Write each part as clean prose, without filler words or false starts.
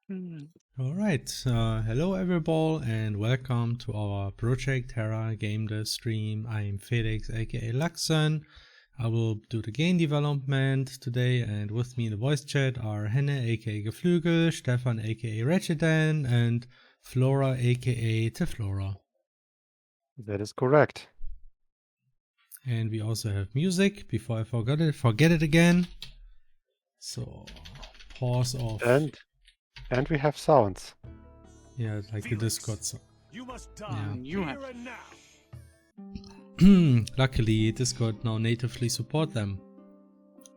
Hmm. Alright, hello everyball and welcome to our project Terra Gamedev stream. I'm Felix aka Luxon. I will do the game development today, and with me in the voice chat are Henne aka Geflügel, Stefan aka Ratchetan, and Flora aka Teflora. That is correct. And we also have music, before I forget it again. So, pause off. And we have sounds. Yeah, like the Discord song. You must die Yeah. here and now. Luckily, Discord now natively support them.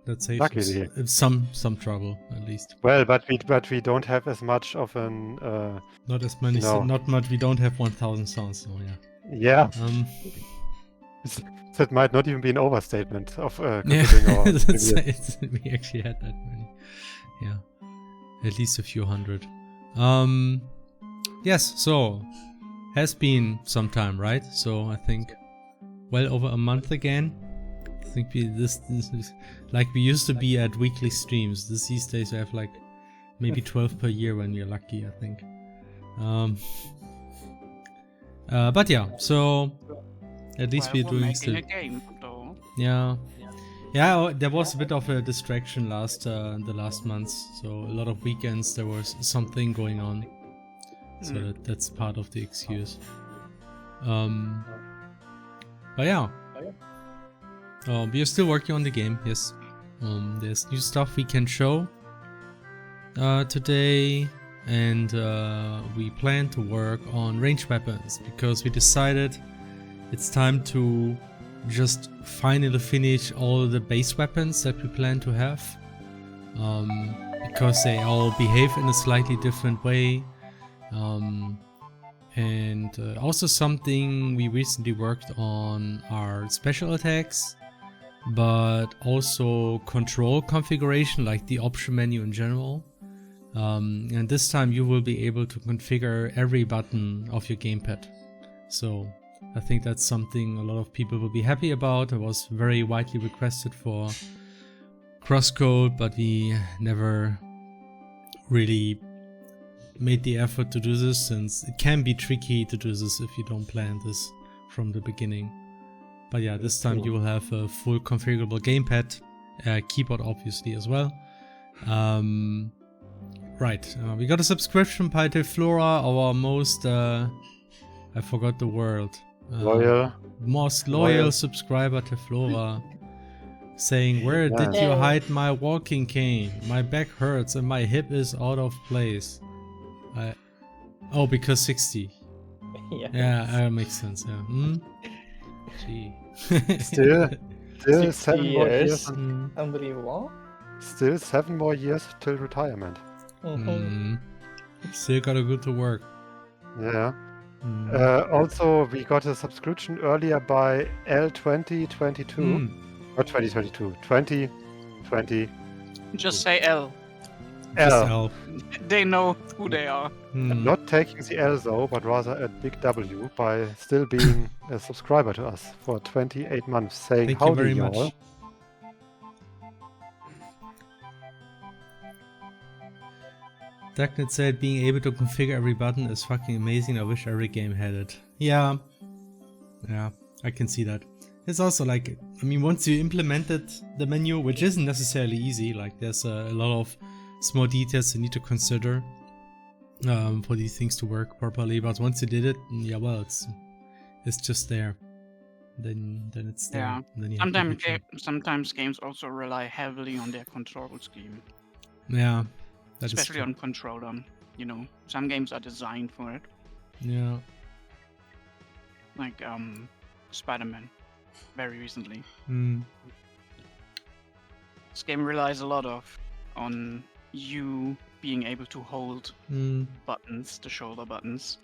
That saves Luckily. us some trouble, at least. Well, but we don't have as much of an Not as many. No. Not much. We don't have 1,000 sounds, so yeah. yeah. That might not even be an overstatement of Yeah, considering our we actually had that many. Yeah, at least a few hundred. Yes. So has been some time, right? So I think well over a month again. I think this is like we used to be at weekly streams. These days we have like maybe 12 per year when we're lucky, I think. But yeah, so at least we're doing still. a game, though. Yeah, there was a bit of a distraction the last months. So a lot of weekends there was something going on. So that's part of the excuse. But yeah. We are still working on the game, yes. There's new stuff we can show today, and we plan to work on ranged weapons because we decided it's time to just finally finish all the base weapons that we plan to have, because they all behave in a slightly different way. And also something we recently worked on are special attacks, but also control configuration, like the option menu in general. And this time you will be able to configure every button of your gamepad. So I think that's something a lot of people will be happy about. It was very widely requested for crosscode, but we never really made the effort to do this, since it can be tricky to do this if you don't plan this from the beginning. But yeah, this time you will have a full configurable gamepad, keyboard obviously as well. Right, we got a subscription by Teflora, our most, I forgot the word. Most loyal subscriber Teflora, saying, "Where did you hide my walking cane? My back hurts and my hip is out of place." Oh, because 60. Yeah, makes sense. Yeah. Gee. Still 7 more years. years. Unbelievable. Still 7 more years till retirement. Still gotta go to work. Yeah. Also, we got a subscription earlier by L2022. Not 2022. 2020. Just say L. L. They know who they are. Not taking the L though, but rather a big W by still being a subscriber to us for 28 months, saying Thank you howdy very y'all. much. Darknet said being able to configure every button is fucking amazing. I wish every game had it. Yeah, I can see that. It's also like, I mean, once you implemented the menu, which isn't necessarily easy, like there's a lot of small details you need to consider for these things to work properly. But once you did it, yeah, well, it's just there. Then it's there. Yeah. And then you have to hit it. Sometimes games also rely heavily on their control scheme, Yeah, that is especially true. on controller. You know, some games are designed for it, Yeah. like Spider-Man, very recently. This game relies a lot on you being able to hold buttons, the shoulder buttons.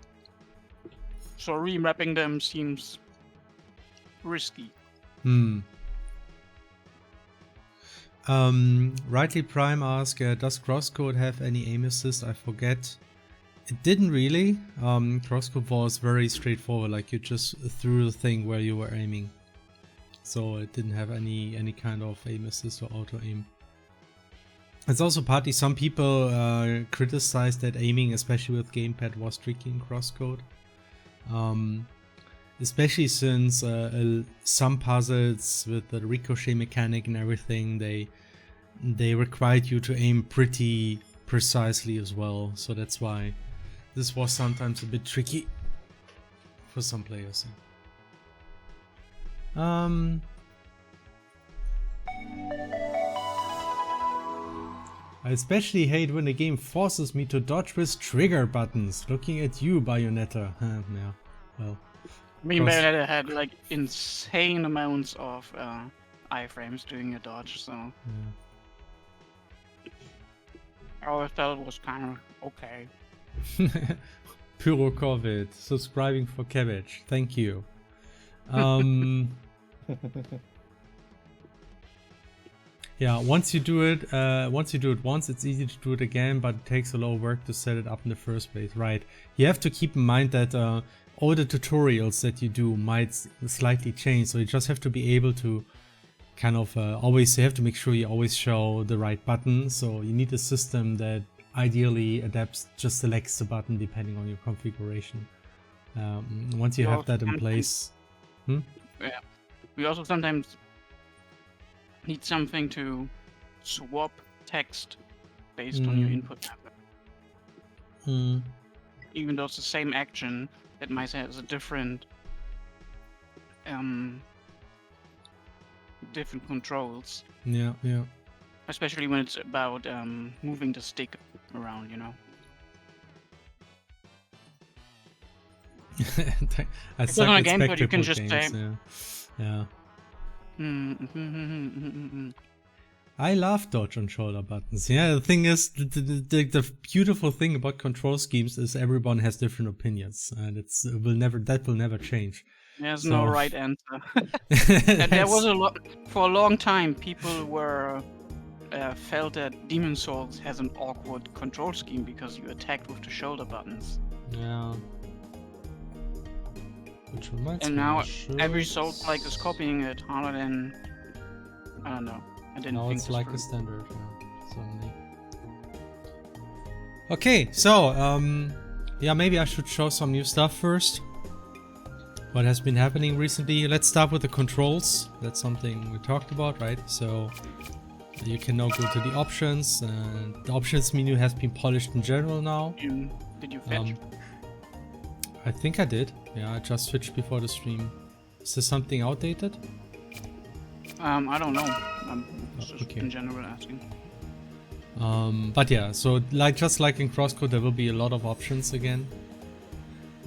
So remapping them seems risky. Rightly Prime asked, does crosscode have any aim assist? I forget. It didn't really. Crosscode was very straightforward, like you just threw the thing where you were aiming. So it didn't have any kind of aim assist or auto aim. It's also partly some people criticize that aiming, especially with gamepad, was tricky in crosscode. Especially since some puzzles with the ricochet mechanic and everything, they required you to aim pretty precisely as well. So that's why this was sometimes a bit tricky for some players. I especially hate when the game forces me to dodge with trigger buttons. Looking at you, Bayonetta. Yeah, well. I mean, Bayonetta had like insane amounts of iframes doing a dodge, so I always felt it was kind of okay. Pyro COVID, subscribing for cabbage. Thank you. Yeah, once you do it once, it's easy to do it again, but it takes a lot of work to set it up in the first place, right? You have to keep in mind that all the tutorials that you do might slightly change, so you just have to be able to kind of always, you have to make sure you always show the right button, so you need a system that ideally adapts, just selects the button depending on your configuration. Once you have that in place... Yeah, we also sometimes need something to swap text based on your input method. Even though it's the same action, it might have a different different controls. Yeah. Especially when it's about moving the stick around, you know. I suck on a gamepad, you can just games, yeah. I love dodge on shoulder buttons. Yeah, the thing is, the beautiful thing about control schemes is everyone has different opinions, and that will never change. There's no right answer. And there was for a long time, people were felt that Demon Souls has an awkward control scheme because you attacked with the shoulder buttons. Yeah. Which reminds and now every Souls-like is copying it harder than... I don't know. I didn't now think it's like a standard, suddenly. Okay, so, yeah, maybe I should show some new stuff first. What has been happening recently. Let's start with the controls. That's something we talked about, right? So, you can now go to the options, and the options menu has been polished in general now. Did you fetch? I think I did. Yeah, I just switched before the stream. Is this something outdated? I don't know. I'm just in general asking. But yeah, so just like in crosscode, there will be a lot of options again.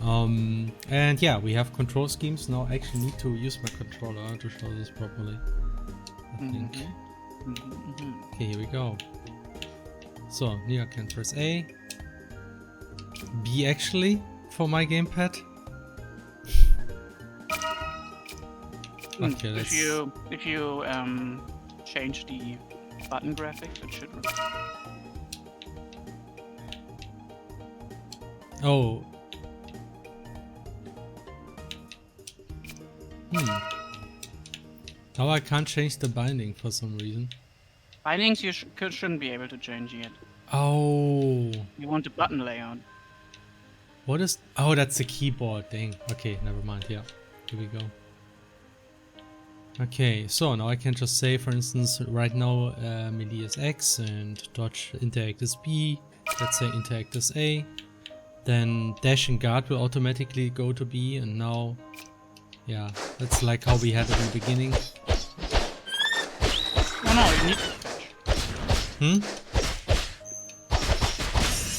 And yeah, we have control schemes. Now I actually need to use my controller to show this properly, I think. Okay, here we go. So, now I can press A. B actually, for my gamepad. Okay, if you change the button graphics, it should. Oh. Now I can't change the binding for some reason. Bindings you shouldn't be able to change yet. Oh. You want the button layout. What is... Oh, that's the keyboard thing. Okay, never mind. Yeah, here we go. Okay, so now I can just say, for instance, right now melee is X and dodge interact is B. Let's say interact is A. Then dash and guard will automatically go to B, and now... Yeah, that's like how we had it in the beginning. Oh no, you need to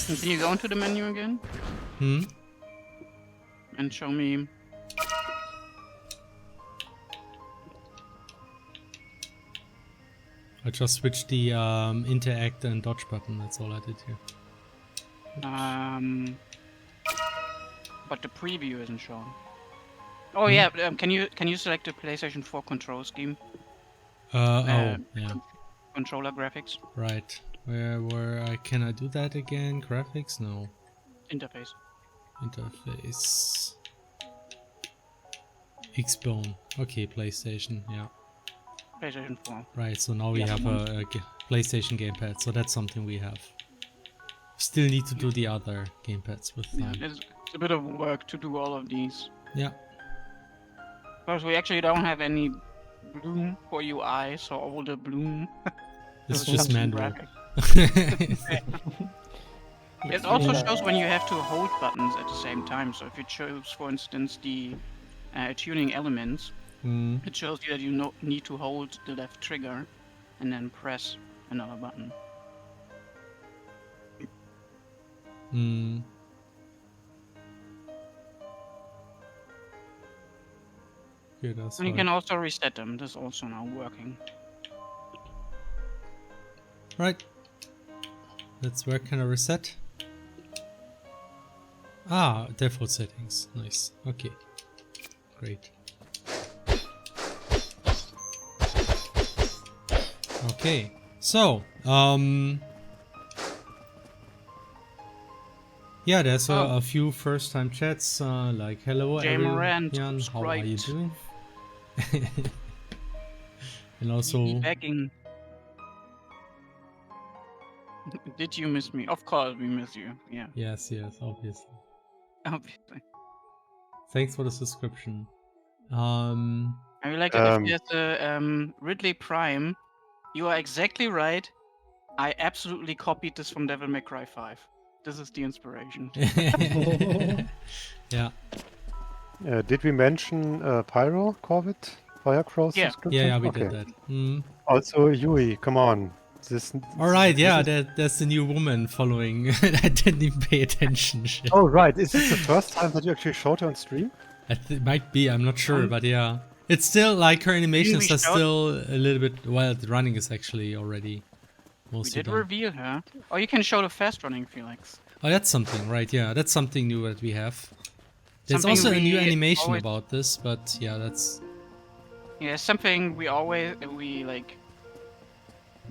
touch. Can you go into the menu again? And show me... I just switched the interact and dodge button, that's all I did here. But the preview isn't shown. Oh yeah, can you select the PlayStation 4 control scheme? Yeah. Controller graphics. Right. Where can I do that again? Graphics? No. Interface. Interface. Xbone. Okay, PlayStation. Yeah. PlayStation 4. Right. So now we have a PlayStation gamepad, so that's something we have. Still need to do the other gamepads with Yeah, it's a bit of work to do all of these. Yeah. Because we actually don't have any bloom for UI, so all the bloom It's is just custom manual. graphic. It also shows when you have to hold buttons at the same time. So if you choose, for instance, the tuning elements, it shows you that you need to hold the left trigger and then press another button. Okay, that's And you right. can also reset them. This is also now working. Right. That's where can I reset? Ah, default settings. Nice. Okay. Great. Okay. So, yeah, there's a few first-time chats, like hello Jamerant, everyone, how are you doing? And also, begging. Did you miss me? Of course we miss you. Yeah. yes, obviously. Obviously. Thanks for the subscription. I would like if there's a Ridley Prime. You are exactly right. I absolutely copied this from Devil May Cry 5. This is the inspiration. Yeah. Did we mention Pyro, Corvid, Firecrow Yeah. subscription? Yeah, we Okay. did that. Also, Yui, come on. Alright, yeah, that's the new woman following. I didn't even pay attention. Shit. Oh, right. Is this the first time that you actually showed her on stream? It might be, I'm not sure, but yeah. It's still like her animations are still a little bit. Well, the running is actually already mostly We did done. reveal her. Oh, you can show the fast running, Felix. Oh, that's something, right? Yeah, that's something new that we have. There's Something also a new we animation always- about this, but yeah, that's. Yeah, something we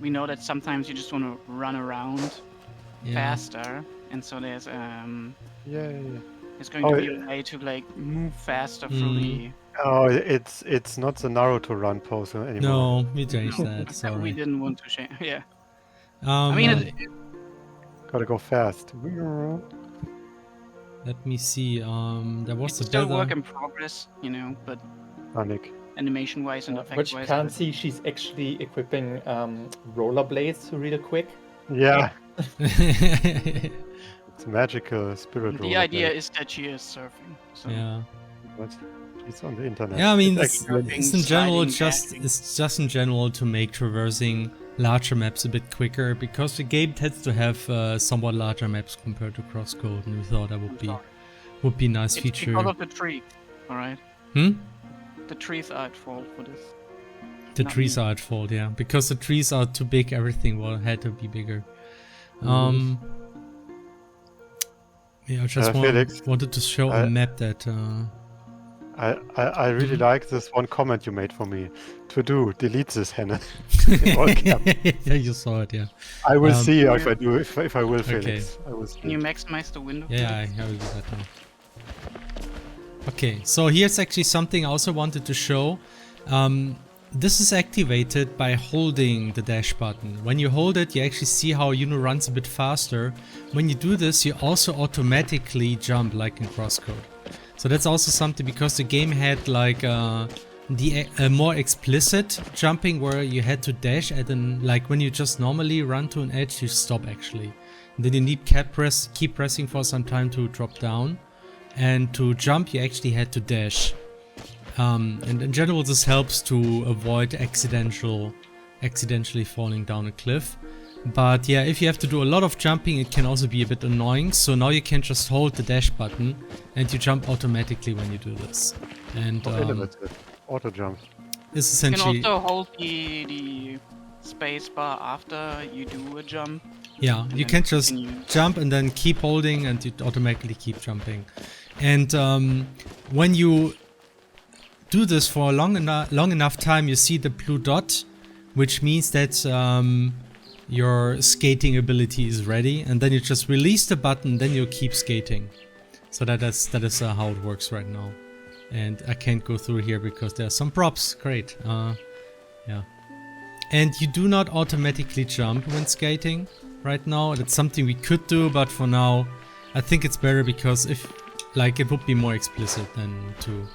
know that sometimes you just want to run around Yeah. faster, and so there's Yay. it's going to be a way to like move faster through the. Oh, it's not the Naruto run pose anymore. No, we changed that. We Sorry. didn't want to change. Yeah. I mean, Gotta go fast. let me see. There was it's a still better. work in progress, you know, but Panic. animation-wise and Which effect-wise. you can see she's actually equipping rollerblades really quick. Yeah, it's magical spirit The idea is that she is surfing. So. Yeah. But it's on the internet. Yeah, I mean, It's it's in general sliding, it's just in general to make traversing larger maps a bit quicker, because the game tends to have somewhat larger maps compared to Crosscode, and we thought that would be a nice It's feature. because of the tree, alright? Hmm? The trees are at fault for this. The Not trees me. are at fault, yeah, because the trees are too big. Everything had to be bigger. Yeah, I just Felix, wanted to show a map that. I really Mhm. like this one comment you made for me. To do, delete this, Hannah. In all caps. Yeah, you saw it, yeah. I will see if I do. If I will, Okay. Felix. I will see. Can you maximize the window? Yeah, I will do that now. Okay, so here's actually something I also wanted to show. This is activated by holding the dash button. When you hold it, you actually see how Uno runs a bit faster. When you do this, you also automatically jump like in Crosscode. So that's also something, because the game had like a more explicit jumping where you had to dash at like when you just normally run to an edge, you stop actually. And then you need keep pressing for some time to drop down. And to jump, you actually had to dash. And in general, this helps to avoid accidentally falling down a cliff. But yeah, if you have to do a lot of jumping, it can also be a bit annoying. So now you can just hold the dash button and you jump automatically when you do this. And Innovative. Auto jump. this You can essentially, also hold the space bar after you do a jump. yeah, and you then can just continue. jump and then keep holding, and you automatically keep jumping. And when you do this for a long enough time, you see the blue dot, which means that your skating ability is ready, and then you just release the button, then you keep skating. So that is how it works right now. And I can't go through here because there are some props. Great. Yeah. And you do not automatically jump when skating right now. That's something we could do, but for now, I think it's better because if, like, it would be more explicit than to,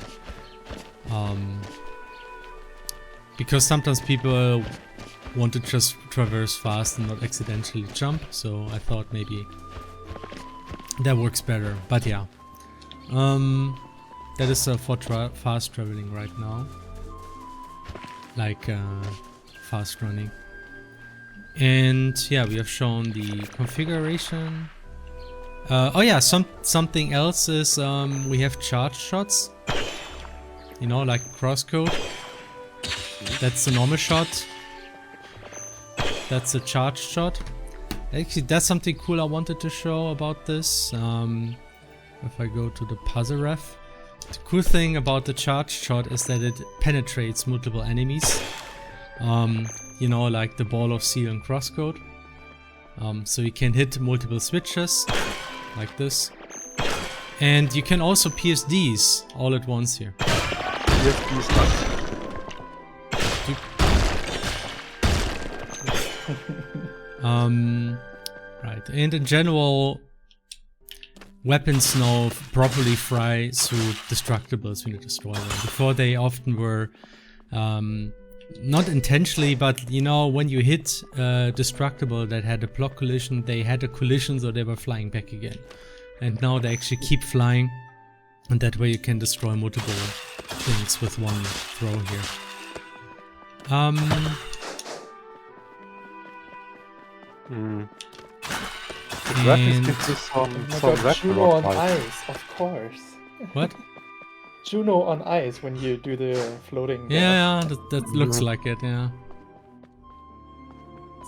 because sometimes people want to just traverse fast and not accidentally jump. So I thought maybe that works better. But yeah, that is for fast traveling right now, like fast running. And yeah, we have shown the configuration. Oh yeah, something else is we have charge shots. You know, like crosscode. That's the normal shot. That's a charge shot. Actually, that's something cool I wanted to show about this. If I go to the puzzle ref. The cool thing about the charge shot is that it penetrates multiple enemies. You know, like the ball of steel and crosscode. So you can hit multiple switches, like this. And you can also pierce these all at once here. Right, and in general, weapons now properly fly through destructibles when you destroy them. Before they often were, not intentionally, but you know, when you hit a destructible that had a block collision, they had a collision, so they were flying back again. And now they actually keep flying, and that way you can destroy multiple things with one throw here. The graphics gives you some Juno on Ragnarok vibes. ice, of course. What? Juno on ice when you do the floating. Yeah, that looks like it, yeah.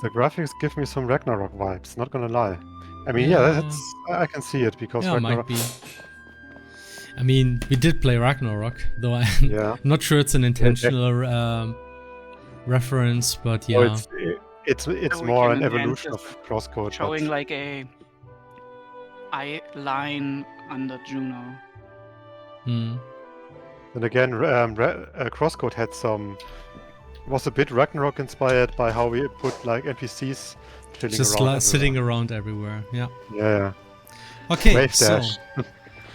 The graphics give me some Ragnarok vibes, not gonna lie. I mean, yeah, I can see it because Yeah, Ragnarok... might be. I mean, we did play Ragnarok, though I'm Yeah. not sure it's an intentional reference, but yeah. Oh, it's we more can an again evolution just of crosscode. Showing but- like a eye line under Juno. Hmm. And again, crosscode had some... was a bit Ragnarok inspired by how we put like NPCs chilling Just around sitting around everywhere, yeah. Yeah. Okay, Wave so dash.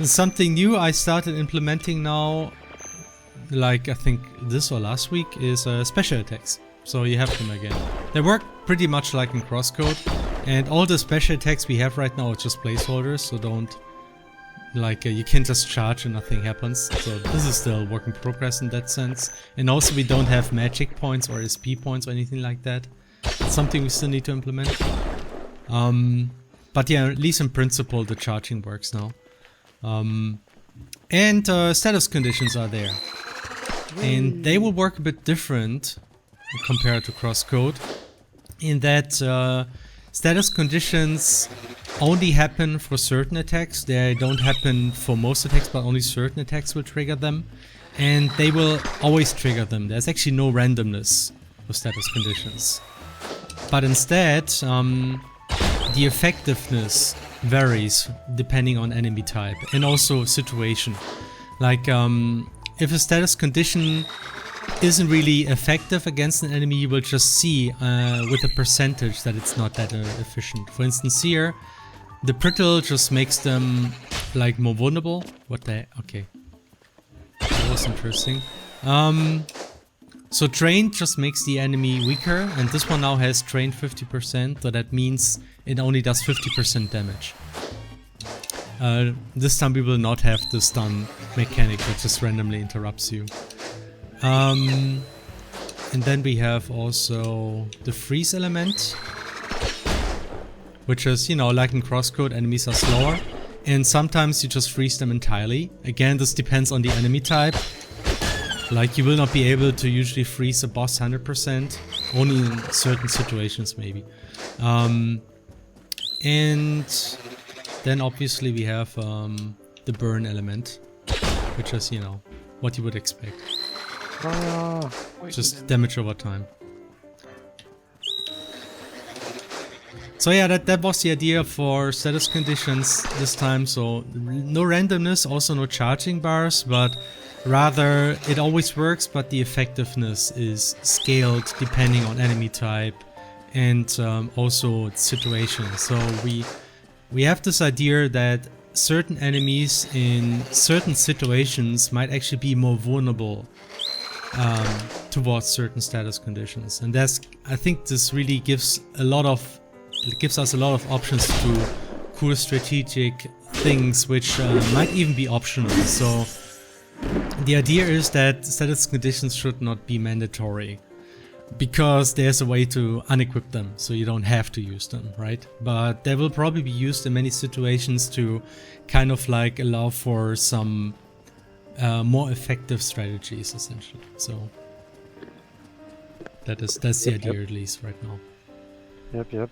something new I started implementing now, like I think this or last week, is special attacks. So you have them again. They work pretty much like in crosscode, and all the special attacks we have right now are just placeholders, so don't, like, you can't just charge and nothing happens. So this is still work in progress in that sense. And also we don't have magic points or SP points or anything like that. It's something we still need to implement. But yeah, at least in principle the charging works now. And status conditions are there. And they will work a bit different compared to crosscode, in that status conditions only happen for certain attacks. They don't happen for most attacks, but only certain attacks will trigger them. And they will always trigger them. There's actually no randomness for status conditions. But instead, the effectiveness varies depending on enemy type and also situation. Like, if a status condition isn't really effective against an enemy, you will just see with a percentage that it's not that efficient. For instance here, the brittle just makes them like more vulnerable. What the heck? Okay. That was interesting. So trained just makes the enemy weaker, and this one now has trained 50%, so that means it only does 50% damage. This time we will not have the stun mechanic that just randomly interrupts you. And then we have also the freeze element, which is, you know, like in crosscode, enemies are slower, and sometimes you just freeze them entirely. Again, this depends on the enemy type. Like, you will not be able to usually freeze a boss 100%, only in certain situations maybe. And then obviously we have the burn element, which is, you know, what you would expect. Just damage over time. So yeah, that was the idea for status conditions this time. So no randomness, also no charging bars, but rather it always works, but the effectiveness is scaled depending on enemy type and also situation. So we have this idea that certain enemies in certain situations might actually be more vulnerable towards certain status conditions, and I think this really gives us a lot of options to do cool strategic things which might even be optional. So the idea is that status conditions should not be mandatory, because there's a way to unequip them, so you don't have to use them, right? But they will probably be used in many situations to kind of like allow for some more effective strategies, essentially. So that's the idea, at least right now. Yep.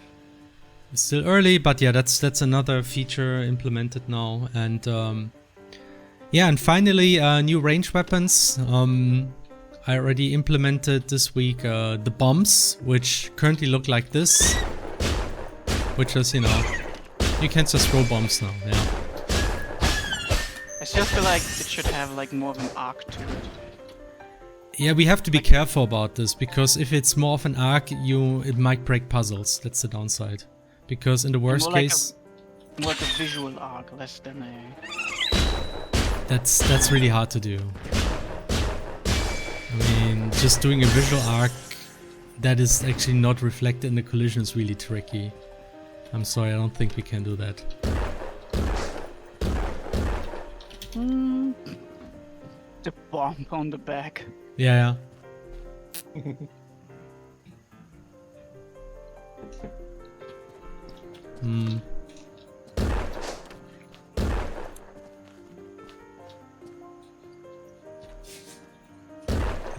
It's still early, but yeah, that's another feature implemented now. And yeah, and finally, new range weapons. I already implemented this week the bombs, which currently look like this, which is, you know, you can just throw bombs now. Yeah. I still feel like it should have like more of an arc to it. Yeah, we have to be careful about this, because if it's more of an arc, it might break puzzles. That's the downside. Because in the worst case, more like a visual arc, less than a. That's really hard to do. I mean, just doing a visual arc that is actually not reflected in the collision is really tricky. I'm sorry, I don't think we can do that. The bomb on the back. Yeah.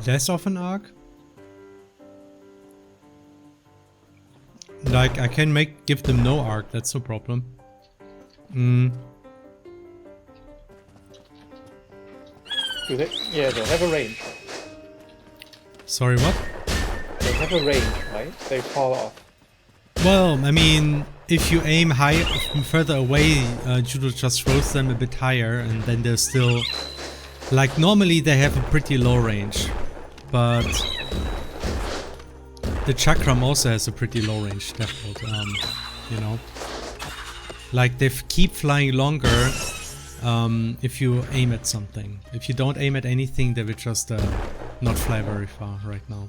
Less of an arc? Like, I can give them no arc, that's no problem. Do they? Yeah, they have a range. Sorry, what? They have a range, right? They fall off. Well, I mean, if you aim high further away, Judo just throws them a bit higher, and then they're still... Like, normally they have a pretty low range, but the Chakram also has a pretty low range default, you know. Like, they keep flying longer if you aim at something. If you don't aim at anything, they will just not fly very far right now.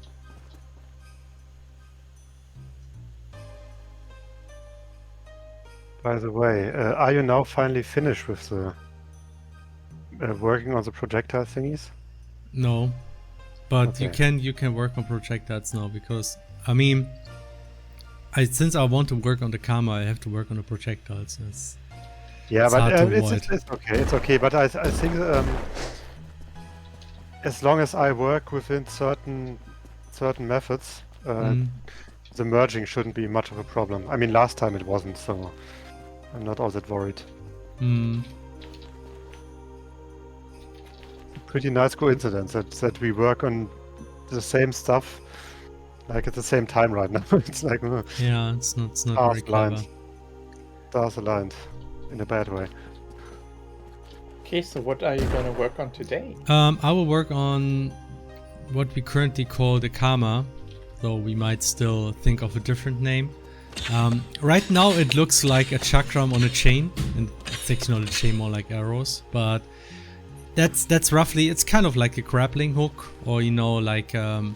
By the way, are you now finally finished with the working on the projectile thingies? No, but okay. you can work on projectiles now, because I mean, since I want to work on the Karma, I have to work on the projectiles. It's hard to avoid. It's okay. But I think as long as I work within certain methods, the merging shouldn't be much of a problem. I mean, last time it wasn't, so I'm not all that worried. Pretty nice coincidence that we work on the same stuff like at the same time right now. It's like yeah, it's not very clever. Stars aligned in a bad way. Okay, so what are you gonna work on today? I will work on what we currently call the Karma, though we might still think of a different name. Right now it looks like a chakram on a chain, and it's actually not a chain, more like arrows, but that's roughly, it's kind of like a grappling hook, or you know, like the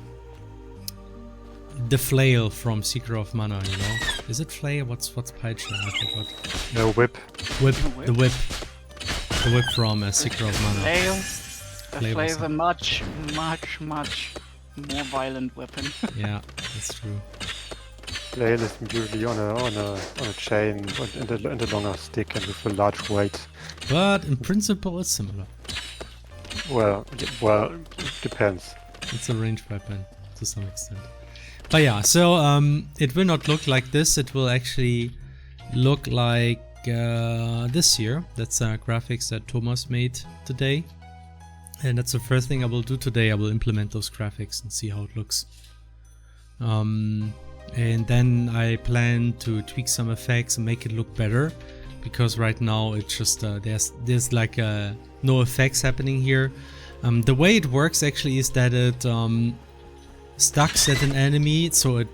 flail from Secret of Mana, you know? Is it flail? What's Paicha? I forgot. No, whip. The whip from Secret of Mana. The flail is a much more violent weapon. Yeah, that's true. Flail is usually on a chain and a longer stick and with a large weight. But in principle, it's similar. Well, it depends. It's a ranged weapon to some extent. But yeah, so it will not look like this. It will actually look like this here. That's graphics that Thomas made today. And that's the first thing I will do today. I will implement those graphics and see how it looks. And then I plan to tweak some effects and make it look better, because right now it's just there's like no effects happening here. The way it works actually is that it stacks at an enemy, so it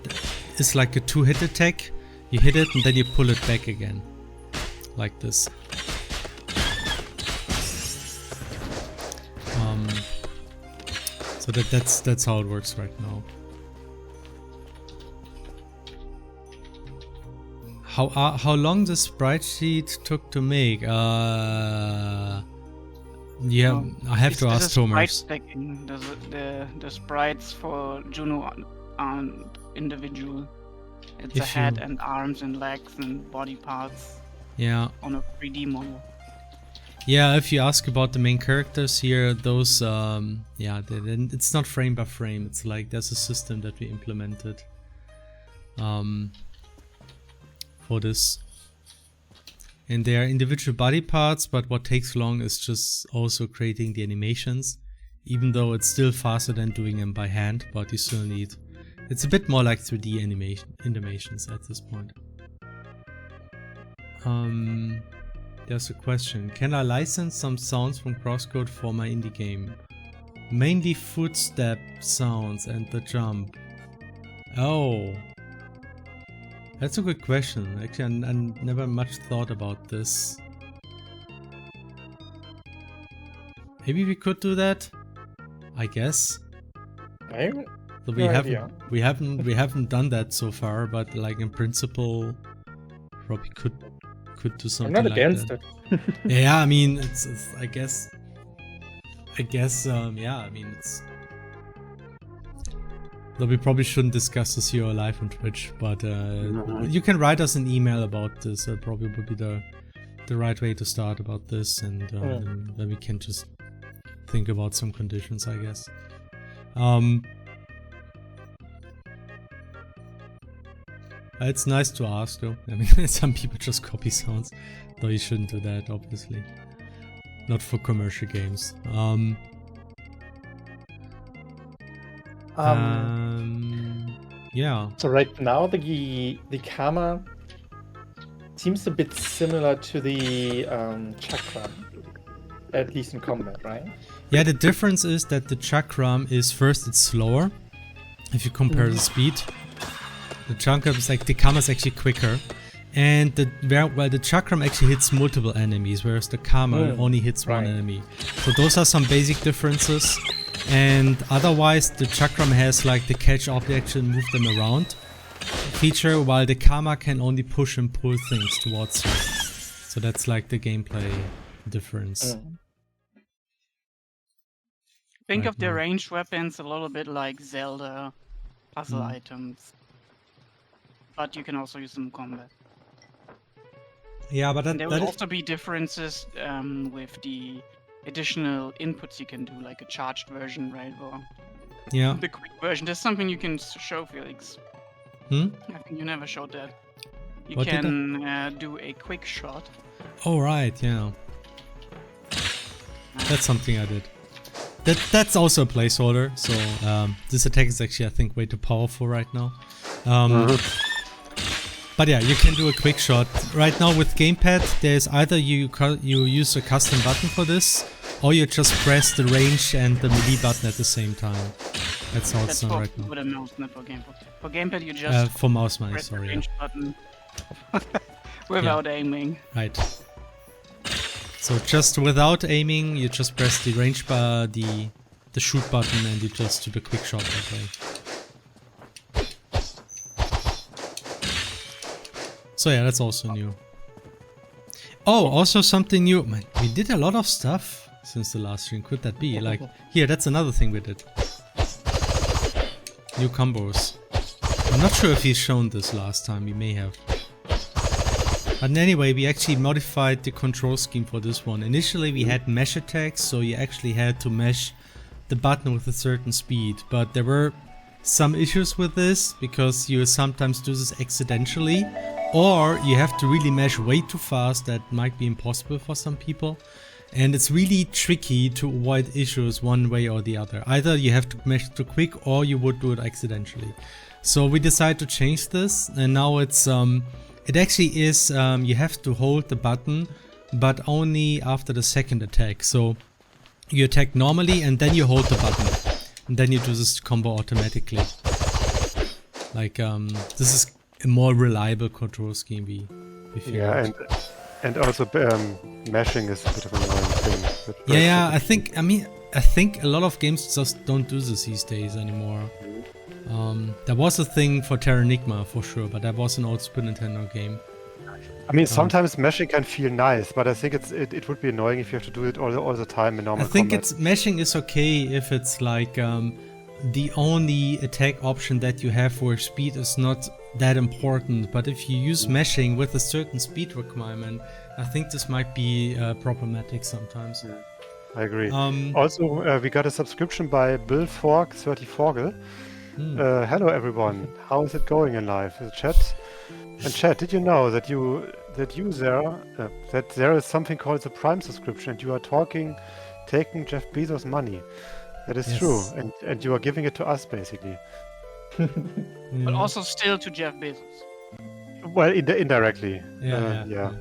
is like a 2-hit attack. You hit it and then you pull it back again, like this. So that's how it works right now. How long the sprite sheet took to make? Yeah, I have to ask Thomas. The sprites for Juno aren't individual. It's a head and arms and legs and body parts. Yeah. On a 3D model. Yeah, if you ask about the main characters here, those, yeah, it's not frame by frame. It's like there's a system that we implemented for this. And they are individual body parts, but what takes long is just also creating the animations. Even though it's still faster than doing them by hand, but you still need... It's a bit more like 3D animations at this point. There's a question. Can I license some sounds from Crosscode for my indie game? Mainly footstep sounds and the jump. Oh. That's a good question. Actually, I never much thought about this. Maybe we could do that? I guess. Maybe. So we haven't done that so far, but like in principle, probably could do something like that. I'm not against it. Yeah, I mean, it's I guess, yeah, I mean, it's... Though we probably shouldn't discuss this here live on Twitch, but you can write us an email about this. That probably would be the right way to start about this, and then we can just think about some conditions, I guess. It's nice to ask, though. I mean, some people just copy sounds, though you shouldn't do that, obviously. Not for commercial games. Yeah. So right now the Kama seems a bit similar to the Chakram, at least in combat, right? Yeah, the difference is that the Chakram is first it's slower, if you compare the speed. The Chakram is like, the Kama is actually quicker, and the Chakram actually hits multiple enemies, whereas the Kama only hits one enemy. So those are some basic differences, and otherwise the Chakram has like the catch objects and move them around feature, while the Kama can only push and pull things towards you. So that's like the gameplay difference. Think of the ranged weapons a little bit like Zelda puzzle items. But you can also use them in combat. Yeah, but there will also be differences with the additional inputs you can do, like a charged version, right? Or the quick version. There's something you can show, Felix. I think you never showed that. You can do a quick shot. Oh, right, yeah. That's something I did. That's also a placeholder, so this attack is actually, I think, way too powerful right now. But yeah, you can do a quick shot. Right now with gamepad, there's either you use a custom button for this, or you just press the range and the melee button at the same time. That's how it's done right now. With a mouse, not for gamepad. For gamepad, you just for mouse, press sorry, the range button without aiming. Right. So just without aiming, you just press the range bar, the shoot button, and you just do the quick shot that way. So yeah, that's also new. Oh, also something new. Man, we did a lot of stuff since the last stream. Could that be? Like, here, that's another thing we did. New combos. I'm not sure if he's shown this last time. He may have. But anyway, we actually modified the control scheme for this one. Initially, we had mesh attacks, so you actually had to mesh the button with a certain speed. But there were some issues with this, because you sometimes do this accidentally. Or you have to really mesh way too fast. That might be impossible for some people. And it's really tricky to avoid issues one way or the other. Either you have to mesh too quick, or you would do it accidentally. So we decided to change this, and now it's it actually is you have to hold the button, but only after the second attack. So you attack normally and then you hold the button, and then you do this combo automatically. Like this is a more reliable control scheme we figured. Yeah, and also mashing is a bit of an annoying thing. Yeah, I think a lot of games just don't do this these days anymore. There was a thing for Terra for sure, but that was an old Super Nintendo game. I mean, sometimes mashing can feel nice, but I think it would be annoying if you have to do it all the time in normal I think combat. mashing is okay if it's like the only attack option that you have where speed is not that important. But if you use mashing with a certain speed requirement, I think this might be problematic sometimes. Yeah, I agree. Also, we got a subscription by Bill Fork 34. Hello everyone, how is it going in life? Chat, did you know that there is something called the Prime subscription, and you are taking Jeff Bezos' money? That is true, and you are giving it to us basically. But also still to Jeff Bezos. Well, indirectly. Yeah.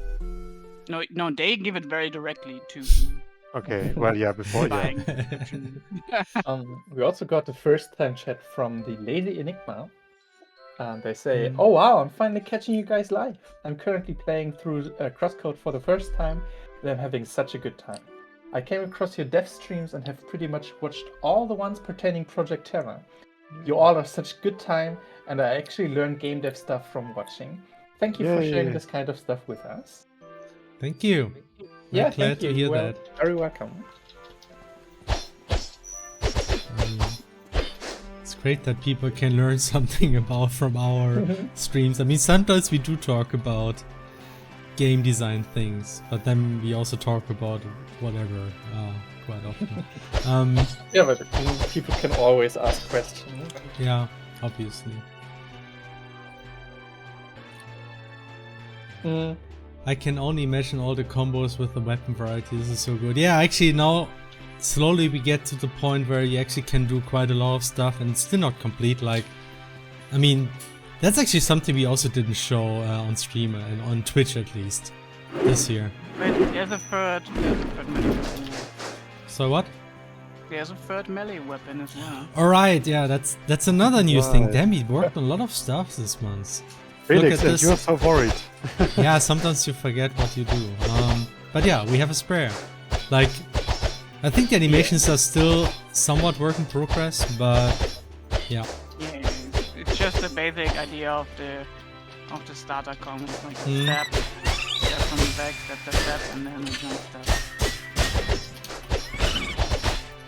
No, they give it very directly to. Okay, well, yeah, before, yeah. We also got the first-time chat from the Lazy Enigma. They say, "Oh wow, I'm finally catching you guys live. I'm currently playing through Crosscode for the first time, and I'm having such a good time. I came across your dev streams and have pretty much watched all the ones pertaining Project Terra. You all are such good time, and I actually learned game dev stuff from watching. Thank you for sharing this kind of stuff with us." Thank you. Yeah, glad to hear that. Very welcome. It's great that people can learn something from our streams. I mean, sometimes we do talk about game design things, but then we also talk about whatever quite often. Yeah, but people can always ask questions. Yeah, obviously. I can only imagine all the combos with the weapon variety. This is so good. Yeah, actually now slowly we get to the point where you actually can do quite a lot of stuff, and it's still not complete. Like, I mean, that's actually something we also didn't show on stream and on Twitch at least this year. Wait, there's a third melee weapon. So what? There's a third melee weapon as well. Alright, yeah, that's another new thing. Damn, we worked on a lot of stuff this month. Felix, and you're so worried. Yeah, sometimes you forget what you do. But yeah, we have a spare. Like, I think the animations are still somewhat work in progress, but yeah. Yeah, it's just the basic idea of the starter combo. Like step from the back, step, and then a jump step.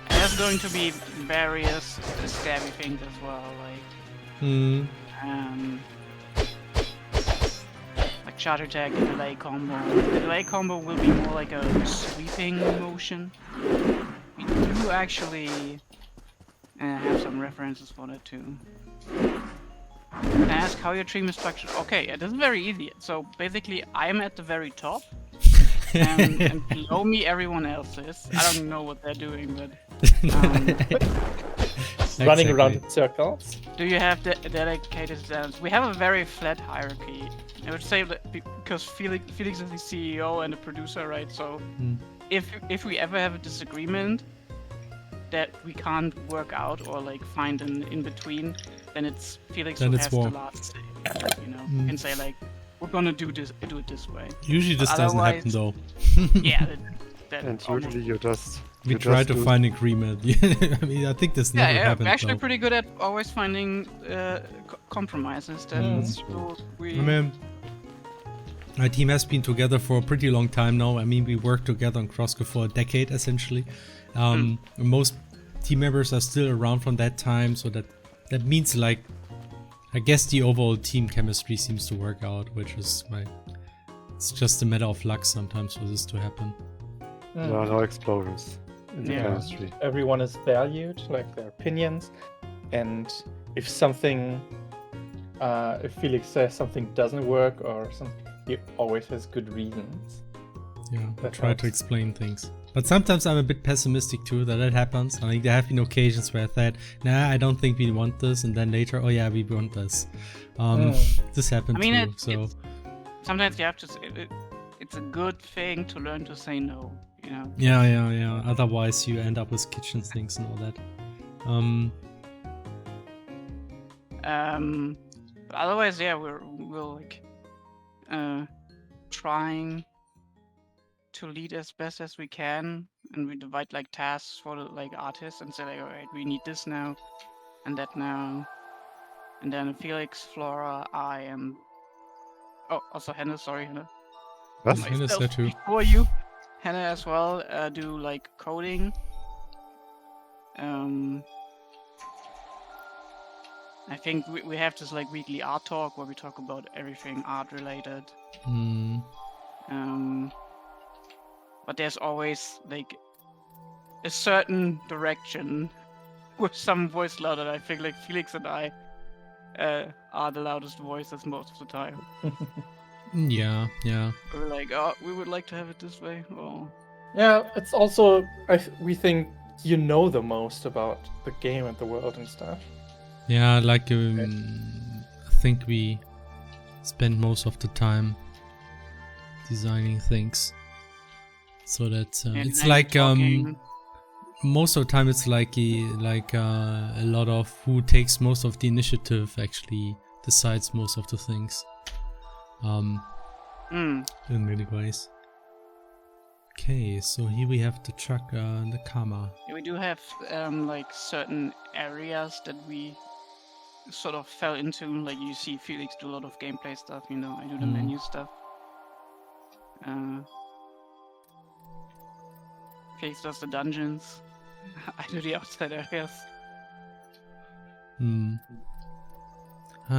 And there's going to be various stabby things as well, like like charge attack and delay combo. The delay combo will be more like a sweeping motion. We do actually have some references for that too. Ask how your team is structured. Okay, this is very easy. So basically, I'm at the very top, and below me everyone else is. I don't know what they're doing, but running around in circles. Do you have dedicated stands? We have a very flat hierarchy. I would say that because Felix is the CEO and the producer, right? So if we ever have a disagreement that we can't work out or like find an in between, then it's Felix who has the last say. You know, can say like, we're gonna do it this way. Usually this doesn't happen though. Yeah. And usually you just. We try to find agreement. I mean, I think this never happens. We're actually pretty good at always finding compromises. That's I mean, my team has been together for a pretty long time now. I mean, we worked together on Crosscode for a decade, essentially. Most team members are still around from that time, so that means, like, I guess the overall team chemistry seems to work out, which is like, it's just a matter of luck sometimes for this to happen. There are no explosions in the chemistry. Everyone is valued, like their opinions, and if something, if Felix says something doesn't work or something, he always has good reasons. Yeah, I try to explain things. But sometimes I'm a bit pessimistic too that happens. I think there have been occasions where I thought, nah, I don't think we want this, and then later, oh yeah, we want this. This happened too. So sometimes you have to. It's a good thing to learn to say no. You know. Yeah. Otherwise, you end up with kitchen sinks and all that. But otherwise, yeah, we're like trying to lead as best as we can, and we divide like tasks for like artists and say like, all right, we need this now and that now, and then Felix, Flora, I, and also Hannah. Sorry, Hannah. What? Hannah's there too. Before you, Hannah as well, do like coding. I think we have this like weekly art talk where we talk about everything art related. But there's always like a certain direction with some voice loud, and I think like Felix and I are the loudest voices most of the time. Yeah. We're like, oh, we would like to have it this way. Oh. Yeah, it's also we think you know the most about the game and the world and stuff. Yeah, like I think we spend most of the time designing things, so that it's like most of the time it's like a lot of who takes most of the initiative actually decides most of the things. In many ways. Okay, so here we have the truck and the Kama. Yeah, we do have like certain areas that we sort of fell into. Like you see Felix do a lot of gameplay stuff, you know, I do the menu stuff. Felix does the dungeons. I do the outside areas. And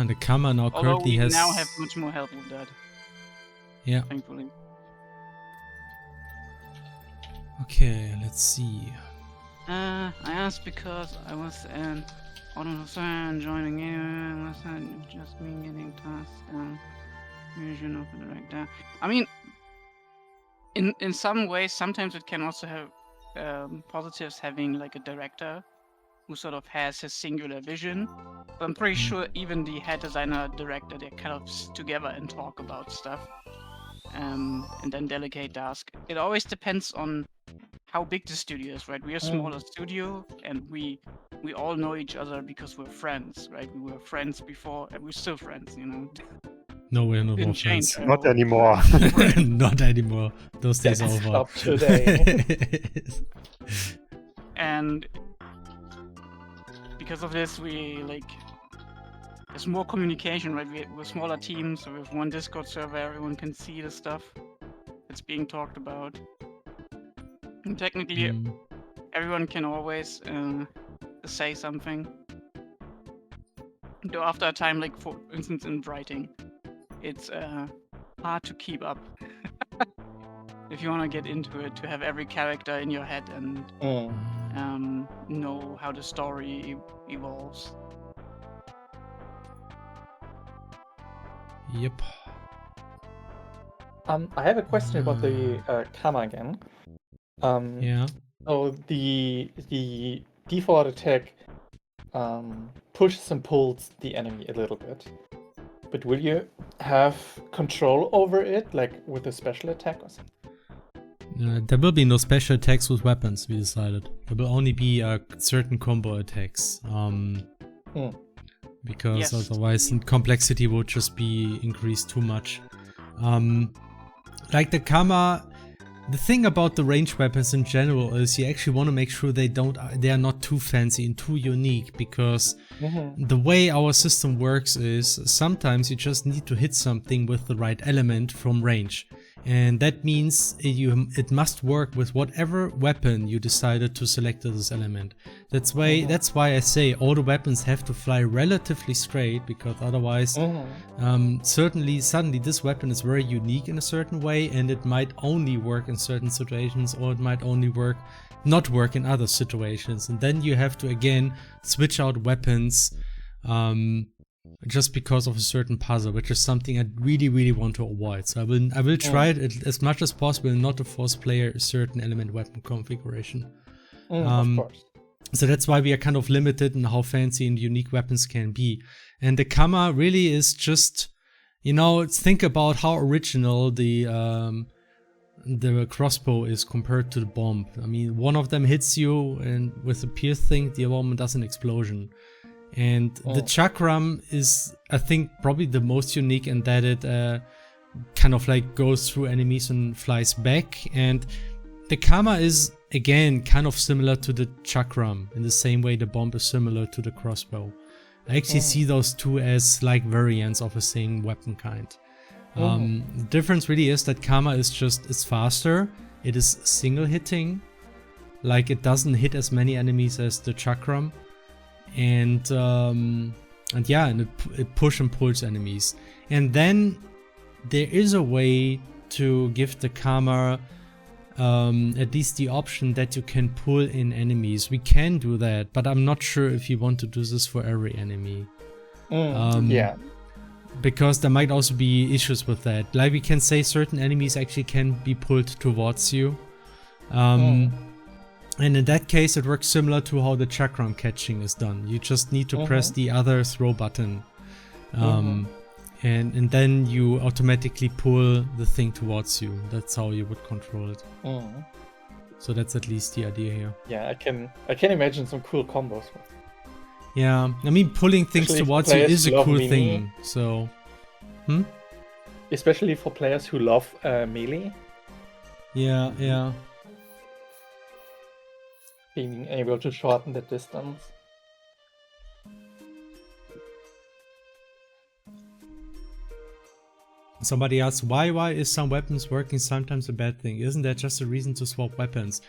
the Kama now Although currently we has... now have much more help with that. Yeah. Thankfully. Okay, let's see. I asked because I was joining in. Was that just me getting tasks done? Vision of the director. I mean, in some ways, sometimes it can also have positives having like a director who sort of has his singular vision. But I'm pretty sure even the head designer director, they're kind of together and talk about stuff. And then delegate tasks. It always depends on how big the studio is, right? We're a smaller studio, and we all know each other because we're friends, right? We were friends before, and we're still friends, you know? No, we're not more Didn't change. friends. Not anymore. Not anymore. Those days are over. Stop today. And because of this, we like there's more communication, right? We're smaller teams, so we have one Discord server, everyone can see the stuff that's being talked about. And technically, everyone can always say something. Though after a time, like for instance in writing, it's hard to keep up. If you want to get into it, to have every character in your head and know how the story evolves. Yep. I have a question about the Kama again. Yeah. So the default attack pushes and pulls the enemy a little bit. But will you have control over it, like with a special attack or something? There will be no special attacks with weapons, we decided. There will only be certain combo attacks. Because otherwise the complexity would just be increased too much. Like the Kama, the thing about the ranged weapons in general is you actually want to make sure they are not too fancy and too unique, because the way our system works is sometimes you just need to hit something with the right element from range. And that means it must work with whatever weapon you decided to select as this element. That's why I say all the weapons have to fly relatively straight, because otherwise suddenly this weapon is very unique in a certain way, and it might only work in certain situations, or it might only not work in other situations. And then you have to again switch out weapons just because of a certain puzzle, which is something I really want to avoid. So I will try it as much as possible not to force player a certain element weapon configuration. Of course. So that's why we are kind of limited in how fancy and unique weapons can be. And the Kama really is just, you know, think about how original the crossbow is compared to the bomb. I mean, one of them hits you and with a pierce thing, the other one does an explosion. And the chakram is, I think, probably the most unique in that it kind of like goes through enemies and flies back. And the Kama is, again, kind of similar to the chakram in the same way the bomb is similar to the crossbow. I actually see those two as like variants of the same weapon kind. The difference really is that Kama is just, it's faster. It is single hitting. Like it doesn't hit as many enemies as the chakram. And yeah, and it push and pulls enemies. And then there is a way to give the Kama at least the option that you can pull in enemies. We can do that, but I'm not sure if you want to do this for every enemy. Yeah. Because there might also be issues with that. Like we can say certain enemies actually can be pulled towards you. And in that case, it works similar to how the chakram catching is done. You just need to press the other throw button. And then you automatically pull the thing towards you. That's how you would control it. So that's at least the idea here. Yeah, I can imagine some cool combos. Yeah, I mean, pulling things Especially towards you is a love cool melee. thing. So, Especially for players who love melee, yeah. being able to shorten the distance. Somebody asks, why is some weapons working sometimes a bad thing? Isn't that just a reason to swap weapons?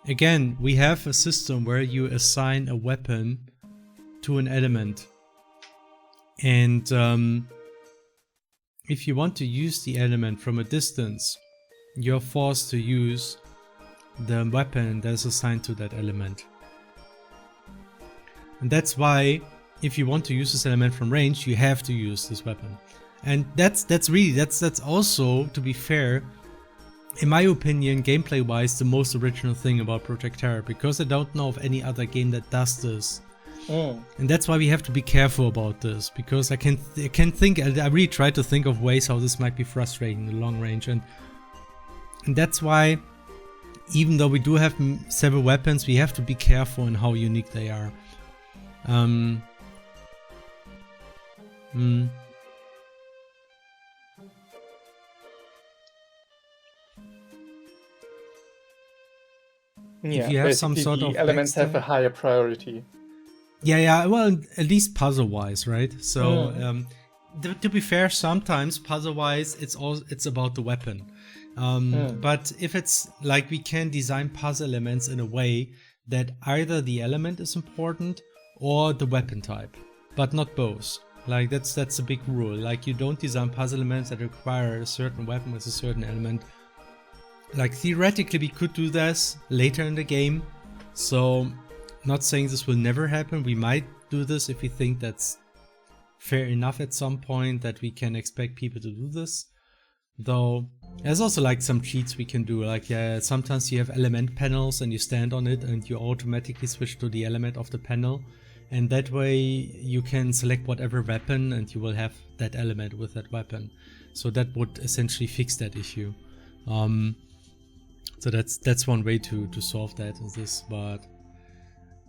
Again, we have a system where you assign a weapon to an element. And if you want to use the element from a distance, you're forced to use the weapon that's assigned to that element. And that's why if you want to use this element from range, you have to use this weapon. And that's also, to be fair, in my opinion, gameplay wise, the most original thing about Project Terra, because I don't know of any other game that does this. And that's why we have to be careful about this, because I really try to think of ways how this might be frustrating in the long range, and that's why, even though we do have several weapons, we have to be careful in how unique they are. Yeah, if you have some sort of elements have a higher priority. Yeah, well, at least puzzle-wise, right? So, to be fair, sometimes puzzle-wise, it's about the weapon. But if it's like we can design puzzle elements in a way that either the element is important or the weapon type, but not both. Like that's a big rule. Like you don't design puzzle elements that require a certain weapon with a certain element. Like theoretically we could do this later in the game. So not saying this will never happen. We might do this if we think that's fair enough at some point that we can expect people to do this. Though there's also like some cheats we can do, like sometimes you have element panels and you stand on it and you automatically switch to the element of the panel, and that way you can select whatever weapon and you will have that element with that weapon. So that would essentially fix that issue. So that's one way to solve that is this, but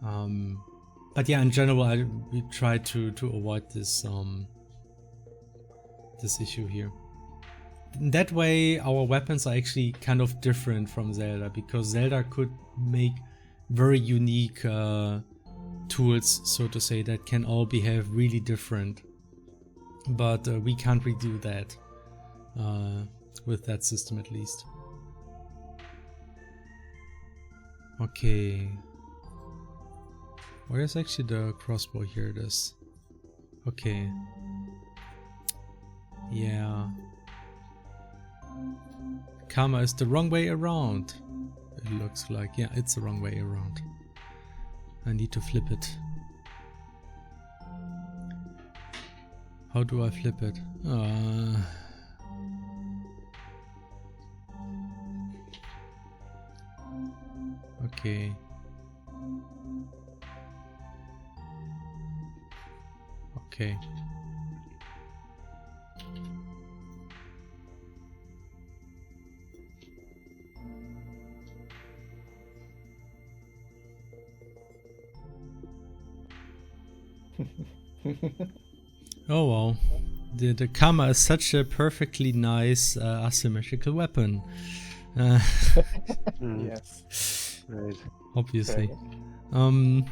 yeah, in general we try to avoid this this issue here. In that way, our weapons are actually kind of different from Zelda, because Zelda could make very unique tools, so to say, that can all behave really different. But we can't redo that with that system, at least. Okay. Where's actually the crossbow? Here it is. Okay. Yeah. Karma is the wrong way around. It looks like, yeah, it's the wrong way around. I need to flip it. How do I flip it? Okay. Okay. Oh well. The Kama is such a perfectly nice asymmetrical weapon. Yes. Right. Obviously. Right.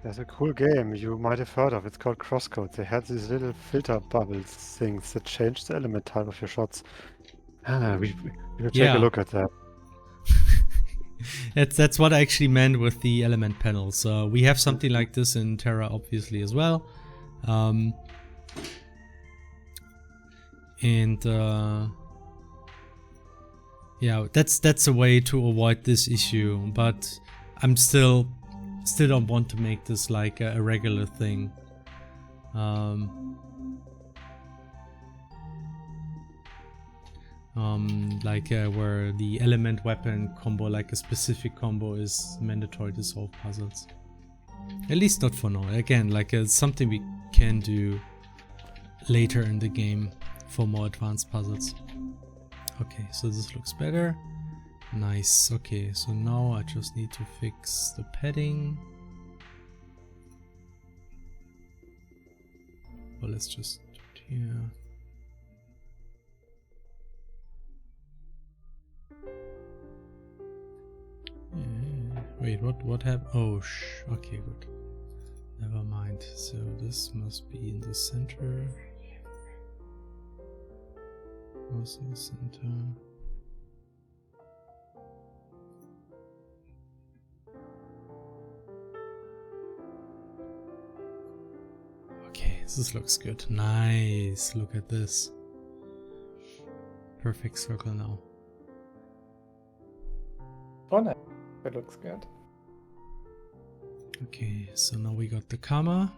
There's a cool game you might have heard of. It's called Crosscode. They had these little filter bubbles things that change the element type of your shots. We will take a look at that. That's what I actually meant with the element panels. We have something like this in Terra, obviously, as well. Yeah, that's a way to avoid this issue. But I'm still don't want to make this like a regular thing. Where the element weapon combo, like a specific combo, is mandatory to solve puzzles. At least not for now. Again, like it's something we can do later in the game for more advanced puzzles. Okay, so this looks better. Nice. Okay, so now I just need to fix the padding. Well, let's just do it here. Wait, what happened? Oh, okay, good. Never mind. So this must be in the center. Also center. Okay, this looks good. Nice. Look at this. Perfect circle now. Oh, nice. That looks good. Okay, so now we got the Kama.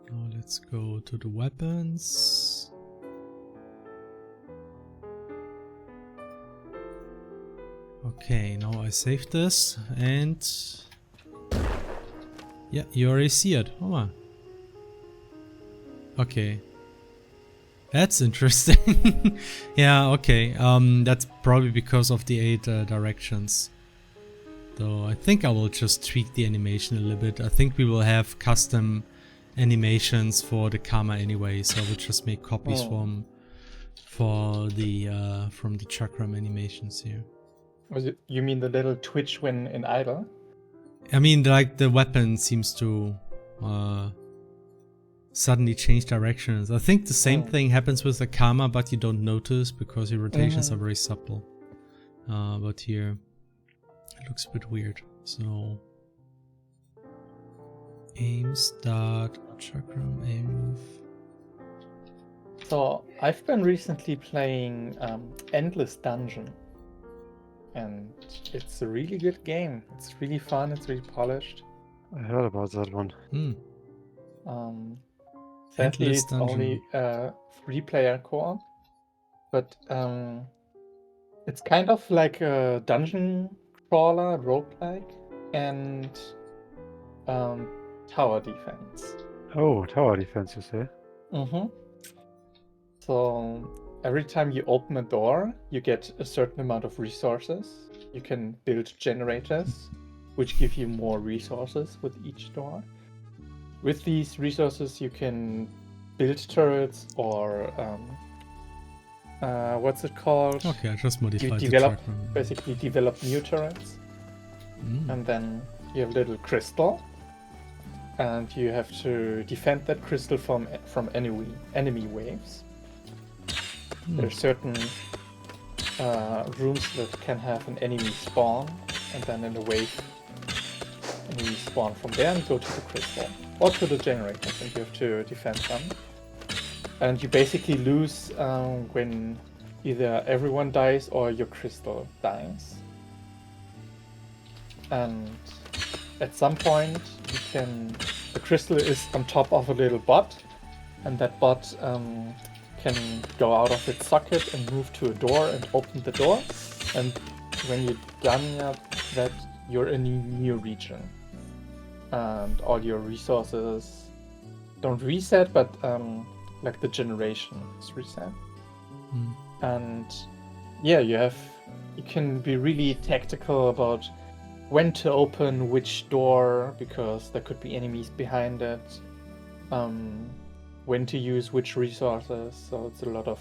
Now let's go to the weapons. Okay, now I saved this and yeah, you already see it. Oh wow. Okay. That's interesting. Yeah, okay. That's probably because of the 8 directions. Though I think I will just tweak the animation a little bit. I think we will have custom animations for the Kama anyway, so I will just make copies from the chakram animations here. Was it? You mean the little twitch when in idle? I mean, like the weapon seems to suddenly change directions. I think the same thing happens with the Kama, but you don't notice because your rotations are very subtle. But here it looks a bit weird. So aim, start, chakram, aim, move. So I've been recently playing Endless Dungeon, and it's a really good game. It's really fun. It's really polished. I heard about that one. Sadly, Endless it's Dungeon. only 3-player co-op, but it's kind of like a dungeon crawler, roguelike, and tower defense. Oh, tower defense, you say? So every time you open a door, you get a certain amount of resources. You can build generators, which give you more resources with each door. With these resources, you can build turrets or what's it called? Okay, I just modified You the develop, chakram. basically develop new turrets, and then you have a little crystal, and you have to defend that crystal from enemy waves. There are certain rooms that can have an enemy spawn, and then in a wave, enemy spawn from there and go to the crystal or to the generators, and you have to defend them. And you basically lose when either everyone dies or your crystal dies. And at some point, the crystal is on top of a little bot, and that bot can go out of its socket and move to a door and open the door. And when you're done that, you're in a new region. And all your resources don't reset, but like the generation is reset. And yeah, you can be really tactical about when to open which door, because there could be enemies behind it. When to use which resources. So it's a lot of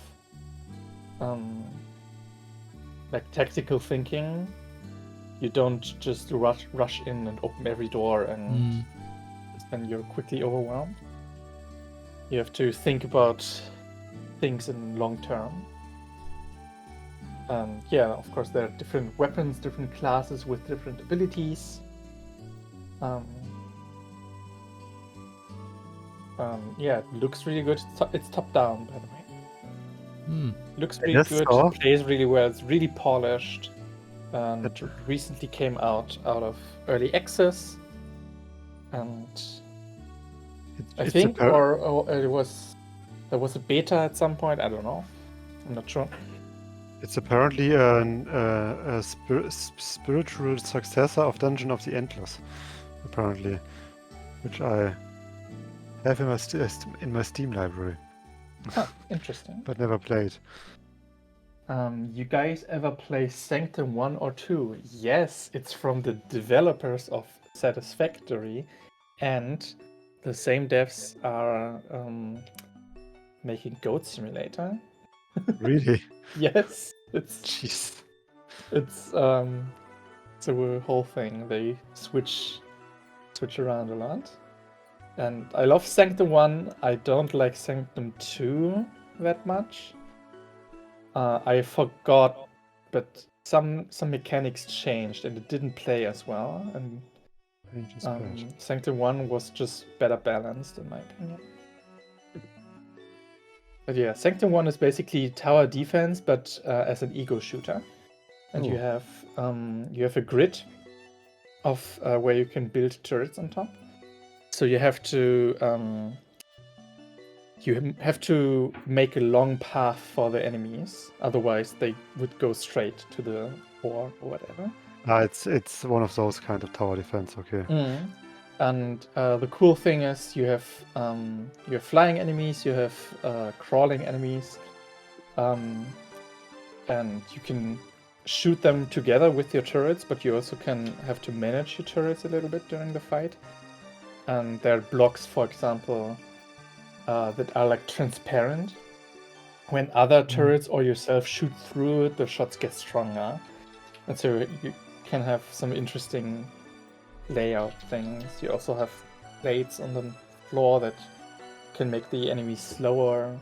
like tactical thinking. You don't just rush in and open every door, and then you're quickly overwhelmed. You have to think about things in long term. And yeah, of course, there are different weapons, different classes with different abilities. Yeah, it looks really good. It's top down, by the way. Looks really good. So. Plays really well. It's really polished. And it recently came out of early access. And I think, or there was a beta at some point. I don't know. I'm not sure. It's apparently a spiritual successor of Dungeon of the Endless, apparently, which I have in my Steam library. Interesting. But never played. You guys ever play Sanctum 1 or 2? Yes, it's from the developers of Satisfactory, and the same devs are making Goat Simulator. Really? Yes, Jeez. It's a whole thing. They switch around a lot. And I love Sanctum 1. I don't like Sanctum 2 that much. I forgot, but some mechanics changed and it didn't play as well. And Sanctum 1 was just better balanced, in my opinion. But yeah, Sanctum 1 is basically tower defense, but as an ego shooter. And you have a grid of where you can build turrets on top. So you have to make a long path for the enemies, otherwise they would go straight to the wall or whatever. It's one of those kind of tower defense, okay. And the cool thing is you have flying enemies, you have crawling enemies, and you can shoot them together with your turrets, but you also have to manage your turrets a little bit during the fight. And there are blocks, for example, that are like transparent. When other turrets or yourself shoot through it, the shots get stronger. And so you can have some interesting layout things. You also have plates on the floor that can make the enemies slower.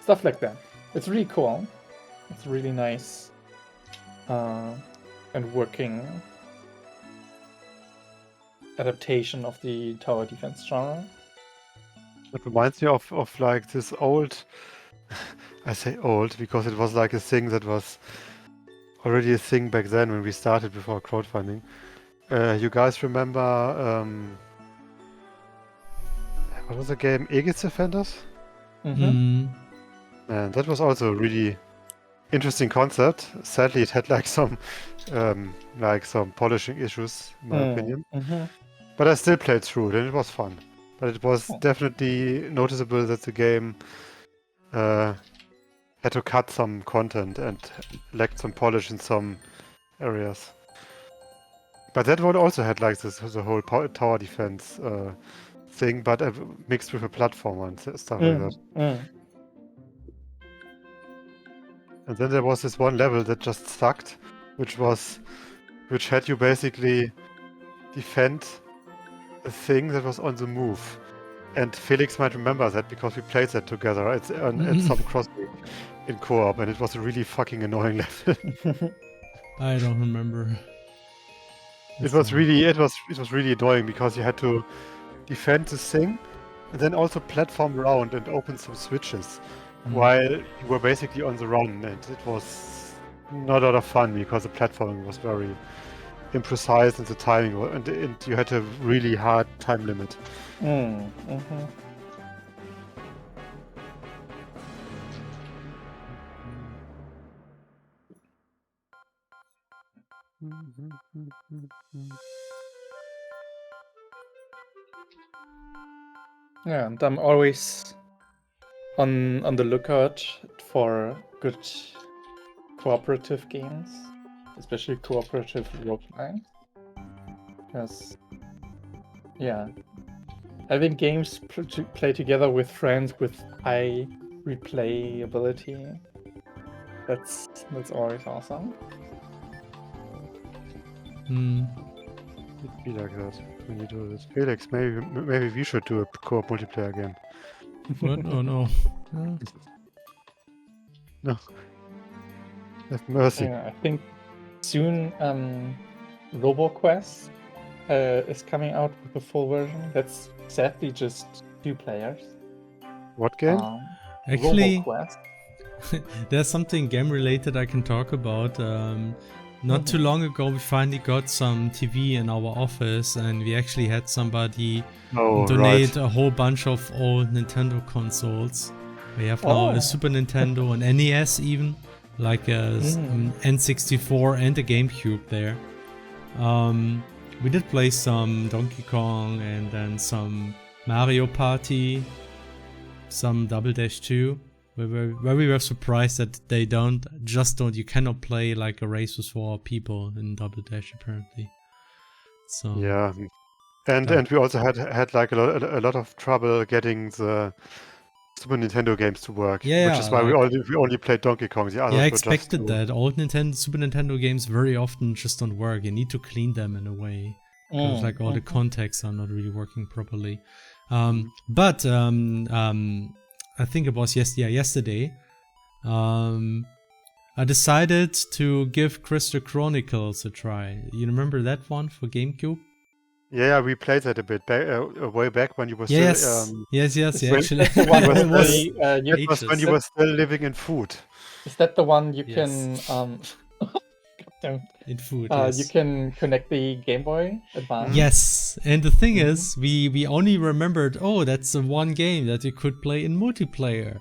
Stuff like that. It's really cool. It's really nice and working adaptation of the tower defense genre. It reminds me of like this old, I say old because it was like a thing that was already a thing back then when we started before crowdfunding. You guys remember what was the game? Aegis Defenders? And that was also a really interesting concept. Sadly, it had like some polishing issues, in my opinion. But I still played through it, and it was fun. But it was definitely noticeable that the game had to cut some content and lacked some polish in some areas. But that one also had like the whole tower defense thing, but mixed with a platformer and stuff like that. And then there was this one level that just sucked, which had you basically defend a thing that was on the move. And Felix might remember that because we played that together at some crossing in co-op, and it was a really fucking annoying level. I don't remember. It was really annoying because you had to defend this thing and then also platform around and open some switches. while you were basically on the run, and it was not a lot of fun because the platforming was very imprecise and the timing, and you had a really hard time limit. Yeah, and I'm always on the lookout for good cooperative games, especially cooperative roguelike. Because, yeah, having games to play together with friends with high replayability, that's always awesome. It'd be like that when you do this. Felix, maybe we should do a co-op multiplayer game. What? Oh no. No. Have mercy. Yeah, I think soon RoboQuest is coming out with a full version. That's sadly just 2 players. What game? Actually, RoboQuest. there's something game related I can talk about. Not too long ago, we finally got some TV in our office, and we actually had somebody donate a whole bunch of old Nintendo consoles. We have now a Super Nintendo, an NES even, like a N64 and a GameCube there. We did play some Donkey Kong and then some Mario Party, some Double Dash 2. Where we were surprised that you cannot play like a race with 4 people in Double Dash apparently. So yeah, and we also had like a lot of trouble getting the Super Nintendo games to work. Yeah, which is why we only played Donkey Kong. The others I were expected just that. Old Super Nintendo games very often just don't work. You need to clean them in a way. Because like all the contexts are not really working properly. But I think it was yesterday. I decided to give Crystal Chronicles a try. You remember that one for GameCube? Yeah, we played that a bit way back when you were yes. still. Yes. Actually, it was when you were still living in Food. Is that the one you can? In Food, you can connect the Game Boy Advance. Yes, and the thing is, we only remembered, that's the one game that you could play in multiplayer,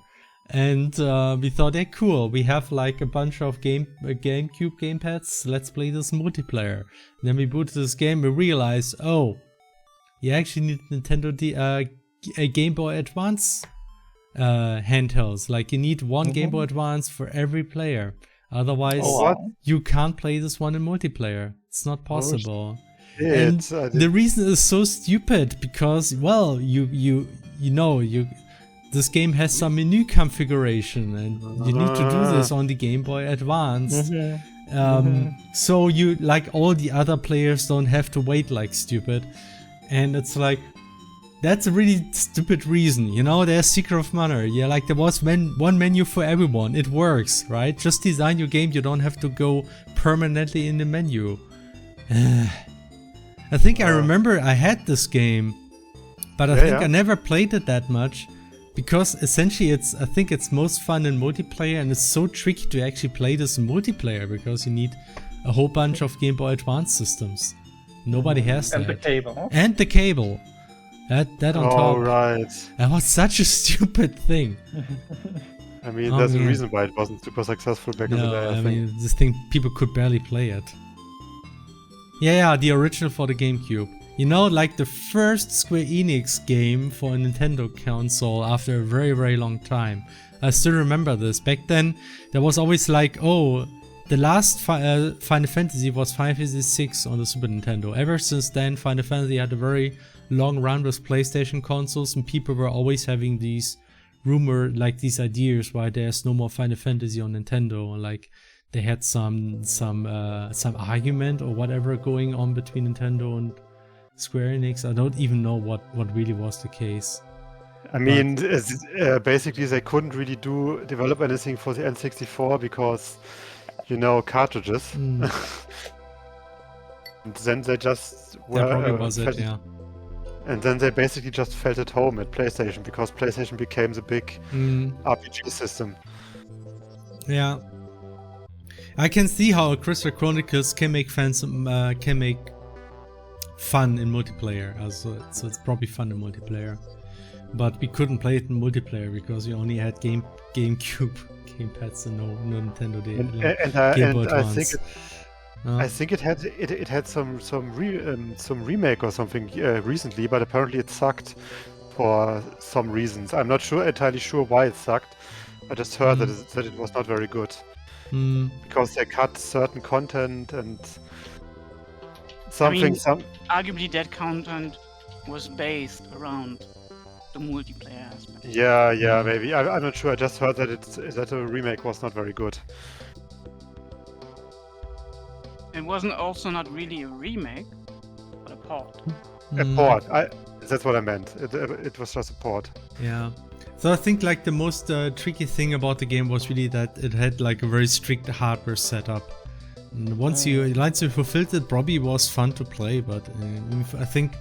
and we thought, hey, cool, we have like a bunch of GameCube gamepads. Let's play this multiplayer. And then we booted this game. We realized, you actually need Nintendo a Game Boy Advance handhelds. Like you need one Game Boy Advance for every player. Otherwise, you can't play this one in multiplayer. It's not possible. And the reason is so stupid because, this game has some menu configuration, and you need to do this on the Game Boy Advance. So you, like all the other players, don't have to wait like stupid. And it's like, that's a really stupid reason, there's Secret of Mana. Yeah, like there was one menu for everyone. It works, right? Just design your game, you don't have to go permanently in the menu. I think I remember I had this game, but I think I never played it that much. Because essentially I think it's most fun in multiplayer, and it's so tricky to actually play this in multiplayer because you need a whole bunch of Game Boy Advance systems. Nobody has that. And the cable. That on top. Right. That was such a stupid thing. I mean, there's a reason why it wasn't super successful back in the day. I mean, this thing, people could barely play it. Yeah, the original for the GameCube. Like the first Square Enix game for a Nintendo console after a very, very long time. I still remember this. Back then, there was always like, the last Final Fantasy was Final Fantasy VI on the Super Nintendo. Ever since then, Final Fantasy had a very long run with PlayStation consoles, and people were always having these these ideas why there's no more Final Fantasy on Nintendo. Like they had some argument or whatever going on between Nintendo and Square Enix. I don't even know what really was the case. I mean, basically they couldn't really develop anything for the N64 because, cartridges. And then they just were... That probably was it, yeah. And then they basically just felt at home at PlayStation because PlayStation became the big RPG system. Yeah. I can see how Crystal Chronicles can make fans can make fun in multiplayer. Also, so it's probably fun in multiplayer. But we couldn't play it in multiplayer because we only had GameCube gamepads and no Nintendo Game Boy Advance. I think it had some remake or something recently, but apparently it sucked for some reasons. I'm not entirely sure why it sucked. I just heard that it was not very good because they cut certain content and something. Arguably, that content was based around the multiplayer aspect. Yeah, maybe. I'm not sure. I just heard that that a remake was not very good. It wasn't also not really a remake, but a port. A port. That's what I meant. It was just a port. Yeah. So I think like the most tricky thing about the game was really that it had like a very strict hardware setup. And once you fulfilled it, probably was fun to play, but I think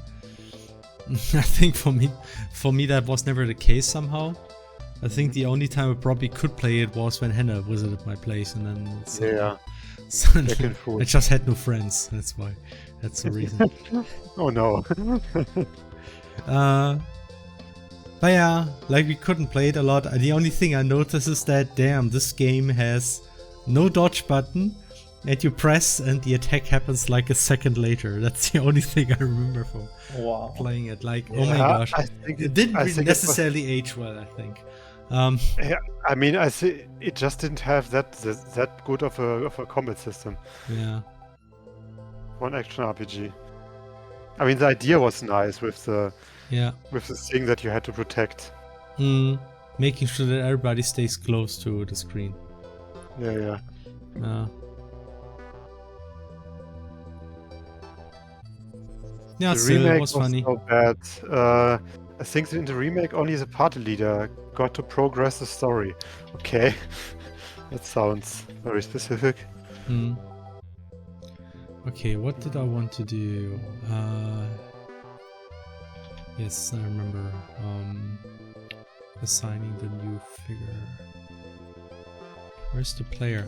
for me that was never the case somehow. I think the only time I probably could play it was when Hera visited my place, and then suddenly I just had no friends. That's why. That's the reason. Oh no. But yeah, like we couldn't play it a lot. The only thing I noticed is that, damn, this game has no dodge button, and you press and the attack happens like a second later. That's the only thing I remember from playing it. Like, oh my gosh, it didn't really necessarily age well, I think. Yeah, I mean, I see it just didn't have that good of a combat system. Yeah. One action RPG. I mean, the idea was nice with the thing that you had to protect. Making sure that everybody stays close to the screen. Yeah. Yeah, the still, remake it was funny. So bad. I think that in the remake only the party leader got to progress the story. Okay, that sounds very specific. Okay, what did I want to do? Yes, I remember. Assigning the new figure. Where's the player?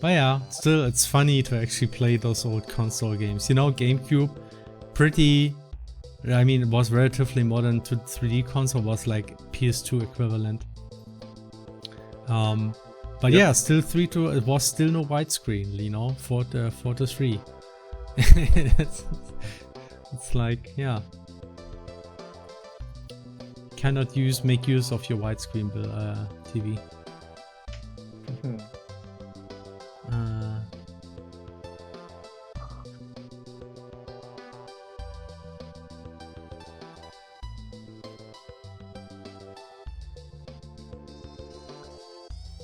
But yeah, still it's funny to actually play those old console games. You know, GameCube, it was relatively modern to 3D console, was like PS2 equivalent. But yeah, still it was still no widescreen, you know, 4:3. It's like, yeah. Cannot make use of your widescreen TV.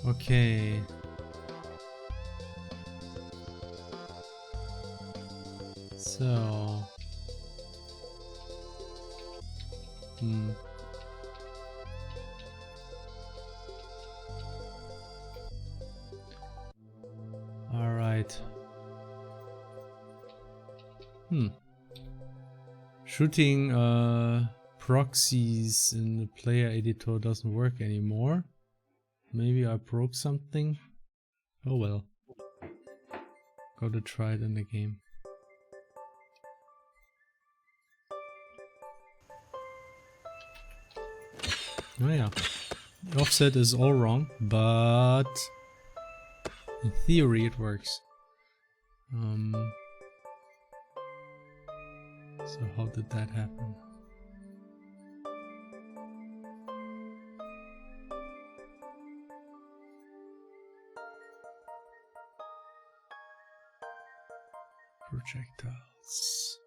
Okay. So. All right. Shooting proxies in the player editor doesn't work anymore. Maybe I broke something. Oh well. Gotta try it in the game. Oh yeah. The offset is all wrong, but in theory it works. So how did that happen? Projectiles.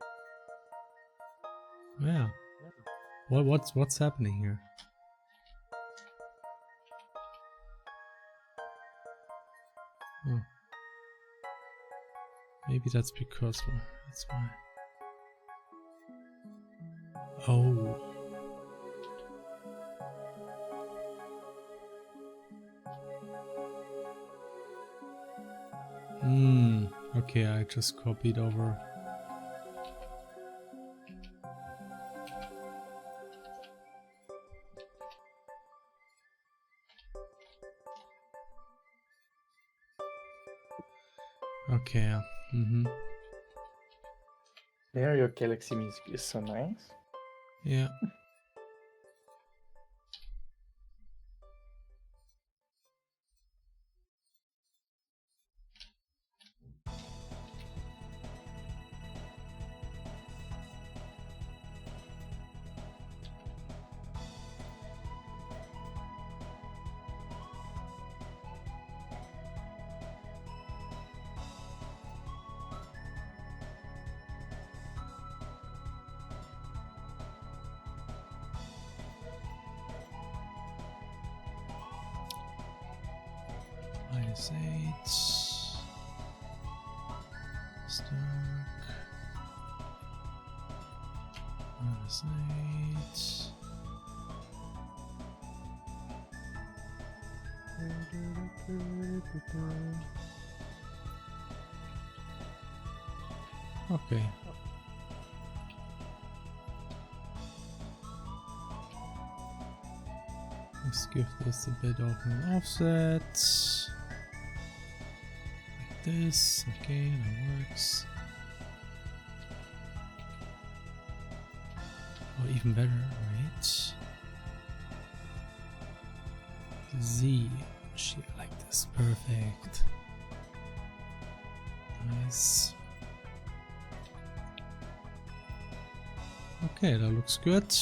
Yeah. What's happening here? Oh. Maybe that's because that's why. Oh. Okay, I just copied over. Okay, There, your galaxy music is so nice. yeah. -8. Stuck. -8. Okay. Let's give this a bit of an offset. Like this. Okay, that works. Oh, even better, right? Z. Shit, like this. Perfect. Nice. Okay, that looks good.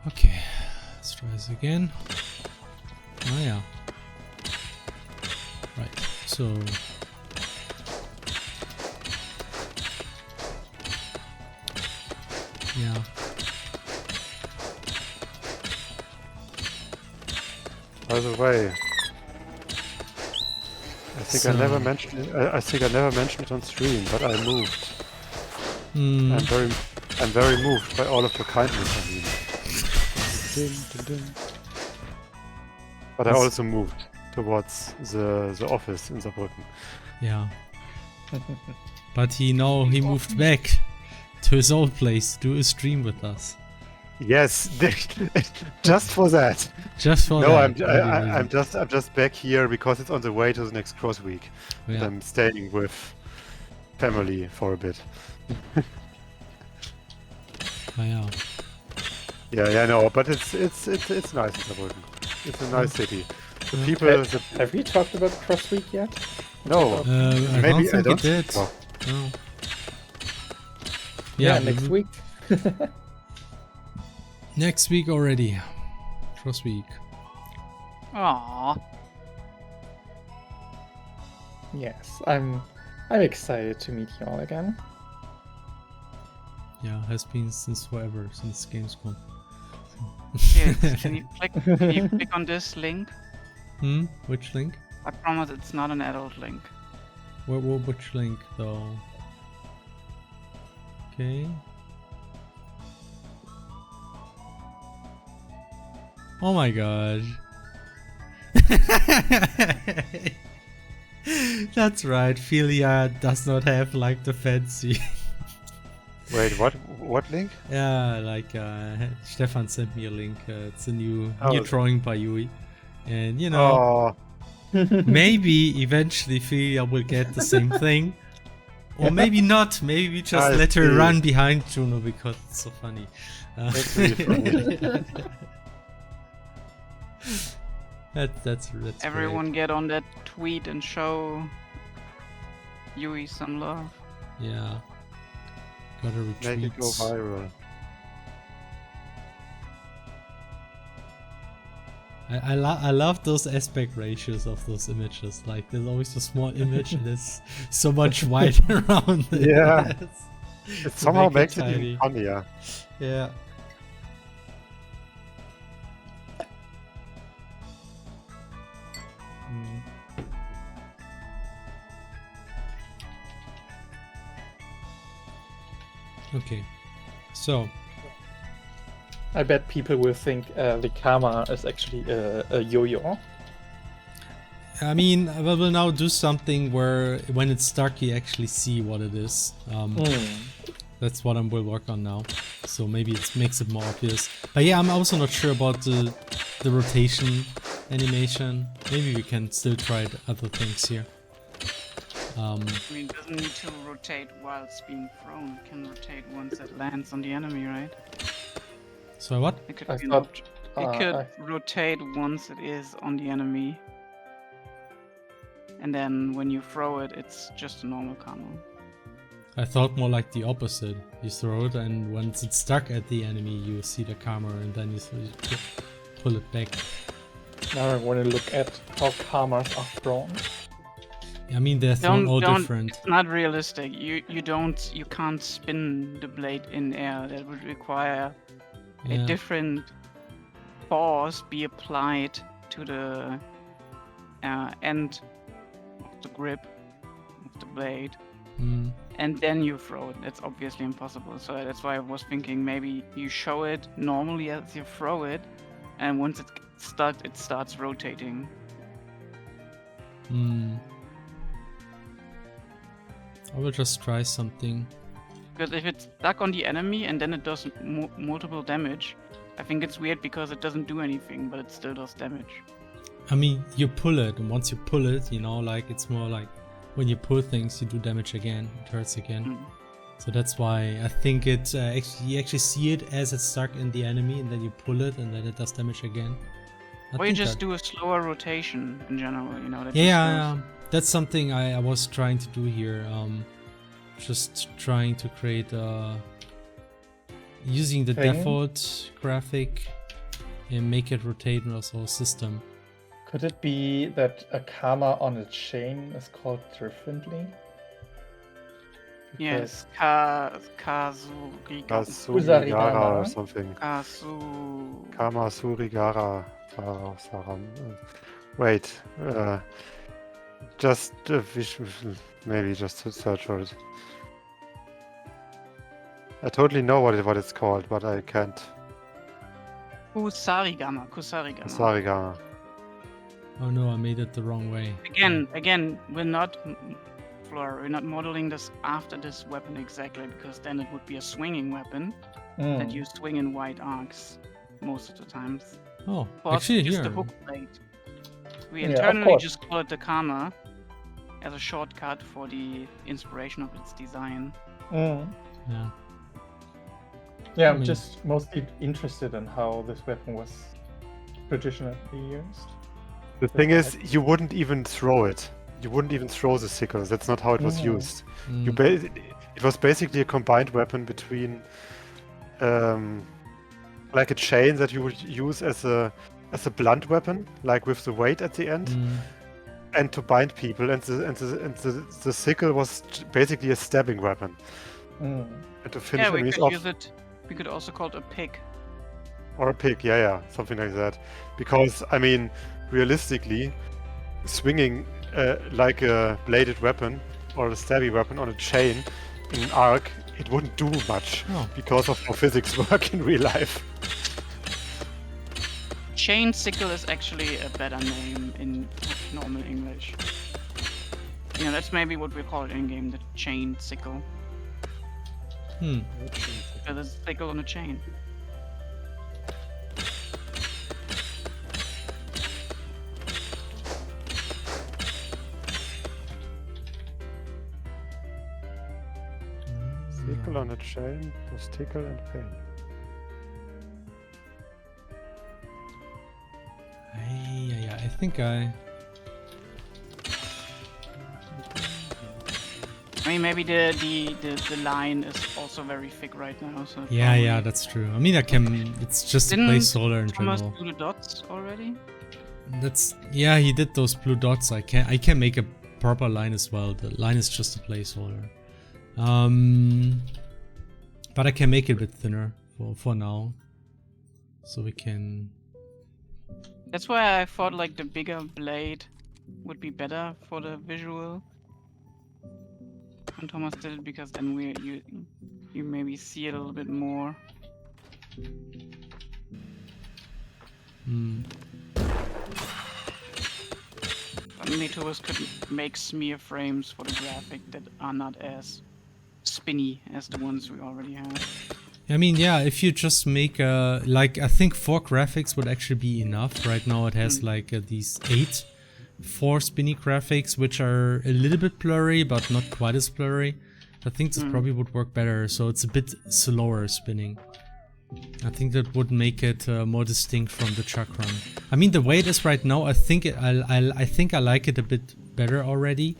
Okay, let's try this again. Oh yeah. Right, so yeah. By the way, I think I never mentioned it. I think I never mentioned it on stream, but I moved. I'm very moved by all of your kindness. I mean, but I also moved towards the office in Saarbrücken. Yeah. But he moved back to his old place to do a stream with us. Yes, just for that. Just for that. No, I'm just back here because it's on the way to the next cross week. Yeah. I'm staying with family for a bit. Oh, yeah. Yeah, no, but it's nice in Saarbrücken. It's a nice city. The people. Have we talked about cross week yet? No, I maybe don't think it did. Oh. No. Yeah, next week. Next week already. Cross week. Aww. Yes, I'm excited to meet you all again. Yeah, has been since forever, since Gamescom. Yes, can you click on this link? Which link? I promise it's not an adult link. Which link though? Okay. Oh my gosh. That's right, Philia does not have like the fancy. Wait, what link? Yeah, like Stefan sent me a link. It's a new drawing by Yui. And you know, maybe eventually Philia will get the same thing. Or maybe not. Maybe we just let her run behind Juno because it's so funny. That's really funny. That's Everyone great. get on that tweet and show Yui some love. Yeah. Gotta retweet. Make it go viral. I love those aspect ratios of those images. Like there's always a small image and there's so much white around it. Yeah. It somehow makes it even funnier. Yeah. Okay. So, I bet people will think the Karma is actually a yo-yo. I mean, we'll now do something where when it's stuck, you actually see what it is. That's what I will work on now. So maybe it makes it more obvious. But yeah, I'm also not sure about the rotation animation. Maybe we can still try other things here. I mean, it doesn't need to rotate while it's being thrown. It can rotate once it lands on the enemy, right? So what? It could, I be an thought, it could rotate once it is on the enemy. And then when you throw it, it's just a normal canon. I thought more like the opposite. You throw it, and once it's stuck at the enemy, you see the camera, and then you pull it back. Now I want to look at how Karmas are thrown. I mean, they're thrown all different. It's not realistic. You can't spin the blade in air. That would require a different force be applied to the end of the grip of the blade. And then you throw it. That's obviously impossible. So that's why I was thinking maybe you show it normally as you throw it, and once it's stuck, it starts rotating. I will just try something. Because if it's stuck on the enemy and then it does multiple damage, I think it's weird because it doesn't do anything, but it still does damage. I mean, you pull it, and once you pull it, you know, like it's more like when you pull things, you do damage again. It hurts again. So that's why I think it you actually see it as it's stuck in the enemy, and then you pull it, and then it does damage again. Or you just do a slower rotation in general, you know. That yeah, that's something I was trying to do here. Just trying to create using the default graphic and make it rotate in the whole system. Could it be that a Karma on a chain is called differently? Yes, Kasurigara or something. Kama Surigara. Wait, just maybe just to search for it. I totally know what it's called, but I can't. Kusarigama. Oh no, I made it the wrong way. Again, we're not modeling this after this weapon exactly, because then it would be a swinging weapon that you swing in wide arcs most of the times. Oh, For actually us, here. the hook blade. We internally just call it the Karma as a shortcut for the inspiration of its design. Yeah. Yeah, I'm just mostly interested in how this weapon was traditionally used. The thing is, you wouldn't even throw it. You wouldn't even throw the sickles. That's not how it was used. It was basically a combined weapon between, like a chain that you would use as a blunt weapon, like with the weight at the end, and to bind people. And the sickle was basically a stabbing weapon. And to finish enemies off. Use it. We could also call it a pick. Or a pick, yeah, something like that. Because I mean, realistically, swinging like a bladed weapon or a stabby weapon on a chain in an arc, it wouldn't do much because of how physics work in real life. Chain sickle is actually a better name in normal English. You know, that's maybe what we call it in game, the chain sickle. Because it's a sickle on a chain. Sickle on a chain does tickle and pain. I think I mean, maybe the line is also very thick right now. So yeah, that's true. I mean, it's just a placeholder in Thomas general. do the dots already? He did those blue dots. I can make a proper line as well. The line is just a placeholder. But I can make it a bit thinner for now, so we can. That's why I thought like the bigger blade would be better for the visual. And Thomas did it because then you maybe see it a little bit more. But Meteors could make smear frames for the graphic that are not as spinny as the ones we already have. I mean, yeah, if you just make like, I think 4 graphics would actually be enough. Right now it has like these 4 spinny graphics, which are a little bit blurry, but not quite as blurry. I think this probably would work better, so it's a bit slower spinning. I think that would make it more distinct from the Chakram. I mean, the way it is right now, I think I like it a bit better already,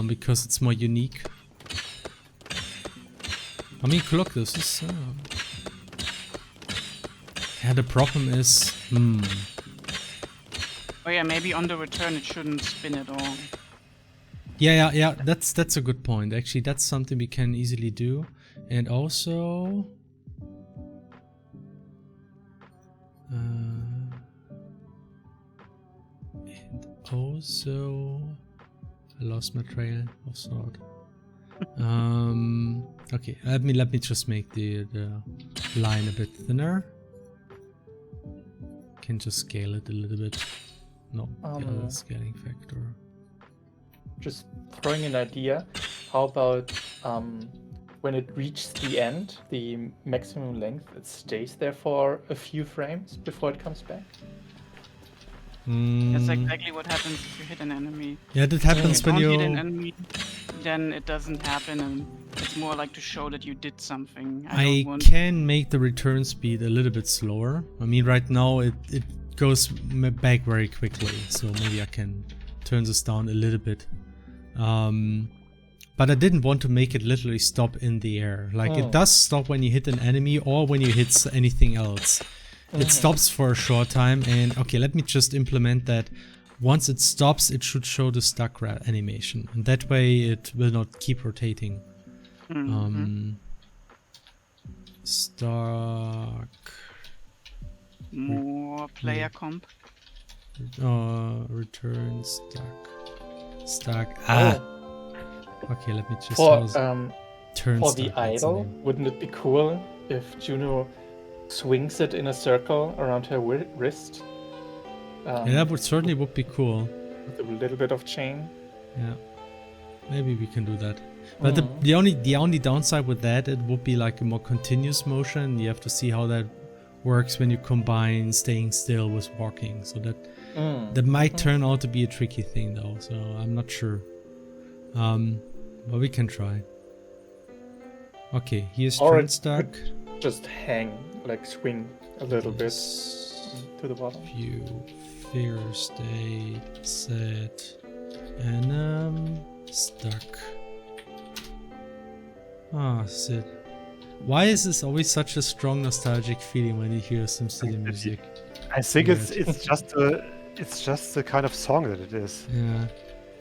because it's more unique. I mean, look, this is... yeah, the problem is... Oh yeah, maybe on the return it shouldn't spin at all. Yeah, that's a good point. Actually, that's something we can easily do. And also... I lost my trail of thought. Okay, let me just make the line a bit thinner. Can just scale it a little bit. No, the other scaling factor. Just throwing an idea. How about when it reaches the end, the maximum length, it stays there for a few frames before it comes back? That's exactly what happens if you hit an enemy. Yeah, that happens when you... hit an enemy, then it doesn't happen, and it's more like to show that you did something. I can make the return speed a little bit slower. I mean, right now it goes back very quickly, so maybe I can turn this down a little bit. But I didn't want to make it literally stop in the air. Like, it does stop when you hit an enemy or when you hit anything else. It stops for a short time, and okay, let me just implement that. Once it stops, it should show the stuck animation, and that way it will not keep rotating. Stuck. More player comp. Return stuck. Okay, let me just turn for stuck. the idol. Wouldn't it be cool if Juno swings it in a circle around her wrist? Yeah, that certainly would be cool. With a little bit of chain. Yeah, maybe we can do that. But the only downside with that, it would be like a more continuous motion. You have to see how that works when you combine staying still with walking. So that might turn out to be a tricky thing, though. So I'm not sure. But we can try. Okay, here's turn stuck. Just hang, like swing a little bit to the bottom. View, figure, stay, set, and stuck. Ah, sit. Why is this always such a strong nostalgic feeling when you hear SimCity music? I think it's just the kind of song that it is. Yeah.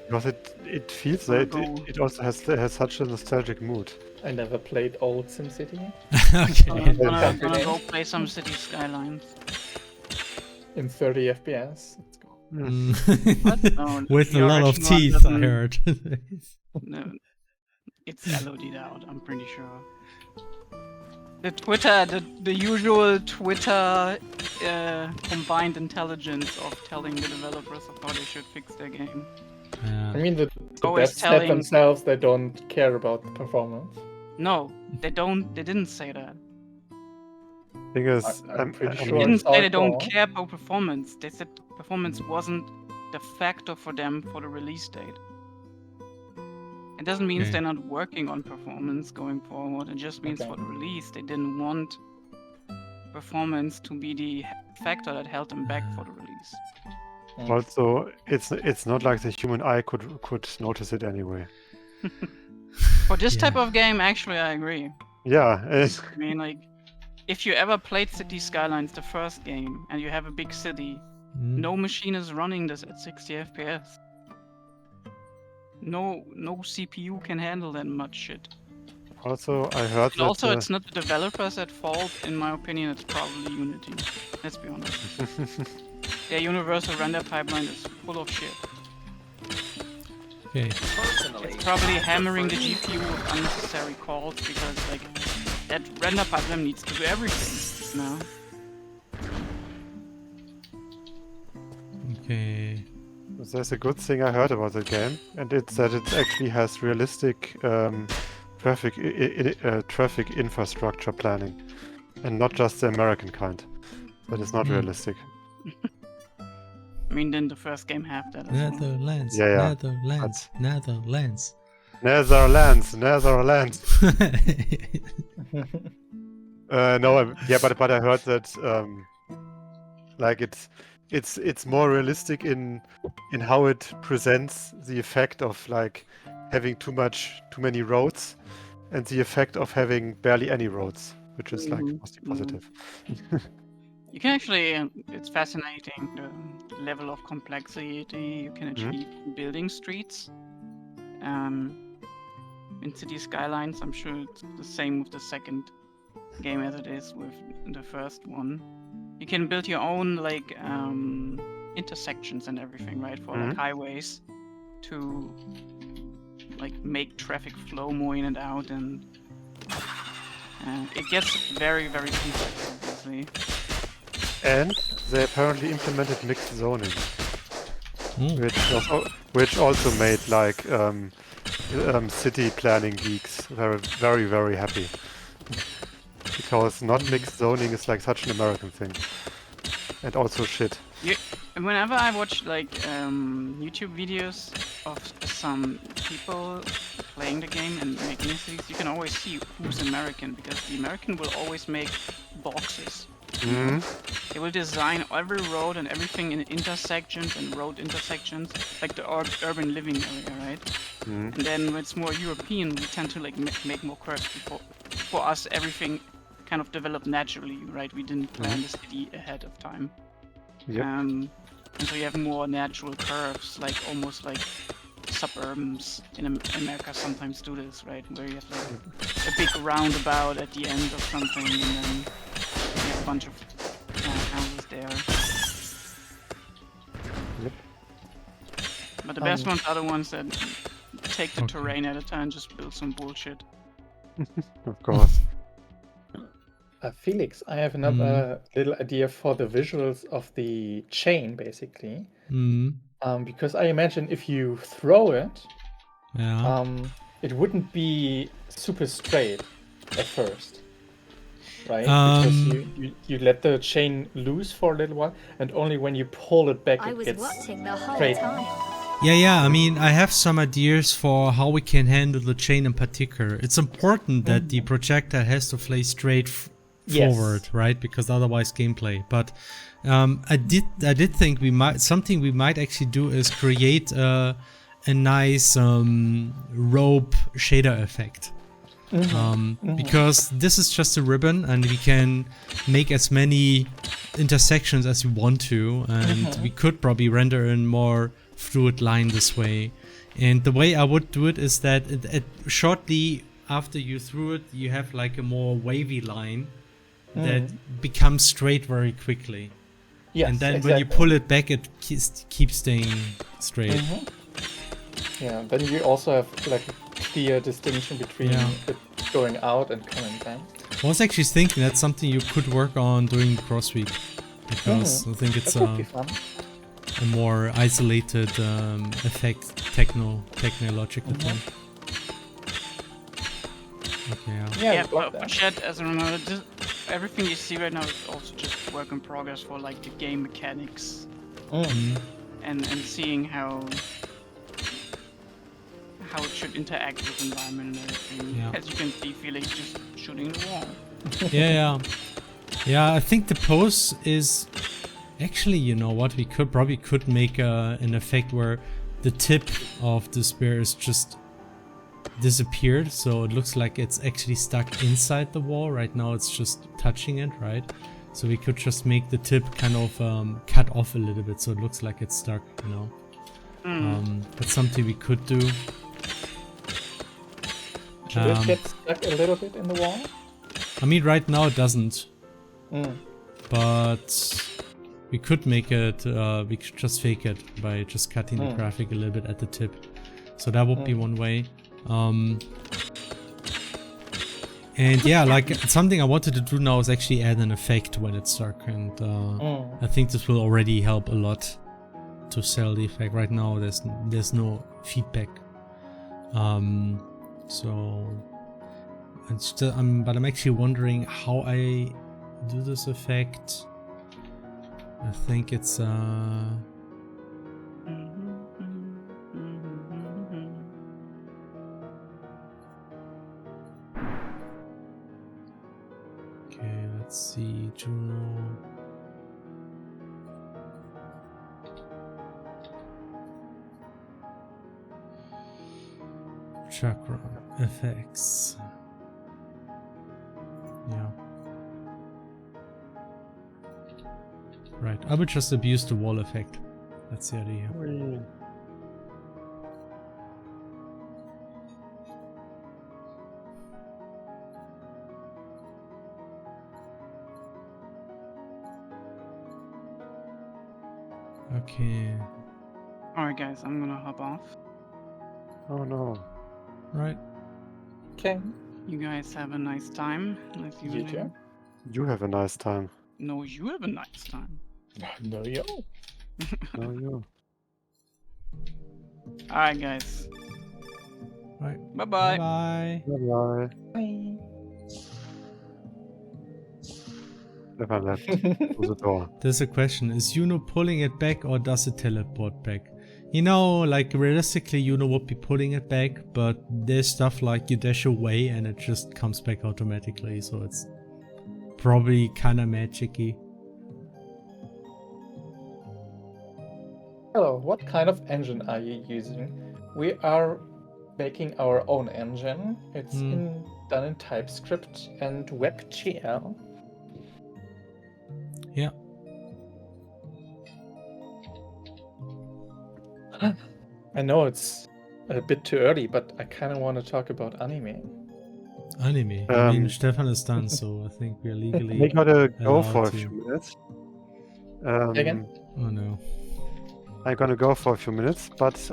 Because it feels that it also has such a nostalgic mood. I never played old SimCity. Okay. I'm gonna go play some City Skylines. In 30 FPS. Let's go. No, with a the lot of original one teeth, I doesn't- heard. No, it's LOD'd out, I'm pretty sure. The usual Twitter combined intelligence of telling the developers of how they should fix their game. Yeah. I mean, the Always devs said telling- themselves they don't care about the performance. No, they don't. They didn't say that. Thing is, I'm pretty They sure. didn't it's say they don't hardcore. care about performance. They said performance wasn't the factor for them for the release date. It doesn't mean Okay. they're not working on performance going forward. It just means Okay. for the release they didn't want performance to be the factor that held them back for the release. also, it's not like the human eye could notice it anyway. For this type Yeah. of game, actually, I agree. Yeah, I mean, like, if you ever played City Skylines, the first game, and you have a big city, no machine is running this at 60 FPS. No CPU can handle that much shit. also I heard And that. also, it's not the developers at fault. In my opinion, it's probably Unity. Let's be honest. Their universal render pipeline is full of shit. Okay. It's probably hammering the GPU with unnecessary calls because like that render pipeline needs to do everything now. Okay. There's a good thing I heard about the game, and it's that it actually has realistic traffic infrastructure planning, and not just the American kind. That is not realistic. I mean, didn't the first game have that as well? Netherlands, Yeah. Netherlands, Netherlands. Netherlands. No, yeah, but I heard that like it's more realistic in how it presents the effect of like having too many roads, and the effect of having barely any roads, which is like mostly positive. You can actually, it's fascinating the level of complexity you can achieve building streets. In City Skylines, I'm sure it's the same with the second game as it is with the first one. You can build your own like intersections and everything, right? For like highways to like make traffic flow more in and out, and it gets very, very complex, obviously. And they apparently implemented mixed zoning, which also made like city planning geeks very, very happy. Because not mixed zoning is like such an American thing. And also shit. Whenever I watch like YouTube videos of some people playing the game and making cities, you can always see who's American, because the American will always make boxes. They will design every road and everything in intersections and road intersections, like the urban living area, right? And then when it's more European, we tend to like make more curves. For us, everything kind of developed naturally, right? We didn't plan the city ahead of time. Yep. And so you have more natural curves, like almost like suburbs in America sometimes do this, right? Where you have like a big roundabout at the end of something, and then you have a bunch of houses there. Yep. But the best ones are the ones that take the terrain at a time and just build some bullshit. Of course. Felix, I have another little idea for the visuals of the chain, basically. Because I imagine if you throw it, it wouldn't be super straight at first, right? Because you let the chain loose for a little while, and only when you pull it back, it gets straight. Yeah, I mean, I have some ideas for how we can handle the chain in particular. It's important that the projectile has to fly straight forward, right? Because otherwise gameplay. But I did think we might actually do is create a nice rope shader effect. Because this is just a ribbon, and we can make as many intersections as we want to, and we could probably render in more fluid line this way. And the way I would do it is that shortly after you threw it, you have like a more wavy line that becomes straight very quickly. Yes, and then exactly. when you pull it back, it keeps staying straight. Yeah, then you also have like a clear distinction between it going out and coming back. I was actually thinking that's something you could work on during the cross week, because I think it's a more isolated effect, technological thing. Okay, but chat, as a reminder, everything you see right now is also just work in progress for like the game mechanics, and seeing how it should interact with the environment and everything. As you can see, Felix just shooting the wall. Yeah, I think the pose is actually, you know what, we probably could make an effect where the tip of the spear is just disappeared, so it looks like it's actually stuck inside the wall. Right now it's just touching it, right? So we could just make the tip kind of cut off a little bit, so it looks like it's stuck, you know. That's something we could do. Should it get stuck a little bit in the wall? I mean, right now it doesn't. But we could make it, we could just fake it by just cutting the graphic a little bit at the tip. So that would be one way. And yeah, like something I wanted to do now is actually add an effect when it's stuck, and I think this will already help a lot to sell the effect. Right now there's no feedback. So and still, but I'm actually wondering how I do this effect. I think it's okay, let's see, Juno. Chakra effects. Yeah. Right, I would just abuse the wall effect. That's the idea. Okay. Alright, guys, I'm gonna hop off. Oh no. Right. Okay. You guys have a nice time. Nice You evening. too. You have a nice time. No, you have a nice time. No, yo. No, you. Alright, guys. Right. Bye-bye. Bye. Bye-bye. Bye. Never left through the door. There's a question. Is Juno pulling it back or does it teleport back? You know, like realistically Juno would be pulling it back, but there's stuff like you dash away and it just comes back automatically, so it's probably kinda magic-y. Hello, what kind of engine are you using? We are making our own engine. It's done in TypeScript and WebGL. Yeah. I know it's a bit too early, but I kind of want to talk about anime. Anime. I mean, Stefan is done, so I think we're legally We gotta go allowed for a to. few minutes. Again? Oh no. I'm gonna go for a few minutes, but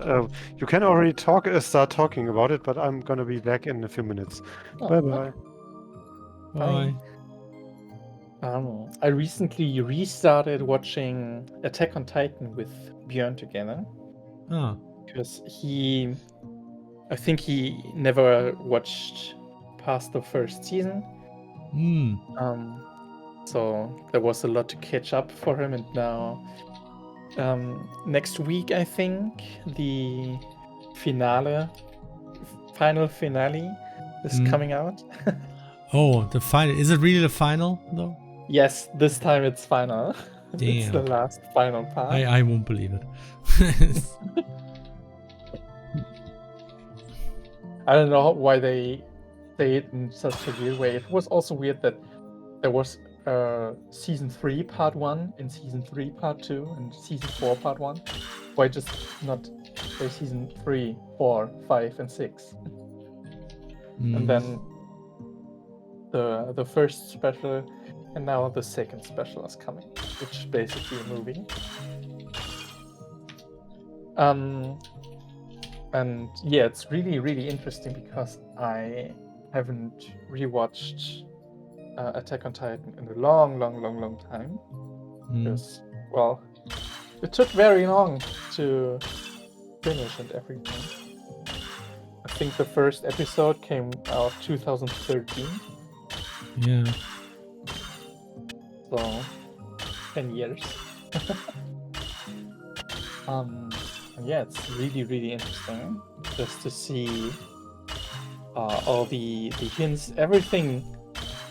you can already start talking about it, but I'm gonna be back in a few minutes. Oh, Bye-bye. Bye. I recently restarted watching Attack on Titan with Björn together. Ah. Because I think he never watched past the first season. So there was a lot to catch up for him, and now next week I think the final finale is coming out. Oh, the final. Is it really the final though? Yes, this time it's final. It's the Damn. last final part. I won't believe it. I don't know why they say it in such a weird way. It was also weird that there was season 3 part 1 and season 3 part 2 and season 4 part 1. Why just not say season 3, 4, 5 and 6? And then the first special and now the second special is coming, which is basically a movie. And yeah, it's really, really interesting because I haven't rewatched Attack on Titan in a long time. Because, well, it took very long to finish and everything. I think the first episode came out 2013. Yeah. So, 10 years. And yeah, it's really, really interesting just to see all the hints. Everything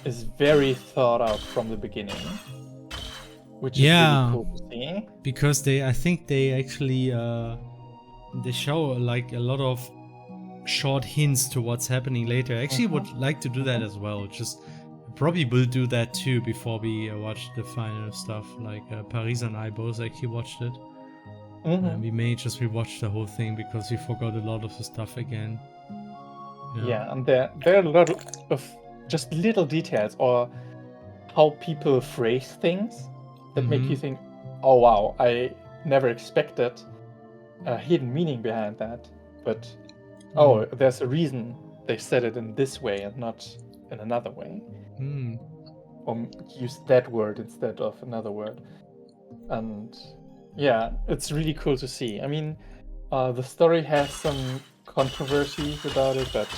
is very thought out from the beginning, which is really cool to see. Because I think they actually they show like a lot of short hints to what's happening later. I actually would like to do that as well. Just probably will do that too before we watch the final stuff. Like Paris and I both actually watched it. We may just rewatch the whole thing because we forgot a lot of the stuff again. Yeah, and there are a lot of just little details or how people phrase things that make you think, oh wow, I never expected a hidden meaning behind that. But oh, there's a reason they said it in this way and not in another way. Or use that word instead of another word. And yeah, it's really cool to see. I mean, the story has some controversies about it, but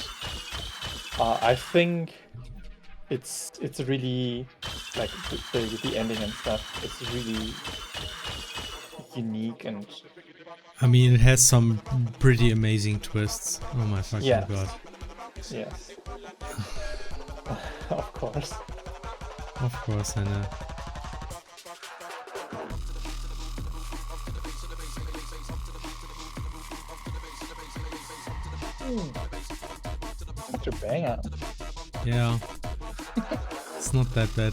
I think it's really like the ending and stuff. It's really unique, and I mean, it has some pretty amazing twists. Oh my fucking god. Yes. Of course. Of course, I know. Such a banger. Yeah. It's not that bad.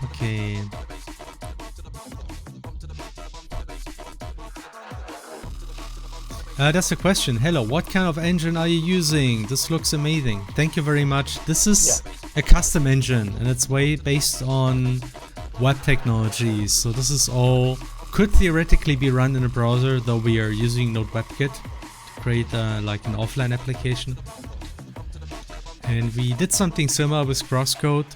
Okay. That's a question. Hello, what kind of engine are you using? This looks amazing. Thank you very much. This is a custom engine and it's based on web technologies. So this is all could theoretically be run in a browser, though we are using Node WebKit to create like an offline application. And we did something similar with Crosscode.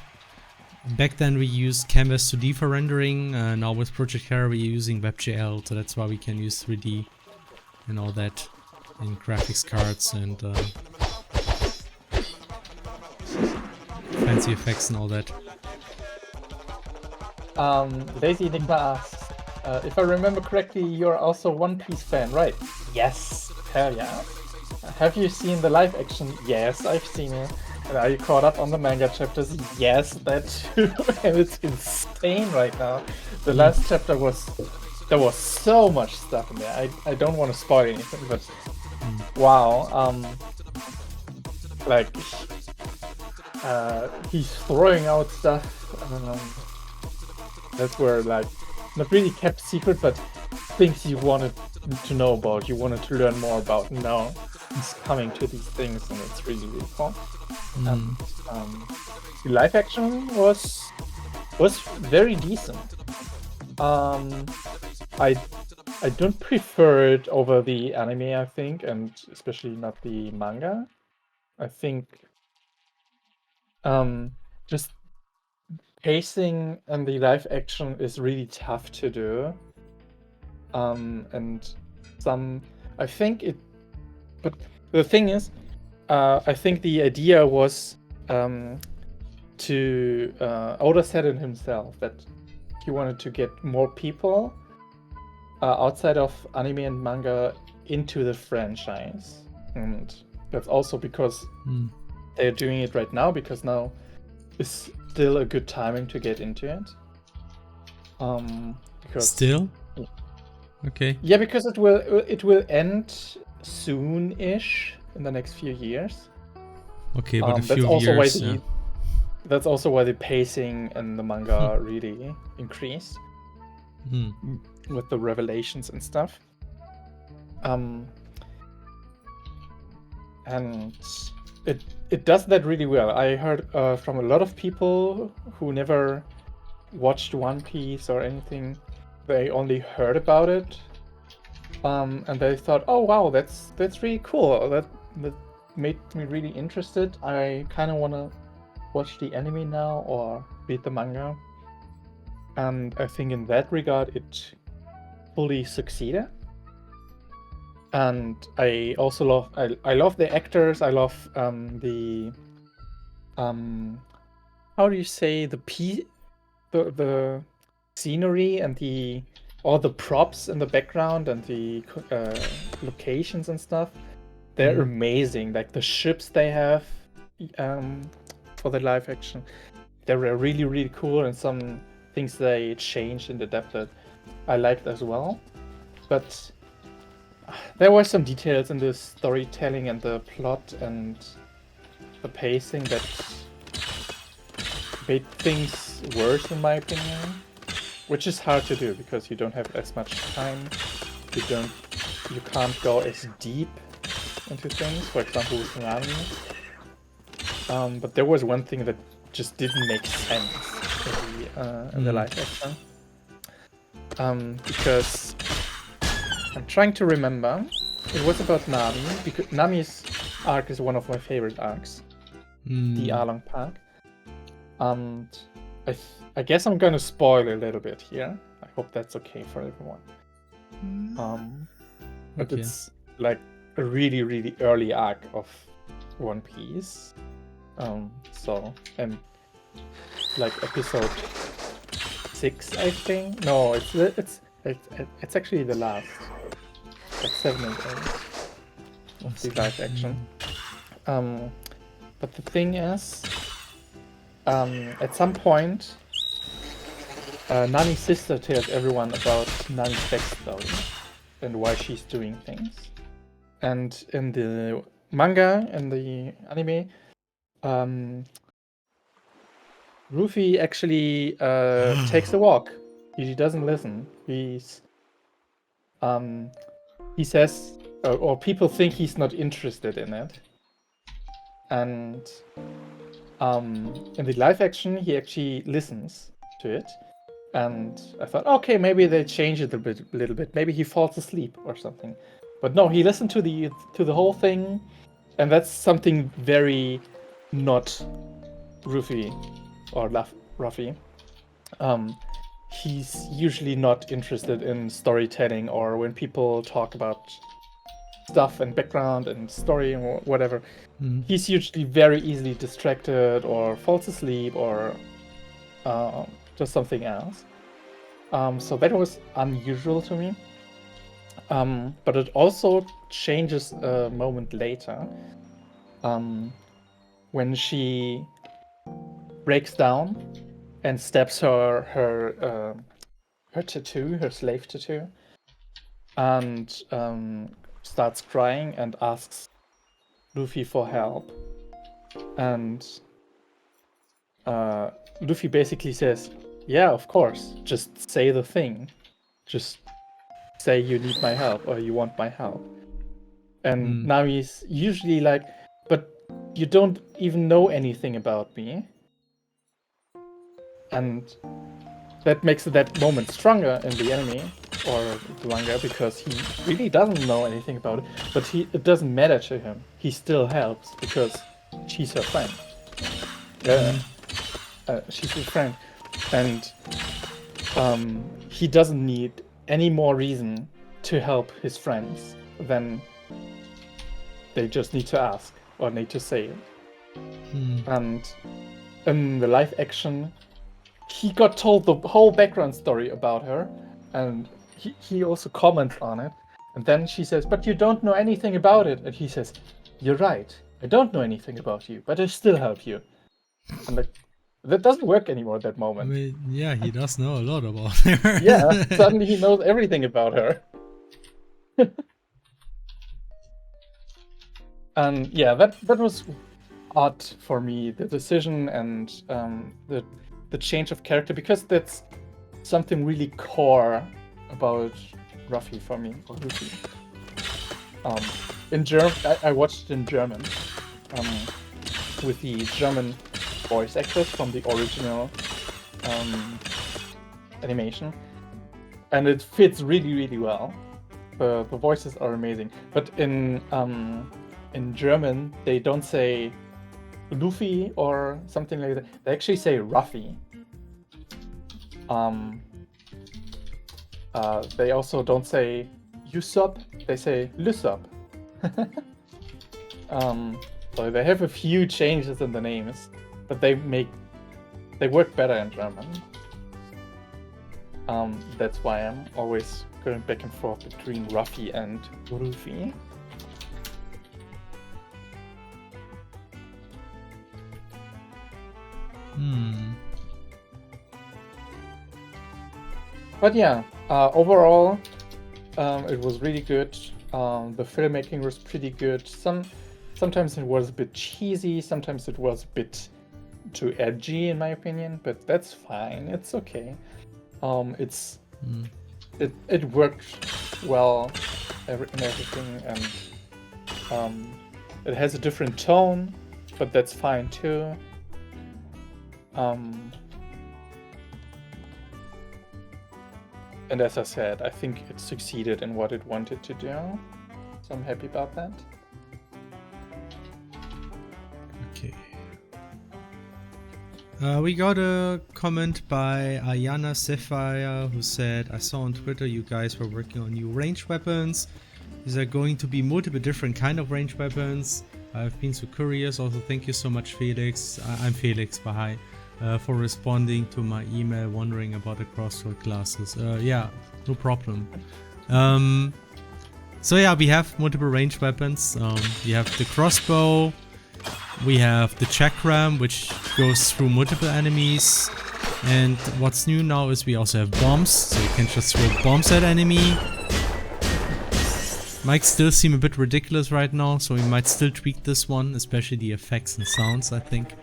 Back then we used Canvas 2D for rendering. Now with Project Hera we're using WebGL, so that's why we can use 3D and all that in graphics cards and fancy effects and all that. Lazy Enigma asks, if I remember correctly, you're also One Piece fan, right? Yes, hell yeah. Have you seen the live action? Yes, I've seen it. And are you caught up on the manga chapters? Yes, that too. And it's insane right now. The last chapter there was so much stuff in there. I don't want to spoil anything, but wow. Like he's throwing out stuff that were like not really kept secret, but things you wanted to know about, you wanted to learn more about. Now he's coming to these things, and it's really, really cool. The live action was very decent. I don't prefer it over the anime, I think, and especially not the manga. I think just pacing and the live action is really tough to do. And I think it, but the thing is, I think the idea was to Oda said it himself that he wanted to get more people outside of anime and manga into the franchise, and that's also because they're doing it right now, because now is still a good timing to get into it. Because still? Okay. Yeah, because it will end soon-ish in the next few years. Okay, but a few years. That's also why the pacing in the manga really increased with the revelations and stuff. And it does that really well. I heard from a lot of people who never watched One Piece or anything. They only heard about it, and they thought, "Oh wow, that's really cool. That made me really interested. I kind of want to watch the anime now or read the manga." And I think in that regard, it fully succeeded. And I also love the actors. I love the how do you say, the scenery and all the props in the background and the locations and stuff. They're amazing. Like the ships they have for the live action, they were really, really cool, and some things they changed and adapted I liked as well. But there were some details in the storytelling and the plot and the pacing that made things worse, in my opinion. Which is hard to do because you don't have as much time. You can't go as deep into things. For example, with anime. But there was one thing that just didn't make sense in the live action. Because I'm trying to remember. It was about Nami, because Nami's arc is one of my favorite arcs. The Arlong Park. And I guess I'm gonna spoil a little bit here. I hope that's okay for everyone. But Okay. it's like a really, really early arc of One Piece. And like episode 6, I think. No, it's actually the last. Like 7 and 8 of the live action. But the thing is, at some point, Nani's sister tells everyone about Nani's backstory and why she's doing things. And in the manga and the anime, Ruffy actually takes a walk. He doesn't listen. He says, or people think he's not interested in it. And in the live action, he actually listens to it. And I thought, okay, maybe they change it a little bit. Maybe he falls asleep or something. But no, he listened to the whole thing, and that's something very not Ruffy or Ruffy. He's usually not interested in storytelling or when people talk about stuff and background and story or whatever. He's usually very easily distracted or falls asleep or just something else. So that was unusual to me. But it also changes a moment later when she breaks down and stabs her tattoo, her slave tattoo, and starts crying and asks Luffy for help. And Luffy basically says, yeah, of course, just say the thing. Just say you need my help or you want my help. And Nami's usually like, but you don't even know anything about me. And that makes that moment stronger in the anime or the manga because he really doesn't know anything about it, but it doesn't matter to him. He still helps because she's her friend. She's his friend, and he doesn't need any more reason to help his friends than they just need to ask or need to say it. And in the live action, he got told the whole background story about her, and he also comments on it. And then she says, but you don't know anything about it. And he says, you're right. I don't know anything about you, but I still help you. And like, that doesn't work anymore at that moment. I mean, yeah, he does know a lot about her. Yeah, suddenly he knows everything about her. And yeah, that was odd for me, the decision and the change of character, because that's something really core about Ruffy for me, or Ruffy. In German, I watched it in German, with the German voice actors from the original animation, and it fits really, really well. The voices are amazing, but in German they don't say Luffy or something like that. They actually say Ruffy. They also don't say Usopp. They say Lysop. So they have a few changes in the names, but they work better in German. That's why I'm always going back and forth between Ruffy and Ruffy. But yeah, overall, it was really good. The filmmaking was pretty good. Sometimes it was a bit cheesy, sometimes it was a bit too edgy in my opinion, but that's fine. It's okay. It worked well in everything, and it has a different tone, but that's fine too. And as I said, I think it succeeded in what it wanted to do. So I'm happy about that. Okay. We got a comment by Ayana Sapphire who said, I saw on Twitter you guys were working on new ranged weapons. Is there going to be multiple different kind of ranged weapons? I've been so curious. Also, thank you so much, Felix. I'm Felix, but hi. For responding to my email wondering about the crossroad classes. Yeah, no problem. So yeah, we have multiple ranged weapons. We have the crossbow, we have the chakram, which goes through multiple enemies, and what's new now is we also have bombs, so you can just throw bombs at enemy. Might still seem a bit ridiculous right now, so we might still tweak this one, especially the effects and sounds, I think.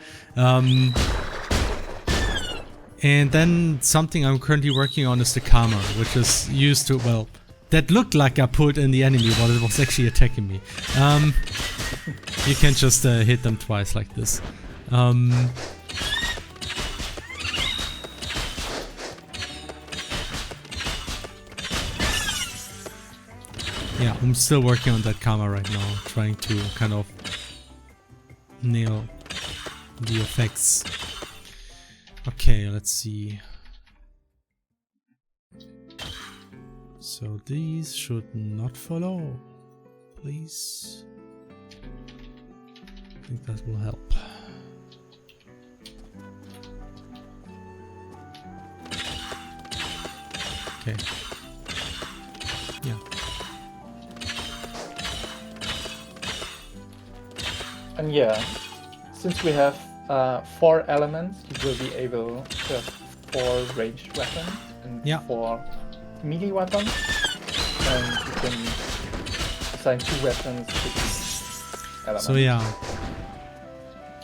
And then something I'm currently working on is the karma, which is used to, well, that looked like I put in the enemy, but it was actually attacking me. You can just hit them twice like this. Yeah, I'm still working on that karma right now, trying to kind of nail the effects. Okay, let's see. So these should not follow, please. I think that will help. Okay. Yeah. And yeah, since we have 4 elements, you will be able to have 4 ranged weapons and 4 melee weapons, and you can assign 2 weapons to each element. So yeah.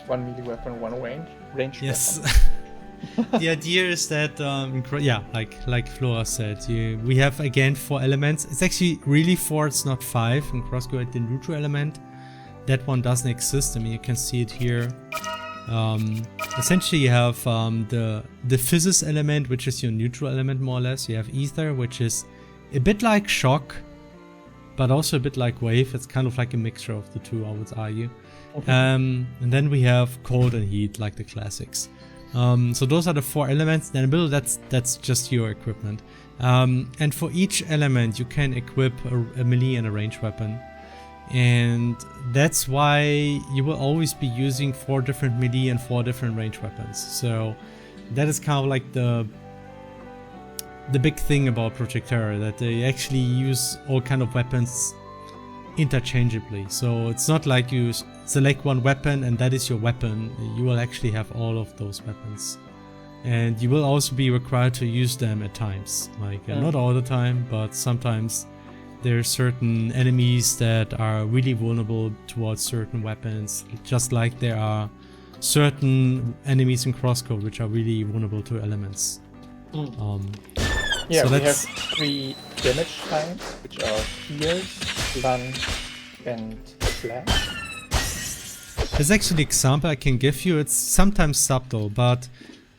1 melee weapon, 1 ranged yes. weapon. The idea is that, yeah, like Flora said, we have again 4 elements. It's actually really 4, it's not 5. In Crossgo at the neutral element, that one doesn't exist. I mean, you can see it here. Essentially you have the physis element, which is your neutral element more or less. You have ether, which is a bit like shock, but also a bit like wave. It's kind of like a mixture of the two, I would argue. Okay. And then we have cold and heat, like the classics. So those are the 4 elements. Then in the middle, that's just your equipment. And for each element, you can equip a melee and a ranged weapon. And that's why you will always be using 4 different melee and 4 different range weapons. So that is kind of like the big thing about Project Terra, that they actually use all kind of weapons interchangeably. So it's not like you select one weapon and that is your weapon. You will actually have all of those weapons. And you will also be required to use them at times. Like not all the time, but sometimes there are certain enemies that are really vulnerable towards certain weapons, just like there are certain enemies in Crosscode which are really vulnerable to elements. Yeah, so we have 3 damage types, which are pierce, plunge, and slash. There's actually an example I can give you. It's sometimes subtle, but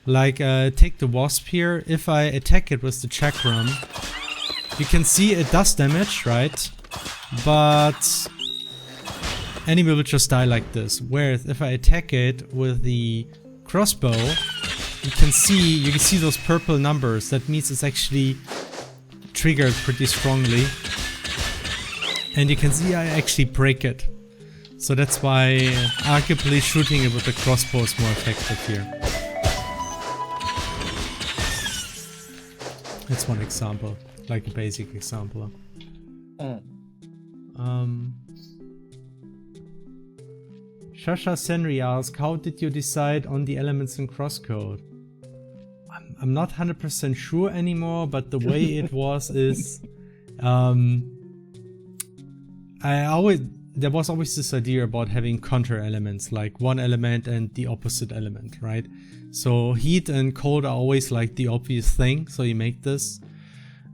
like take the wasp here. If I attack it with the chakram, you can see it does damage, right? But enemy will just die like this. Whereas if I attack it with the crossbow, you can see those purple numbers. That means it's actually triggered pretty strongly. And you can see I actually break it. So that's why arguably shooting it with the crossbow is more effective here. That's one example. Like a basic example. Shasha Senri asks, how did you decide on the elements in Crosscode? I'm not 100% sure anymore, but the way it was is there was always this idea about having counter elements, like one element and the opposite element, right? So heat and cold are always like the obvious thing, so you make this.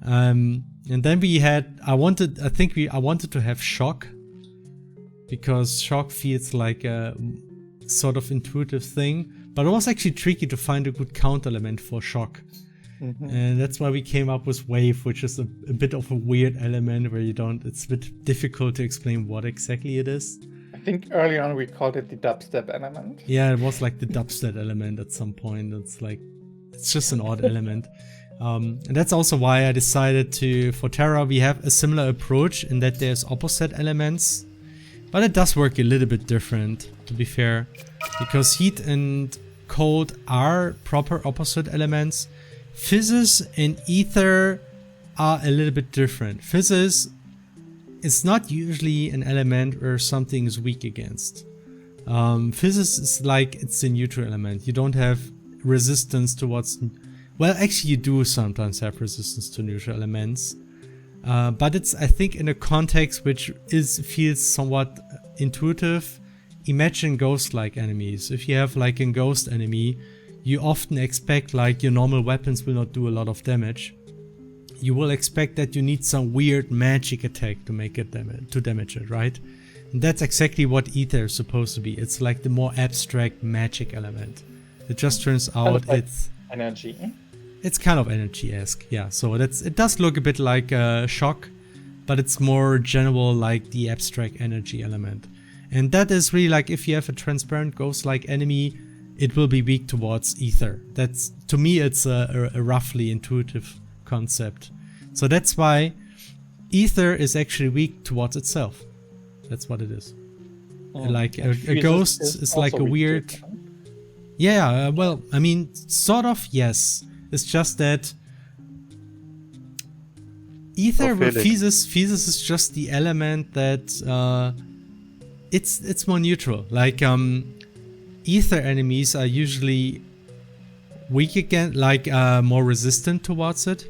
And then we had, I wanted to have shock, because shock feels like a sort of intuitive thing, but it was actually tricky to find a good counter element for shock. And that's why we came up with wave, which is a bit of a weird element where it's a bit difficult to explain what exactly it is. I think early on we called it the dubstep element. Yeah, it was like the dubstep element at some point. It's just an odd element. And that's also why I decided for Terra, we have a similar approach in that there's opposite elements. But it does work a little bit different, to be fair. Because heat and cold are proper opposite elements. Physis and ether are a little bit different. Physis is not usually an element where something is weak against. Physis is like it's a neutral element. You don't have resistance towards... Well, actually you do sometimes have resistance to neutral elements. But it's, I think, in a context which feels somewhat intuitive. Imagine ghost-like enemies. If you have like a ghost enemy, you often expect like your normal weapons will not do a lot of damage. You will expect that you need some weird magic attack to make it damage it, right? And that's exactly what ether is supposed to be. It's like the more abstract magic element. It just turns out like it's energy. It's kind of energy-esque, yeah. So it does look a bit like shock, but it's more general like the abstract energy element. And that is really like if you have a transparent ghost-like enemy, it will be weak towards ether. That's, to me, it's a roughly intuitive concept. So that's why ether is actually weak towards itself. That's what it is. Like a ghost is like a weird... Yeah, well, I mean, sort of, yes. It's just that ether with Physis is just the element that it's more neutral. Like ether enemies are usually weak again, like more resistant towards it.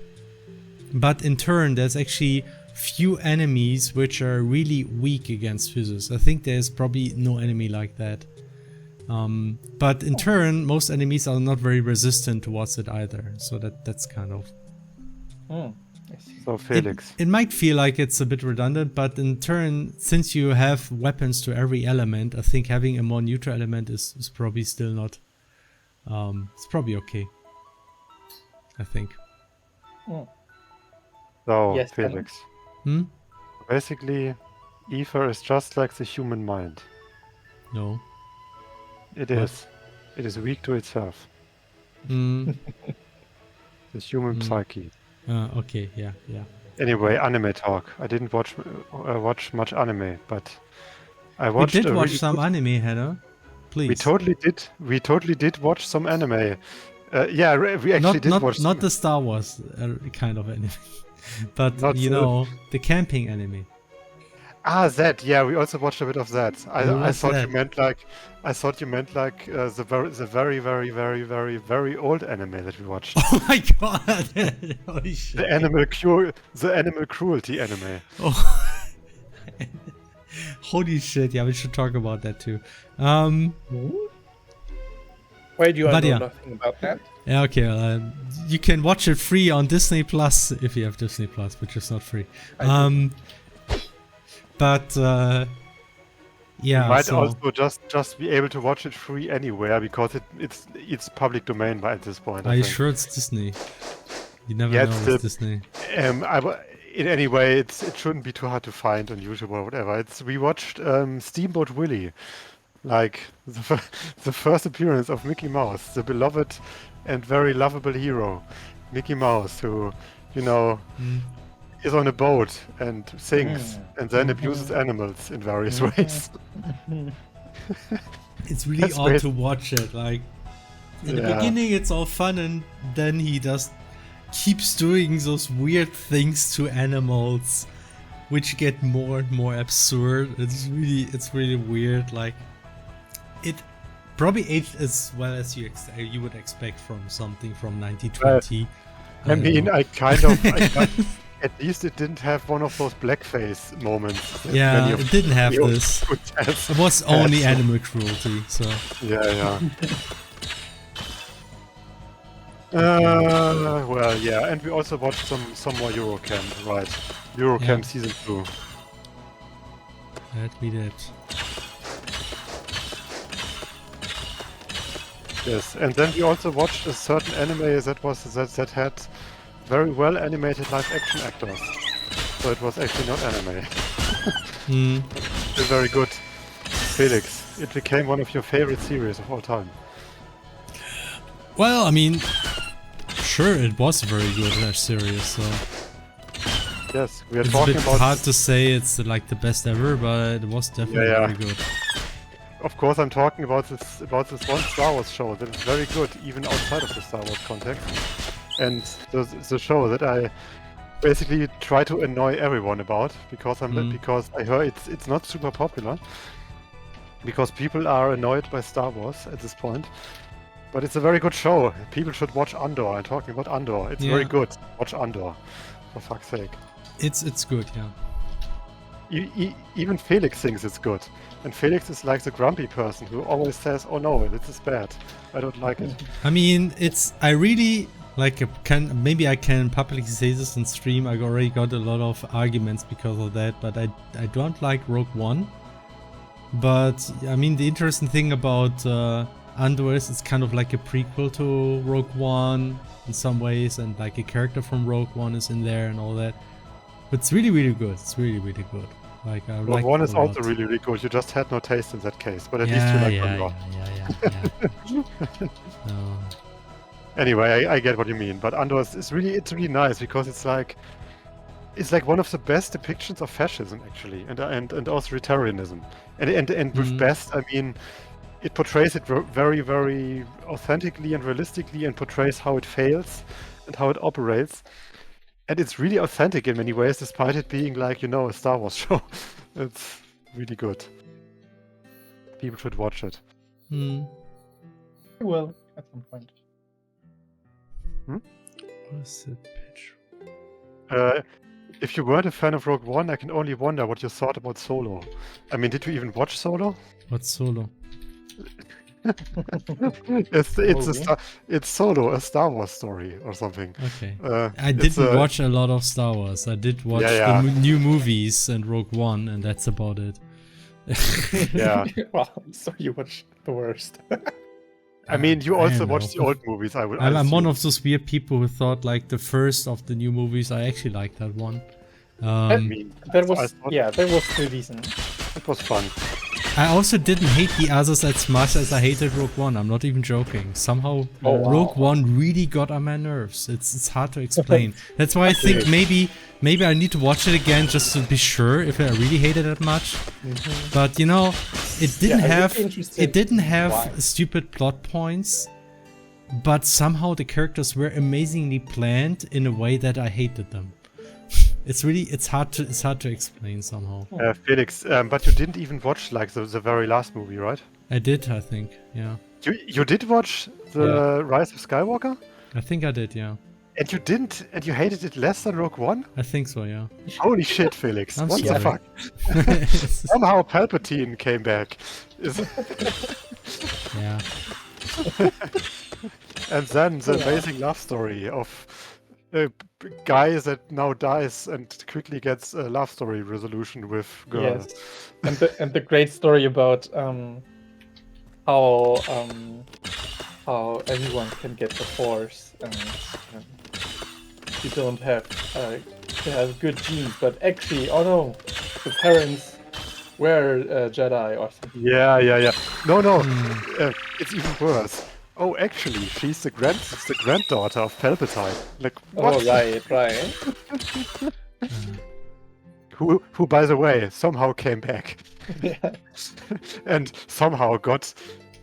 But in turn, there's actually few enemies which are really weak against Physis. I think there's probably no enemy like that. But in turn, most enemies are not very resistant towards it either. So that's kind of... So Felix. It might feel like it's a bit redundant, but in turn, since you have weapons to every element, I think having a more neutral element is probably still not... it's probably okay. I think. So, yes, Felix. Hmm? Basically, ether is just like the human mind. No. It is. It is weak to itself. The human psyche. Okay, yeah. Anyway, anime talk. I didn't watch much anime, but I watched. We did watch some anime, Hera. Please. We totally did watch some anime. Yeah, we actually did watch. Not the Star Wars kind of anime, but the camping anime. Ah, that. Yeah, we also watched a bit of that. I thought you meant like the very, very, very, very, very old anime that we watched. Oh my god! Holy shit. The animal cruelty anime. Oh. Holy shit! Yeah, we should talk about that too. Wait, you know nothing about that? Yeah, okay. You can watch it free on Disney Plus if you have Disney Plus, which is not free. But yeah, you might also just be able to watch it free anywhere because it's public domain at this point. Are you sure it's Disney? You never know it's Disney. In any way, it shouldn't be too hard to find on YouTube or whatever. We watched Steamboat Willie, like the first appearance of Mickey Mouse, the beloved and very lovable hero, Mickey Mouse, who is on a boat and sings and then abuses animals in various ways. It's really odd to watch it. Like in the beginning, it's all fun, and then he just keeps doing those weird things to animals, which get more and more absurd. It's really weird. Like it probably aged as well as you would expect from something from 1920. I mean, I kind of. At least it didn't have one of those blackface moments. Yeah, it didn't have this. It was only animal cruelty, so... Yeah. Well, yeah, and we also watched some more Eurocamp, right? Eurocamp Season 2. That we did. Yes, and then we also watched a certain anime that had very well animated live action actors. So it was actually not anime. Still very good. Felix, it became one of your favorite series of all time. Well, I mean, sure, it was very good, that series, so... Yes, we are It's a talking bit about... hard to say it's like the best ever, but it was definitely very good. Of course, I'm talking about this one Star Wars show that is very good, even outside of the Star Wars context. And the show that I basically try to annoy everyone about, because I heard it's not super popular. Because people are annoyed by Star Wars at this point. But it's a very good show. People should watch Andor. I'm talking about Andor. It's very good. Watch Andor. For fuck's sake. It's good, yeah. Even Felix thinks it's good. And Felix is like the grumpy person who always says, oh no, this is bad. I don't like it. I mean, I really like maybe I can publicly say this on stream. I already got a lot of arguments because of that, but I don't like Rogue One. But I mean, the interesting thing about Andor is it's kind of like a prequel to Rogue One in some ways, and like a character from Rogue One is in there and all that. But it's really, really good. It's really, really good. Like I Rogue One is also really, really good. You just had no taste in that case, but at least you like Andor. No. Anyway, I get what you mean, but Andor is really nice because it's like one of the best depictions of fascism actually, and authoritarianism, and with best I mean it portrays it very, very authentically and realistically, and portrays how it fails and how it operates, and it's really authentic in many ways, despite it being like, you know, a Star Wars show. It's really good. People should watch it. I will at some point. What's the pitch? If you weren't a fan of Rogue One, I can only wonder what you thought about Solo. I mean, did you even watch Solo? What's Solo? It's Solo, a Star Wars story or something. Okay. I didn't watch a lot of Star Wars. I did watch the new movies and Rogue One, and that's about it. Yeah. Well, so you watched the worst. I mean, you also watched the old movies. I'm one of those weird people who thought like the first of the new movies. I actually liked that one. That was pretty decent. It was fun. I also didn't hate the others as much as I hated Rogue One. I'm not even joking. Somehow Rogue One really got on my nerves. It's hard to explain. That's why I think maybe I need to watch it again just to be sure if I really hated it much. But you know, it didn't have stupid plot points, but somehow the characters were amazingly planned in a way that I hated them. It's hard to explain somehow. Felix, but you didn't even watch like the very last movie, right? I did, I think, yeah. You did watch the Rise of Skywalker? I think I did, yeah. And you didn't, and you hated it less than Rogue One? I think so, yeah. Holy shit, Felix! I'm what sorry. the fuck? Somehow Palpatine came back. Yeah. And then the amazing love story of a guy that now dies and quickly gets a love story resolution with girl. Yes. And the great story about how everyone can get the Force, and you don't have to have good genes, but actually, oh no, the parents were Jedi or something. Yeah. No. It's even worse. Oh, actually, she's the granddaughter of Palpatine. Like, what? Oh, right. Who, by the way, somehow came back. Yeah. And somehow got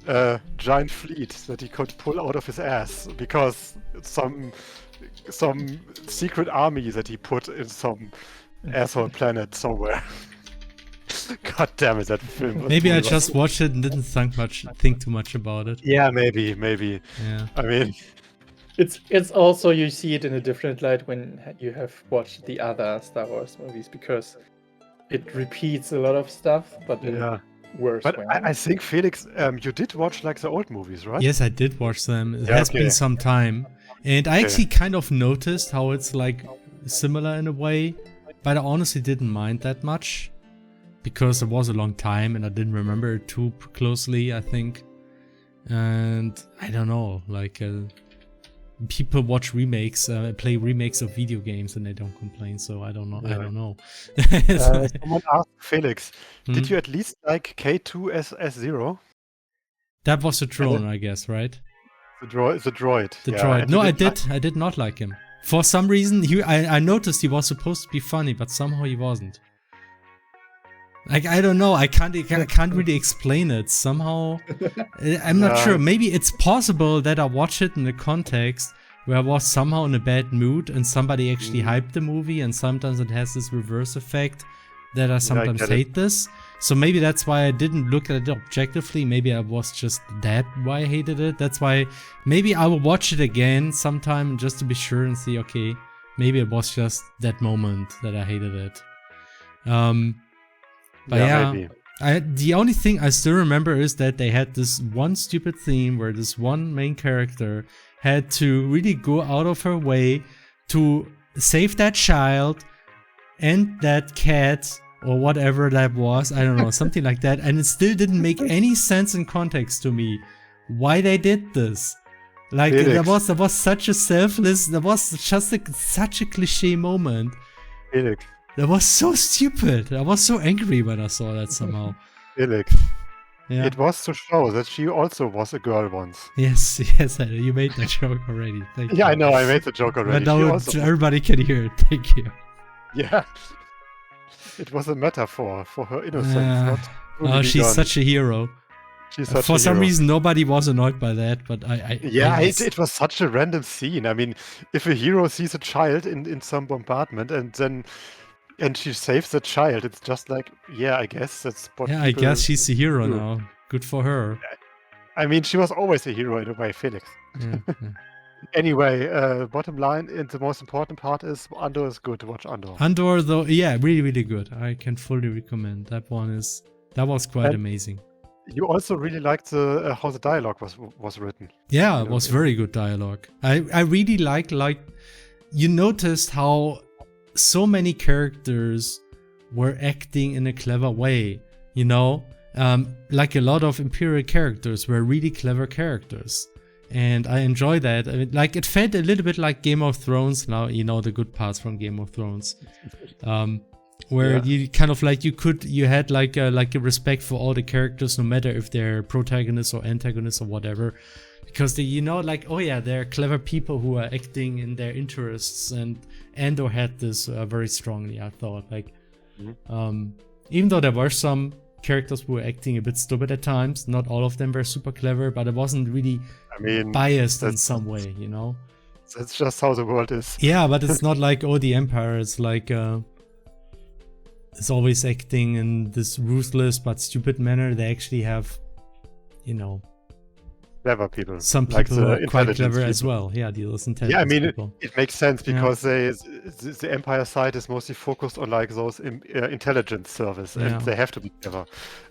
a giant fleet that he could pull out of his ass because some secret army that he put in some asshole planet somewhere. God damn it, that film. Maybe I just watched it and didn't think too much about it. Yeah, maybe. Yeah. I mean, it's also, you see it in a different light when you have watched the other Star Wars movies, because it repeats a lot of stuff, but in worse but way. I think, Felix, you did watch like the old movies, right? Yes, I did watch them. It has been some time. And I actually kind of noticed how it's like similar in a way, but I honestly didn't mind that much. Because it was a long time and I didn't remember it too closely, I think. And I don't know, like people watch remakes, play remakes of video games, and they don't complain. So I don't know. I don't know. Someone asked Felix, did you at least like K2 S0? That was the drone, I guess, right? The droid. The droid. No, I did not like him. For some reason, I noticed he was supposed to be funny, but somehow he wasn't. Like, I don't know. I can't really explain it. Somehow, I'm not sure. Maybe it's possible that I watched it in a context where I was somehow in a bad mood and somebody actually hyped the movie, and sometimes it has this reverse effect that I sometimes hate this. So maybe that's why I didn't look at it objectively. Maybe I was just that why I hated it. That's why maybe I will watch it again sometime just to be sure and see, okay, maybe it was just that moment that I hated it. But yeah, the only thing I still remember is that they had this one stupid theme where this one main character had to really go out of her way to save that child and that cat or whatever that was. I don't know, something like that. And it still didn't make any sense in context to me why they did this. Like, there was such a selfless, there was just such a cliche moment. Felix. That was so stupid. I was so angry when I saw that somehow. Felix. Yeah. It was to show that she also was a girl once. Yes, you made that joke already. Thank you. I know, I made the joke already. But now everybody can hear it. Thank you. Yeah. It was a metaphor for her innocence. She's such a hero. For some reason, nobody was annoyed by that, but it was such a random scene. I mean, if a hero sees a child in some bombardment and she saves the child, it's just like, I guess that's what. Yeah, I guess she's a hero now. Good for her. I mean, she was always a hero in a way, Felix. Anyway, bottom line, and the most important part is Andor is good. Watch Andor. Andor, though, really, really good. I can fully recommend that one. That was quite amazing. You also really liked the how the dialogue was written. Yeah, it was very good dialogue. I really like you noticed how so many characters were acting in a clever way, you know? Like a lot of Imperial characters were really clever characters. And I enjoy that. I mean, like, it felt a little bit like Game of Thrones. Now, you know the good parts from Game of Thrones. Where you kind of like, you had like a respect for all the characters, no matter if they're protagonists or antagonists or whatever. Because they're clever people who are acting in their interests, and Andor had this very strongly, I thought. Like, even though there were some characters who were acting a bit stupid at times, not all of them were super clever, but it wasn't really biased in some way, you know? That's just how the world is. Yeah, but it's not like, the Empire is like, it's always acting in this ruthless but stupid manner. They actually have, you know, clever people. Some people who are quite clever as well. Yeah, those intelligent I mean, people. It makes sense because the Empire side is mostly focused on like those intelligence service, and they have to be clever.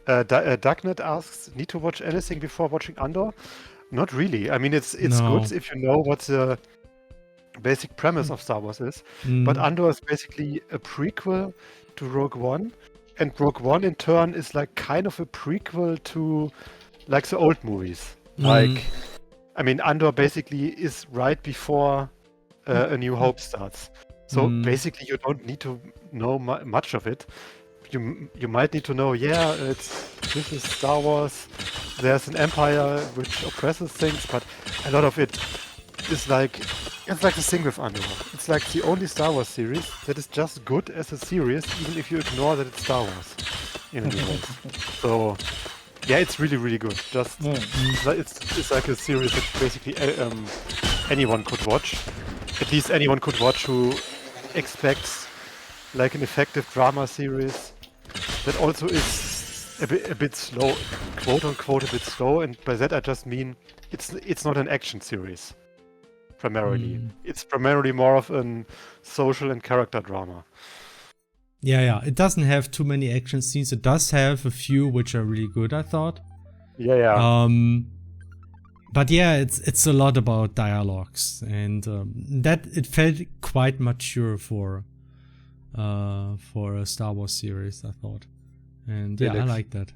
Dugnet asks, need to watch anything before watching Andor? Not really. I mean, it's good if you know what the basic premise of Star Wars is. But Andor is basically a prequel to Rogue One, and Rogue One in turn is like kind of a prequel to like the old movies. Like, I mean, Andor basically is right before A New Hope starts. So basically, you don't need to know much of it. You might need to know, this is Star Wars. There's an empire which oppresses things, but a lot of it is like, it's like the thing with Andor. It's like the only Star Wars series that is just good as a series, even if you ignore that it's Star Wars in a way. So. Yeah, it's really, really good. Just it's like a series that basically anyone could watch. At least anyone could watch who expects like an effective drama series that also is a bit slow, quote unquote, a bit slow. And by that I just mean it's not an action series. Primarily, it's primarily more of a social and character drama. Yeah. It doesn't have too many action scenes. It does have a few which are really good, I thought. Yeah. But yeah, it's a lot about dialogues, and that it felt quite mature for a Star Wars series, I thought. And I like that.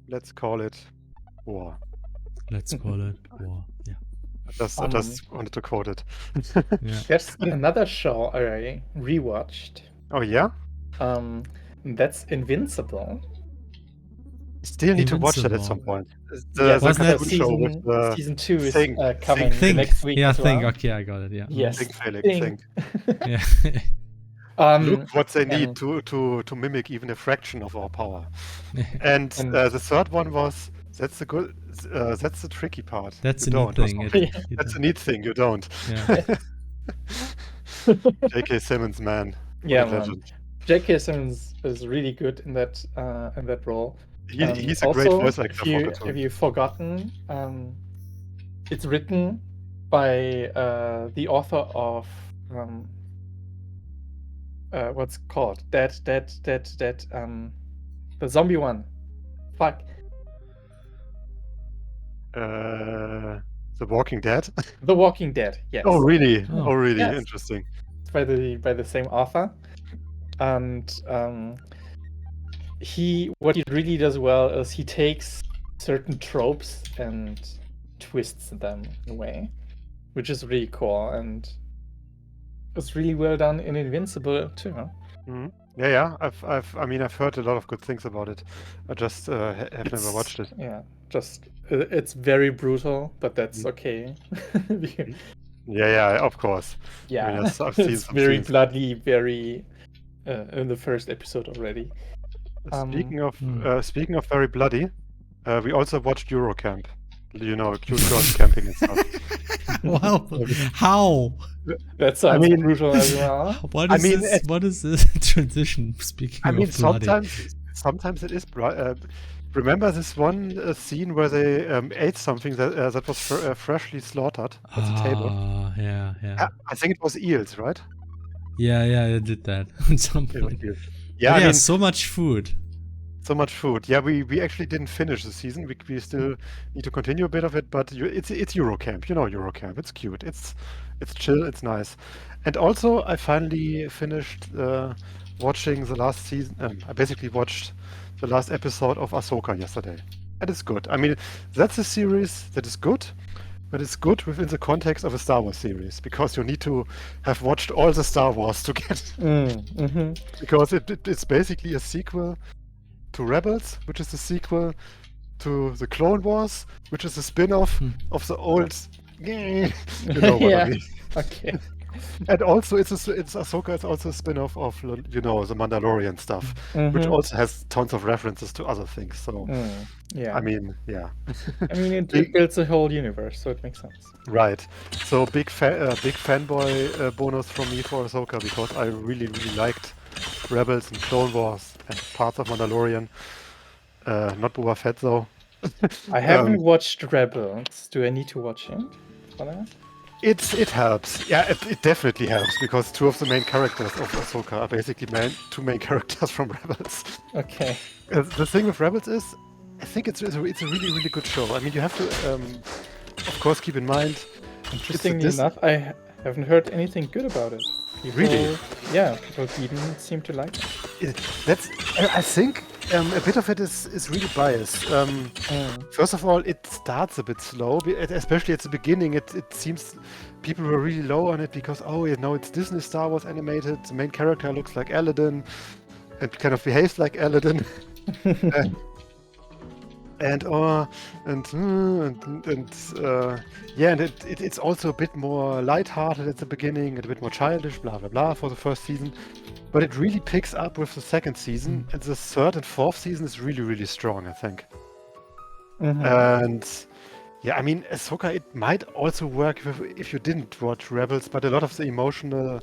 Let's call it war. let's call it. War. Yeah. I just wanted to quote it. Yeah. There's another show I rewatched. Oh yeah? That's Invincible. Still need to watch that at some Invincible. point. Yes, Wasn't cartoon that show with the season 2 is Thing. coming the Think. next week Yeah, as think. well. Okay, I got it. Yeah. Yes. Think, Felix, Think. think. Yeah. Look what they need and- to mimic even a fraction of our power. And the third one was that's the tricky part. That's You a neat don't, or thing. something. You That's a don't. neat thing. You don't. Yeah. J.K. Simmons, man. What Yeah, a man. legend. J.K. Simmons is really good in that role. He's a great Also, voice actor for if cartoon. you've forgotten, it's written by the author of what's it called the zombie one. Fuck. The Walking Dead. The Walking Dead. Yes. Oh really? Oh. Oh really? Yes. Interesting. It's by the same author, and what he really does well is he takes certain tropes and twists them in a way, which is really cool, and it's really well done in Invincible too. Mhm. Yeah. I've heard a lot of good things about it. I just have never watched it. Yeah, it's very brutal, but that's okay. Yeah, of course. Yeah, I mean, I've seen it's some very scenes. bloody, very in the first episode already. Speaking of very bloody, we also watched Eurocamp. You know, cute girls camping and stuff. Wow. How? That sounds mean- brutal as well. What I is mean, this? What is this transition? Speaking I mean, of bloody. sometimes it is. Remember this one scene where they ate something that was freshly slaughtered at the table? Yeah. I think it was eels, right? Yeah, I did that at some It was point. eels. But Yeah, I mean, so much food. so much food. Yeah, we actually didn't finish the season. We still need to continue a bit of it, but it's Eurocamp. You know Eurocamp. It's cute. It's chill. It's nice. And also, I finally finished watching the last season. I basically watched the last episode of Ahsoka yesterday, and it's good. I mean, that's a series that is good, but it's good within the context of a Star Wars series because you need to have watched all the Star Wars to get. Because it's basically a sequel to Rebels, which is a sequel to the Clone Wars, which is a spin-off of the old. You know what Yeah. I mean. Okay. And also, it's Ahsoka is also a spin-off of the Mandalorian stuff, which Mhm. also has tons of references to other things. So, Yeah. I mean, yeah, it builds a whole universe, so it makes sense. right. So big fanboy bonus from me for Ahsoka because I really liked Rebels and Clone Wars and parts of Mandalorian. Not Boba Fett though. I haven't watched Rebels. Do I need to watch it for that? It helps. Yeah, it definitely helps because two of the main characters of Ahsoka are basically two main characters from Rebels. Okay. The thing with Rebels is, I think it's a really good show. I mean, you have to, of course, keep in mind. Interestingly enough, I haven't heard anything good about it. People, Really? Yeah, people didn't seem to like it. I think a bit of it is really biased. First of all, it starts a bit slow, especially at the beginning. It seems people were really low on it because it's Disney Star Wars animated. The main character looks like Aladdin and kind of behaves like Aladdin. And it's also a bit more lighthearted at the beginning and a bit more childish, blah blah blah, for the first season. But it really picks up with the second season, and the third and fourth season is really strong, I think. And yeah, I mean, Ahsoka, it might also work if you didn't watch Rebels, but a lot of the emotional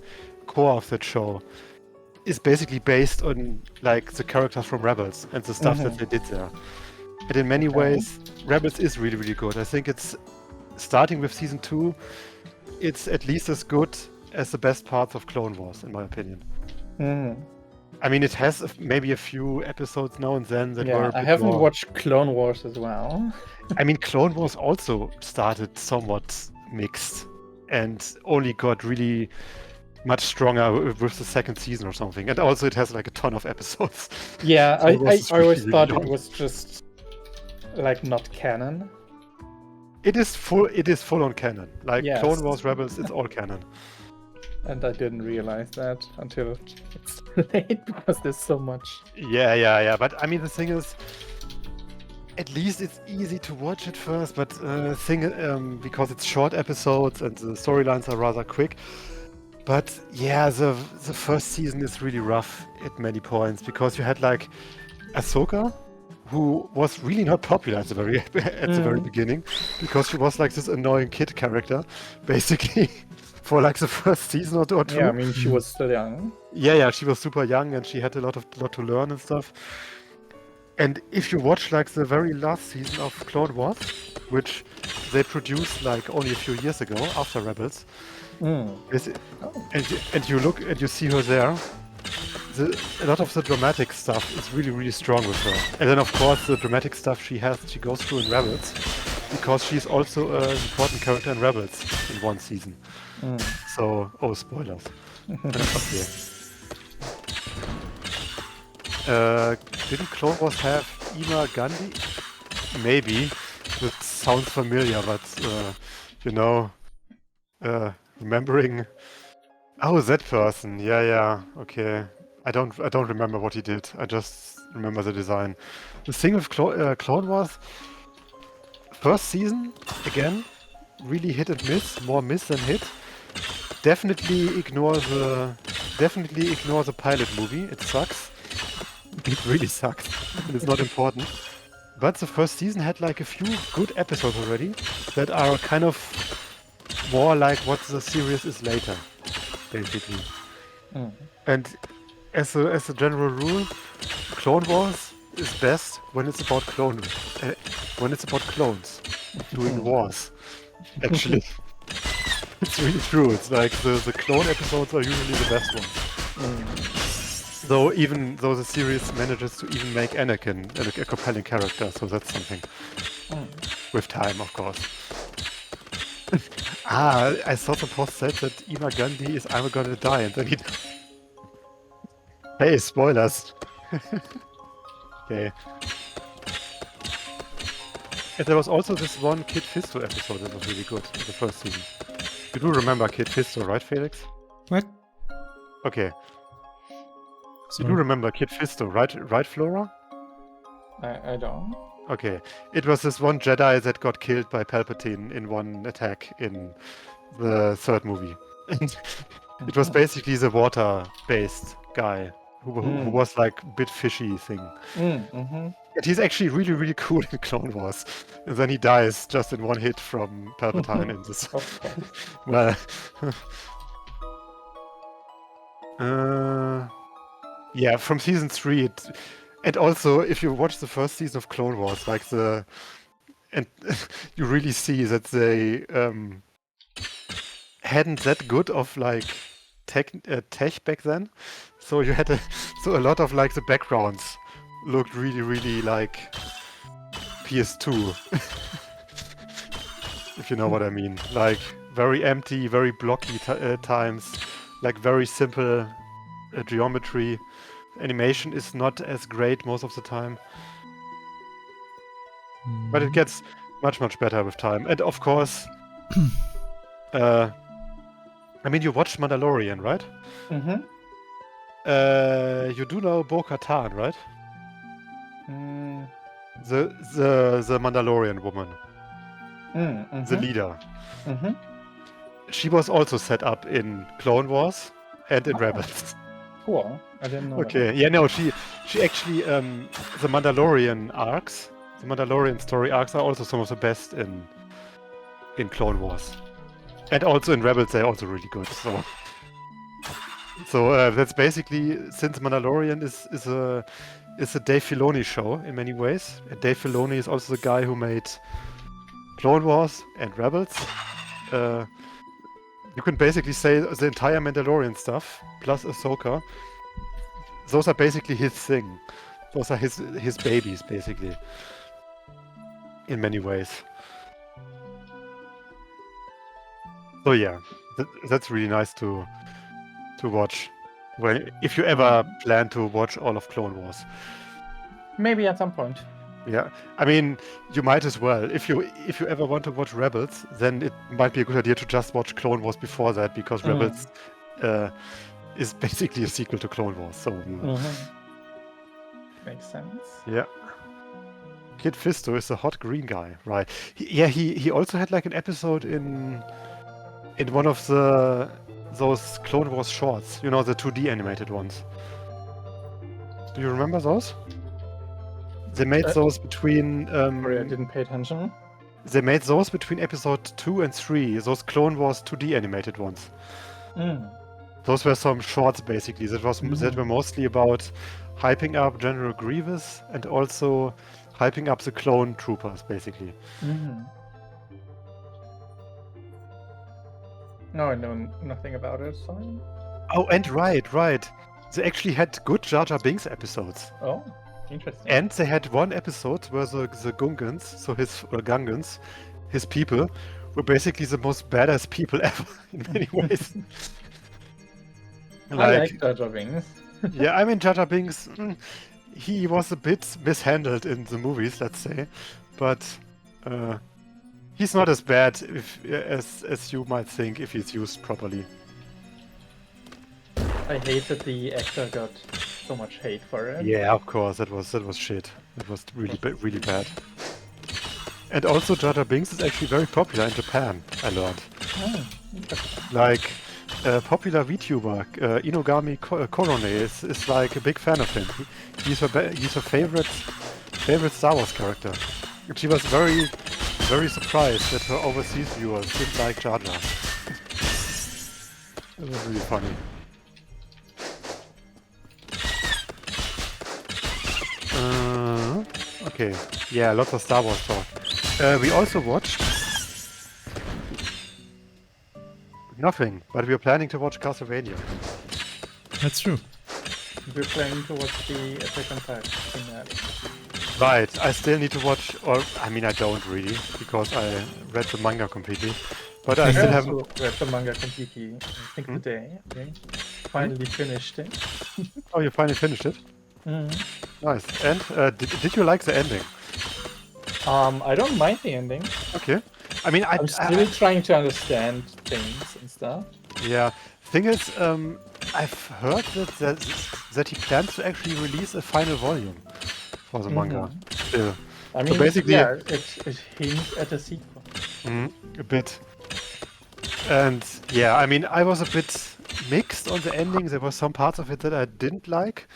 core of that show is basically based on like the characters from Rebels and the stuff that they did there. And in many ways, Rebels is really good. I think it's starting with season 2. It's at least as good as the best parts of Clone Wars, in my opinion. I mean, it has maybe a few episodes now and then that were. I haven't watched Clone Wars as well. I mean, Clone Wars also started somewhat mixed and only got really much stronger with the second season or something. And also, it has like a ton of episodes. Yeah, Clone Wars I is always really thought long. it was just like not canon. It is full on canon. Like Yes. Clone Wars Rebels, it's all canon. And I didn't realize that until it's too late because there's so much. Yeah. But I mean, the thing is, at least it's easy to watch at first. But because it's short episodes and the storylines are rather quick. But yeah, the first season is really rough at many points because you had like Ahsoka, who was really not popular at the very beginning because she was like this annoying kid character, basically, for like the first season or two. Yeah, I mean, she was still young. Yeah, she was super young and she had a lot to learn and stuff. And if you watch like the very last season of Clone Wars, which they produced like only a few years ago after Rebels, and you look and you see her there, a lot of the dramatic stuff is really, really strong with her. And then of course the dramatic stuff she goes through in Rebels, because she's also an important character in Rebels in one season. So, spoilers. Okay. Didn't Clone Wars have Ima Gandhi? Maybe. That sounds familiar, but remembering. Oh, that person. Yeah. Okay. I don't remember what he did. I just remember the design. The thing with Clone Wars, first season again, really hit and miss, more miss than hit. Definitely ignore the pilot movie. It sucks. It really sucks. And it's not important. But the first season had like a few good episodes already that are kind of more like what the series is later, basically. And as a general rule, Clone Wars is best when it's about clones doing wars. Actually, it's really true. It's like the clone episodes are usually the best ones. Even though the series manages to even make Anakin a compelling character, so that's something. With time, of course. I saw the post said that Ima Gandhi is I'm Gonna Die, and then he... Hey, spoilers! Okay. And there was also this one Kid Fisto episode that was really good in the first season. You do remember Kid Fisto, right, Felix? What? Okay. Sorry. You do remember Kid Fisto, right, Flora? I don't. Okay. It was this one Jedi that got killed by Palpatine in one attack in the third movie. And it was basically the water-based guy who was like a bit fishy thing. And he's actually really, really cool in Clone Wars. And then he dies just in one hit from Palpatine in this. Well... yeah, from season 3, and also if you watch the first season of Clone Wars, like and you really see that they hadn't that good of like tech back then, so you had a lot of like the backgrounds looked really, really like PS2, if you know what I mean, like very empty, very blocky times, like very simple geometry. Animation is not as great most of the time, but it gets much, much better with time. And of course, I mean, you watched Mandalorian, right? You do know Bo-Katan, right? The Mandalorian woman, the leader. She was also set up in Clone Wars and in Rebels. Cool. I didn't know. Okay. Yeah, no, she actually the Mandalorian arcs, the Mandalorian story arcs are also some of the best in Clone Wars. And also in Rebels they're also really good. So that's basically, since Mandalorian is a Dave Filoni show in many ways. And Dave Filoni is also the guy who made Clone Wars and Rebels. You can basically say the entire Mandalorian stuff plus Ahsoka. Those are basically his thing. Those are his babies, basically. In many ways. So yeah, that's really nice to watch. If you ever plan to watch all of Clone Wars. Maybe at some point. Yeah, I mean, you might as well. If you ever want to watch Rebels, then it might be a good idea to just watch Clone Wars before that, because Rebels is basically a sequel to Clone Wars. So Makes sense. yeah, Kid Fisto is a hot green guy, right? He also had like an episode in one of those Clone Wars shorts. You know, the 2D animated ones. Do you remember those? They made those between. Sorry, I didn't pay attention. They made those between episode 2 and 3. Those Clone Wars 2D animated ones. Those were some shorts, basically. That were mostly about hyping up General Grievous and also hyping up the clone troopers, basically. No, I know nothing about it. Sorry. Oh, and right. They actually had good Jar Jar Binks episodes. Oh, interesting. And they had one episode where the Gungans, so Gungans, his people, were basically the most badass people ever in many ways. I like Jar Jar Binks. Yeah, I mean, Jar Jar Binks, he was a bit mishandled in the movies, let's say, but he's not as bad as you might think if he's used properly. I hate that the actor got so much hate for it. Yeah, of course, that was shit. It was really bad. And also, Jar Jar Binks is actually very popular in Japan, I learned. Like, popular VTuber, Inogami Korone is like a big fan of him. He's her favorite Star Wars character. And she was very surprised that her overseas viewers didn't like Jar Jar. It was really funny. Okay, yeah, lots of Star Wars talk. We also watched nothing, but we're planning to watch Castlevania. That's true. We're planning to watch the Attack on Titan finale. Right, I still need to watch, or I mean I don't really, because I read the manga completely. But I still haven't read the manga completely, I think today. Okay. Finally finished it. Oh, you finally finished it? Nice. And did you like the ending? I don't mind the ending. Okay. I mean, I'm still trying to understand things and stuff. Yeah. Thing is, I've heard that he plans to actually release a final volume for the manga. Still. I mean, so basically, yeah, it hints at a sequel. A bit. And yeah, I mean, I was a bit mixed on the ending. There were some parts of it that I didn't like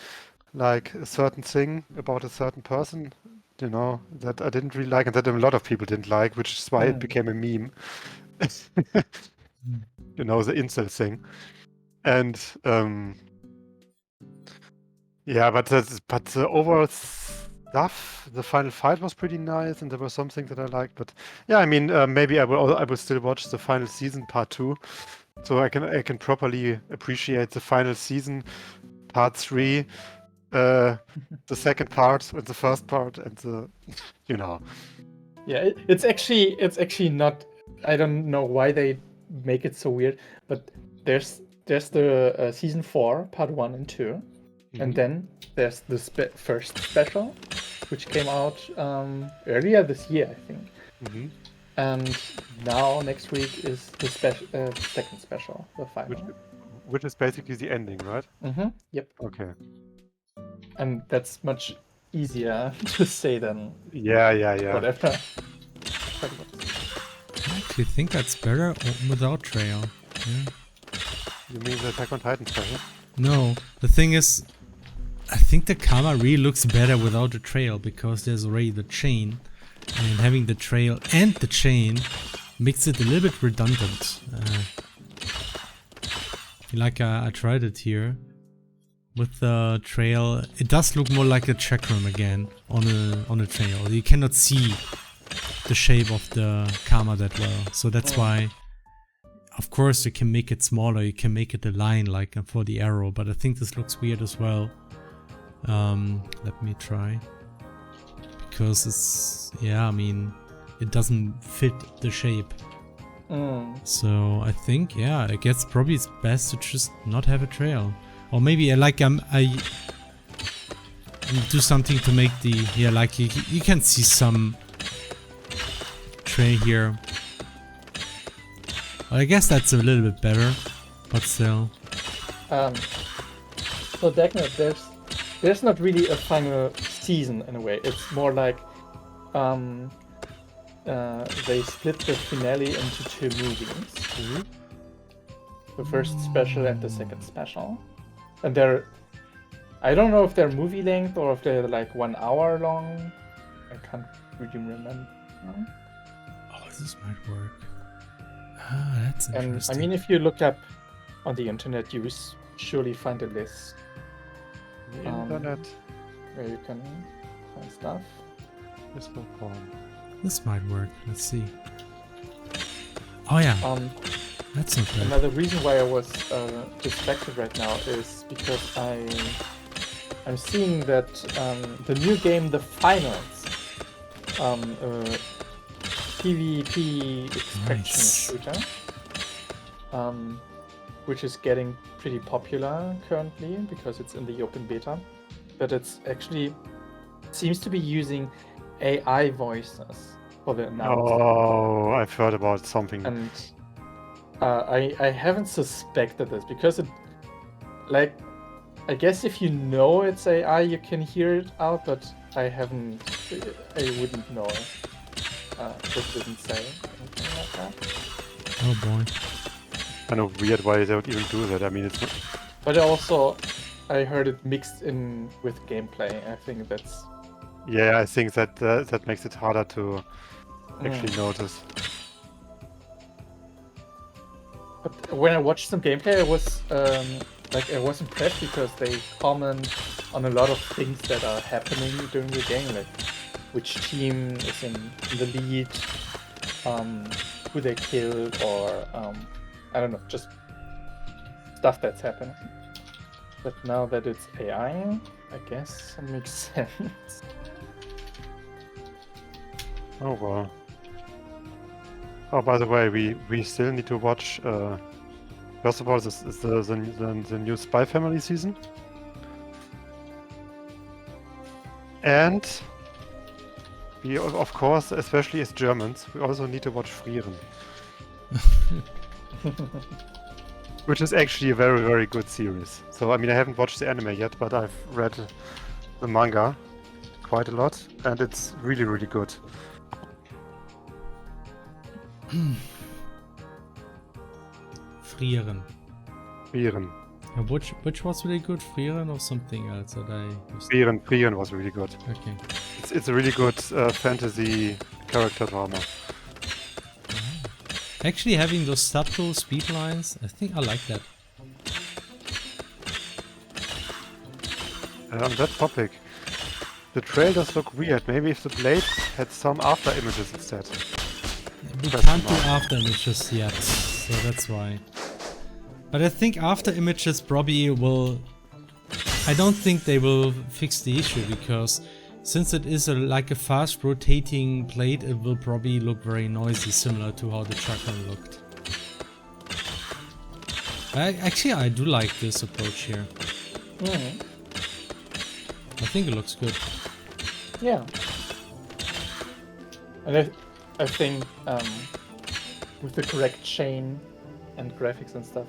a certain thing about a certain person, you know, that I didn't really like, and that a lot of people didn't like, which is why it became a meme. You know, the incel thing. And yeah, but the overall stuff, the final fight was pretty nice, and there were some things that I liked. But yeah, I mean, maybe I will still watch the final season part 2, so I can properly appreciate the final season part 3. The second part and the first part and the, you know. Yeah, it's actually not. I don't know why they make it so weird, but there's the season 4 part 1 and 2, and then there's the first special, which came out earlier this year, I think. And now next week is the second special, the final. Which is basically the ending, right? Yep. Okay. And that's much easier to say than whatever. I actually think that's better without trail. Yeah. You mean the Attack on Titan special? No, the thing is, I think the Karma really looks better without the trail, because there's already the chain, and having the trail and the chain makes it a little bit redundant. Like I tried it here. With the trail, it does look more like a chakram again on a trail. You cannot see the shape of the Karma that well, so that's why. Of course, you can make it smaller. You can make it a line like for the arrow, but I think this looks weird as well. Let me try, because it's I mean, it doesn't fit the shape. So I think I guess probably it's best to just not have a trail. Or maybe do something to make the like you can see some tray here. Well, I guess that's a little bit better, but still. So Dagner, there's not really a final season in a way. It's more like they split the finale into 2 movies. Mhm. The first special and the second special. And I don't know if they're movie length or if they're like 1 hour long. I can't really remember. Oh, this might work. Ah, that's And interesting. I mean, if you look up on the internet, you surely find a list The internet where you can find stuff. is for porn. This might work. Let's see. Oh yeah, that's not bad. Another reason why I was distracted right now is because I'm seeing that the new game, The Finals, PvP extraction shooter, which is getting pretty popular currently because it's in the open beta, but it's actually seems to be using AI voices for the announcement. Oh, I've heard about something. And I haven't suspected this because it, like, I guess if you know it's AI, you can hear it out, but I wouldn't know. It didn't say anything like that. Oh boy. Kind of weird why they would even do that. I mean, it's not. But also, I heard it mixed in with gameplay. I think that's. Yeah, I think that that makes it harder to actually notice. But when I watched some gameplay, I was I was impressed because they comment on a lot of things that are happening during the game, like which team is in the lead, who they killed, or I don't know, just stuff that's happening. But now that it's AI, I guess it makes sense. Oh well. Oh, by the way, we still need to watch. First of all, this is the new Spy Family season, and we of course, especially as Germans, we also need to watch Frieren, which is actually a very, very good series. So I mean, I haven't watched the anime yet, but I've read the manga quite a lot, and it's really, really good. Frieren. Frieren. Yeah, which was really good? Frieren or something else that I used? Frieren was really good. Okay. It's a really good fantasy character drama. Actually, having those subtle speed lines, I think I like that. On that topic, the trailers look weird. Maybe if the blade had some after images instead. We Question can't do mark. after images yet, so that's why. But I think after images probably will... I don't think they will fix the issue, because since it is like a fast rotating blade, it will probably look very noisy, similar to how the Chakram looked. Actually, I do like this approach here. Mm-hmm. I think it looks good. Yeah. And I think with the correct chain and graphics and stuff,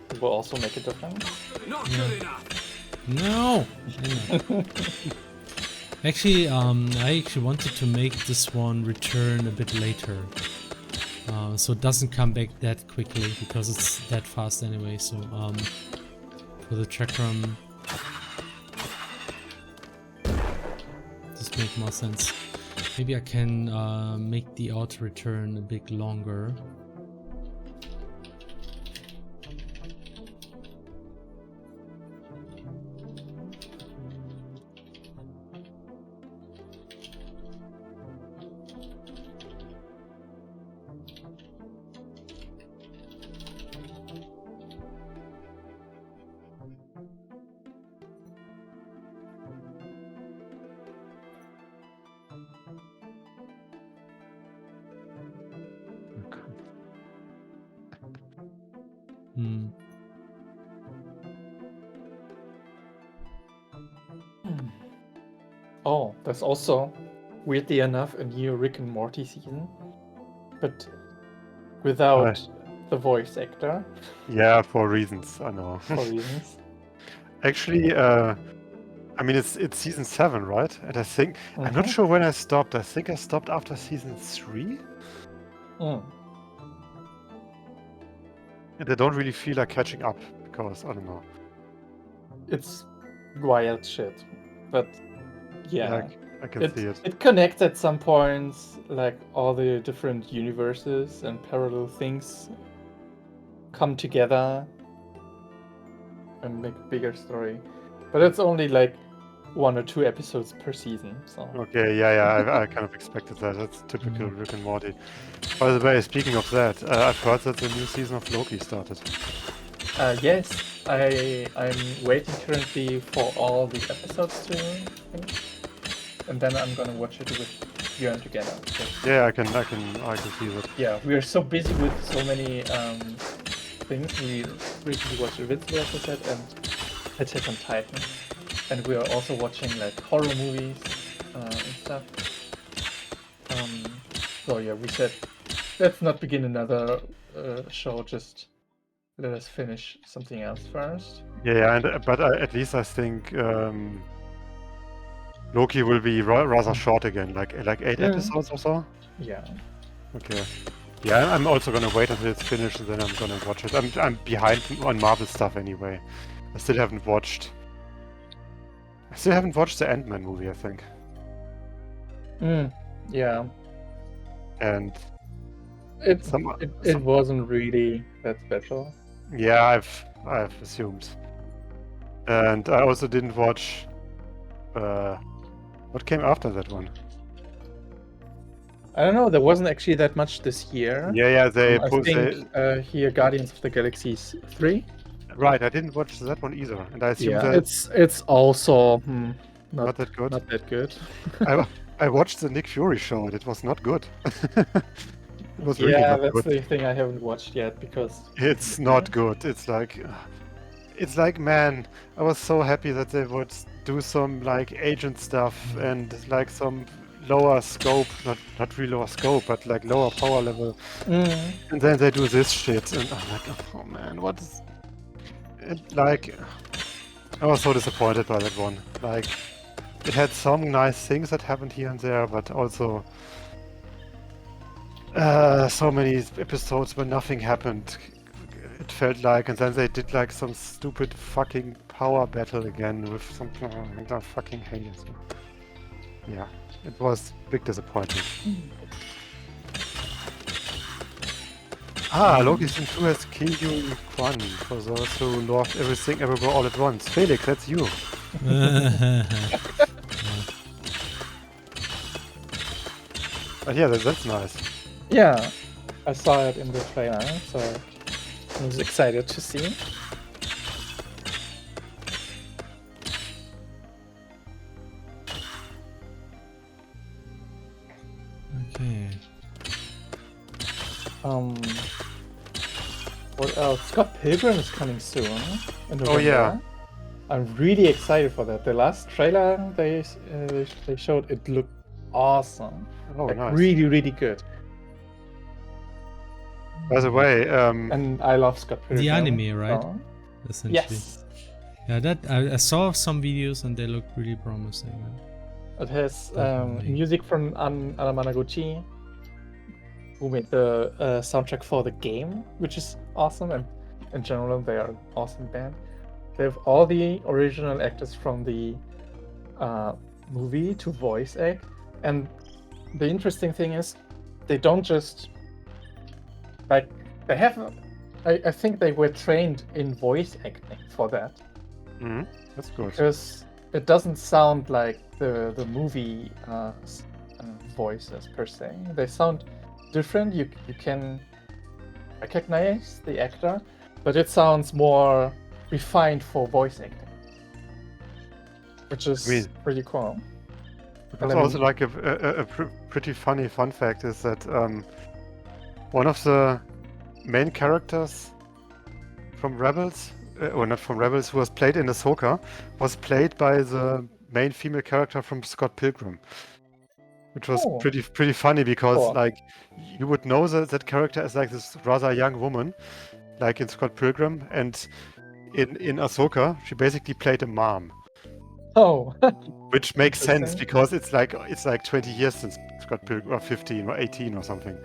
it will also make a difference. Not good enough. No! Actually, I actually wanted to make this one return a bit later. So it doesn't come back that quickly, because it's that fast anyway. So for the Chakram, this makes more sense. Maybe I can make the auto return a bit longer. Oh, there's also, weirdly enough, a new Rick and Morty season, but without the voice actor. Yeah, for reasons, I know. For reasons. Actually, I mean, it's season 7, right? And I think I'm not sure when I stopped. I think I stopped after season 3. Mm. And I don't really feel like catching up because I don't know. It's wild shit, but yeah, I can see it. It connects at some points, like all the different universes and parallel things come together and make a bigger story. But it's only like 1 or 2 episodes per season, so. Okay, yeah, I kind of expected that. That's typical Rick and Morty. By the way, speaking of that, I've heard that the new season of Loki started. Yes, I'm waiting currently for all the episodes to finish, and then I'm gonna watch it with Björn together. Yeah, I can see that. Yeah, we are so busy with so many things. We recently watched Invincible, as I said, and Attack on Titan, and we are also watching like horror movies and stuff. So yeah, we said let's not begin another show. Just let us finish something else first. Yeah, but at least I think Loki will be rather short again, like 8 episodes or so. Yeah. Okay. Yeah, I'm also gonna wait until it's finished and then I'm gonna watch it. I'm behind on Marvel stuff anyway. I still haven't watched the Ant-Man movie, I think. Yeah. And it wasn't really that special. Yeah, I've assumed. And I also didn't watch what came after that one. I don't know. There wasn't actually that much this year. Yeah, I think here Guardians of the Galaxy 3. Right, I didn't watch that one either, and I assume that it's also not that good. Not that good. I watched the Nick Fury show and it was not good. It was really not that's good. the thing I haven't watched yet because it's not good. It's like, man, I was so happy that they would do some like agent stuff and like some lower scope, not really lower scope, but like lower power level. And then they do this shit, and I'm like, oh man, what is it? Like, I was so disappointed by that one. Like, it had some nice things that happened here and there, but also so many episodes where nothing happened. It felt like, and then they did like some stupid fucking power battle again with some. I fucking hate it. Yeah, it was a big disappointment. Loki Season 2 has Kyu Kwan for those who loved everything everywhere all at once. Felix, that's you. But yeah, that's nice. Yeah, I saw it in the trailer, so I was excited to see. Okay. What else? Scott Pilgrim is coming soon. In November. Oh yeah. I'm really excited for that. The last trailer they showed, it looked awesome. Oh, like, nice. Really, really good. By the way, and I love Scott Pilgrim. The anime, right? So. Essentially. Yes. Yeah, that I saw some videos and they look really promising. It has music from Anna Managuchi, who made the soundtrack for the game, which is awesome, and in general they are an awesome band. They have all the original actors from the movie to voice act, and the interesting thing is they don't just like they have. I think they were trained in voice acting for that. That's good. Because it doesn't sound like the movie voices per se. They sound different. You can recognize the actor, but it sounds more refined for voice acting, which is pretty cool. It's also like a pretty funny fun fact is that one of the main characters from Rebels, or not from Rebels, who was played in Ahsoka, was played by the main female character from Scott Pilgrim, which was Oh. pretty funny because Cool. like you would know that character as like this rather young woman, like in Scott Pilgrim, and in Ahsoka she basically played a mom, Oh. which makes sense Interesting. because it's like 20 years since Scott Pilgrim, or 15 or 18 or something.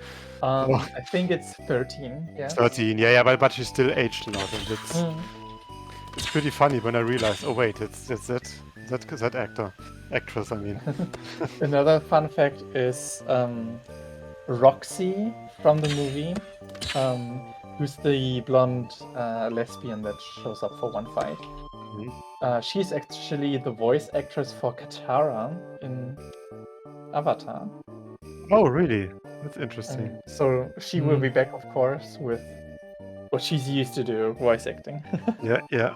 I think it's 13. Yes. 13, yeah, but she still aged a lot, and it's pretty funny when I realized, oh wait, it's that actress. I mean, Another fun fact is Roxy from the movie, who's the blonde lesbian that shows up for one fight. She's actually the voice actress for Katara in Avatar. oh really? That's interesting. So she will be back, of course, with what she's used to do, voice acting. Yeah.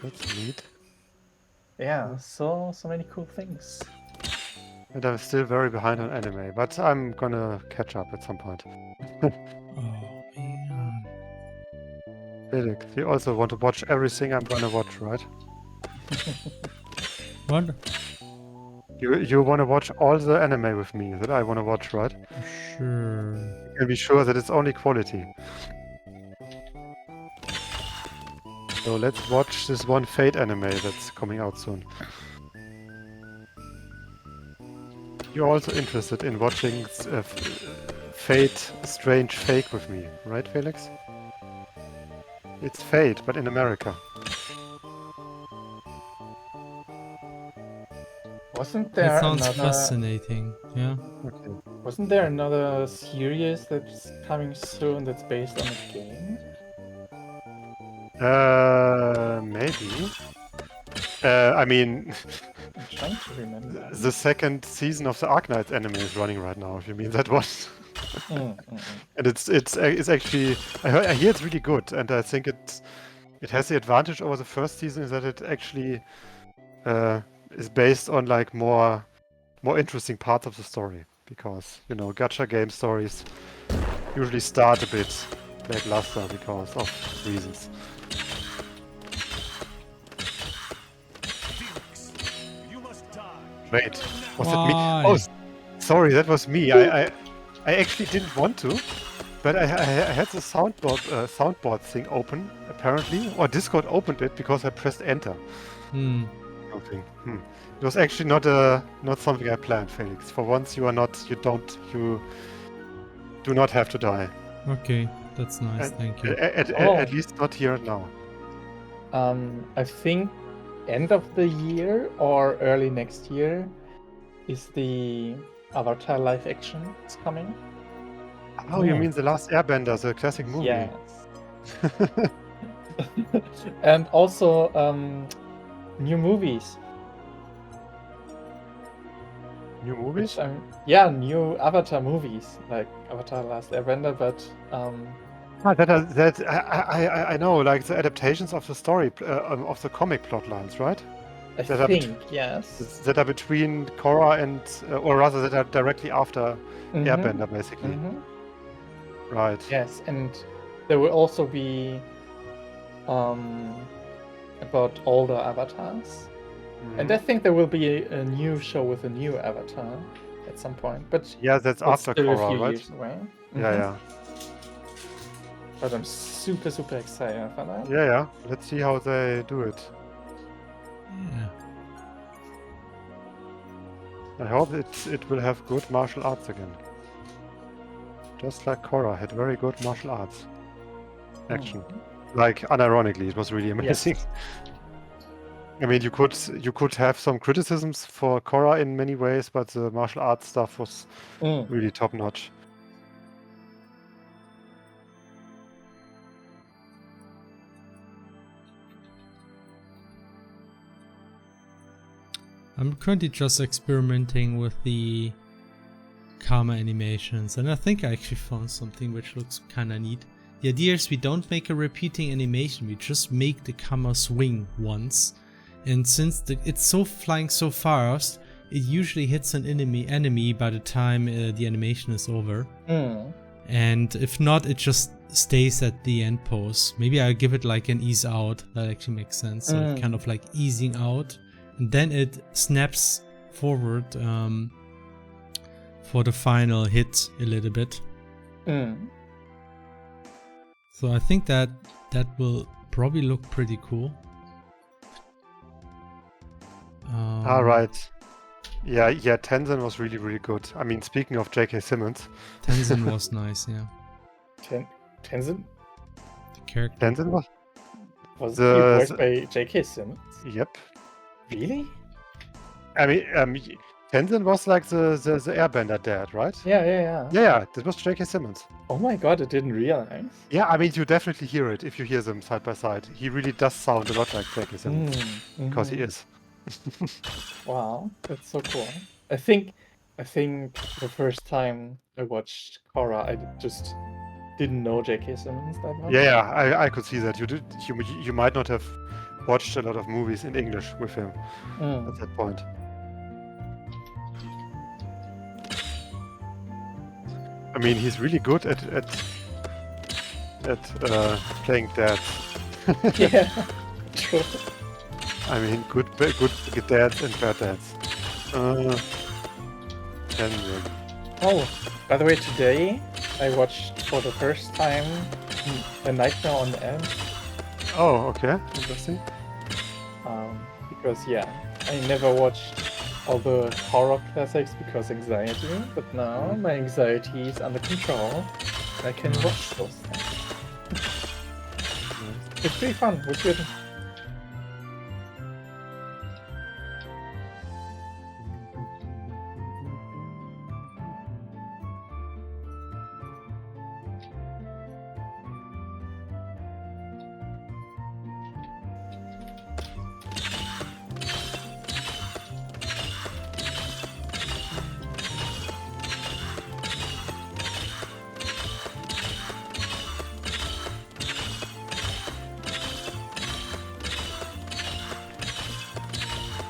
That's neat. Yeah, so many cool things. And I'm still very behind on anime, but I'm gonna catch up at some point. Oh man. Felix, you also want to watch everything I'm gonna watch, right? What? You want to watch all the anime with me that I want to watch, right? Sure. You can be sure that it's only quality. So let's watch this one Fate anime that's coming out soon. You're also interested in watching Fate Strange Fake with me, right, Felix? It's Fate, but in America. Wasn't there That sounds another? fascinating. Yeah. Okay. Wasn't there another series that's coming soon that's based on a game? Maybe. I mean, I'm trying to remember. the second season of the Arknights anime is running right now, if you mean that one. And it's actually, I hear it's really good, and I think it has the advantage over the first season is that it actually is based on like more interesting parts of the story, because you know gacha game stories usually start a bit lackluster because of reasons. Wait, was it me? Why? Oh, sorry, that was me. I actually didn't want to, but I had the soundboard thing open apparently, or Discord opened it because I pressed enter. Something. It was actually not something I planned, Felix. For once, you do not have to die. Okay, that's nice. Thank you. At least not here and now. I think end of the year or early next year is the Avatar live action is coming. Oh, you mean The Last Airbender, the classic movie? Yes. And also new movies. New movies? New Avatar movies, like Avatar Last Airbender, but I know, like the adaptations of the story of the comic plot lines, right? I think yes. That are between Korra and, or rather, that are directly after Airbender, basically. Right. Yes, and there will also be about older avatars. And I think there will be a new show with a new avatar at some point. But yeah, that's after still Korra, a few right? years away. Yeah. But I'm super excited for that. Yeah. Let's see how they do it. Yeah. I hope it will have good martial arts again. Just like Korra had very good martial arts action. Like unironically, it was really amazing. Yes. I mean, you could have some criticisms for Korra in many ways, but the martial arts stuff was really top notch. I'm currently just experimenting with the Karma animations, and I think I actually found something which looks kinda neat. The idea is we don't make a repeating animation, we just make the Karma swing once. And since it's flying so fast, it usually hits an enemy by the time the animation is over. And if not, it just stays at the end pose. Maybe I'll give it like an ease out. That actually makes sense. So kind of like easing out. And then it snaps forward for the final hit a little bit. So I think that will probably look pretty cool. Alright. Yeah, Tenzin was really, really good. I mean, speaking of J.K. Simmons. Tenzin was nice, yeah. Tenzin? The character. Tenzin Was he voiced by J.K. Simmons? Yep. Really? I mean, Tenzin was like the airbender dad, right? Yeah. Yeah, that was J.K. Simmons. Oh my god, I didn't realize. Yeah, I mean, you definitely hear it if you hear them side by side. He really does sound a lot like J.K. Simmons. Because he is. Wow, that's so cool. I think the first time I watched Korra, I just didn't know J.K. Simmons that much. Yeah, I could see that. You might not have watched a lot of movies in English with him at that point. I mean, he's really good at playing dads. Yeah, true. I mean, good dads and bad dads. Tenzin. Oh, by the way, today I watched for the first time A Nightmare on Elm. Oh, okay, interesting. Because I never watched all the horror classics because anxiety, but now my anxiety is under control. I can watch those things. It's pretty fun. It's good.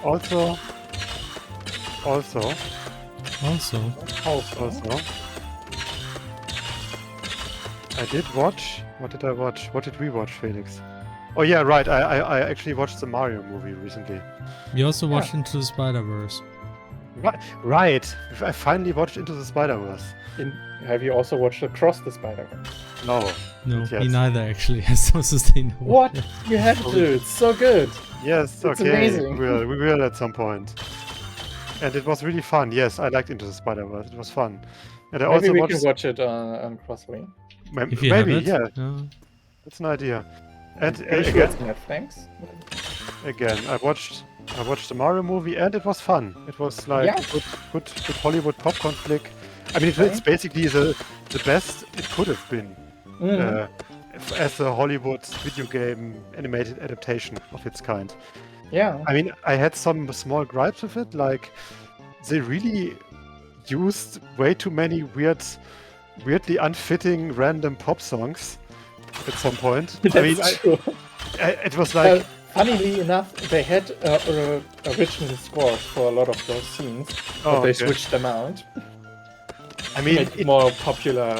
Also, I did watch. What did I watch? What did we watch, Felix? Oh yeah, right. I actually watched the Mario movie recently. You also watched Into the Spider-Verse. Right. I finally watched Into the Spider-Verse. Have you also watched Across the Spider-Verse? No. No, Yes. me neither actually. I supposed to say no. What? You have to. It's so good. Yes, It's okay. amazing. We will at some point. And it was really fun. Yes, I liked Into the Spider-Verse. It was fun. And I Maybe also we watched. can watch it on Crossway. If you Maybe, have it. yeah. No. That's an idea. And Pretty sure it's Netflix. again, I watched the Mario movie, and it was fun. It was like good Hollywood popcorn flick. I mean, it's basically the best it could have been as a Hollywood video game animated adaptation of its kind. Yeah. I mean, I had some small gripes with it, like they really used way too many weirdly unfitting random pop songs at some point. That's true. It was like. Funnily enough, they had original scores for a lot of those scenes, but they switched them out. I mean, Make it more popular,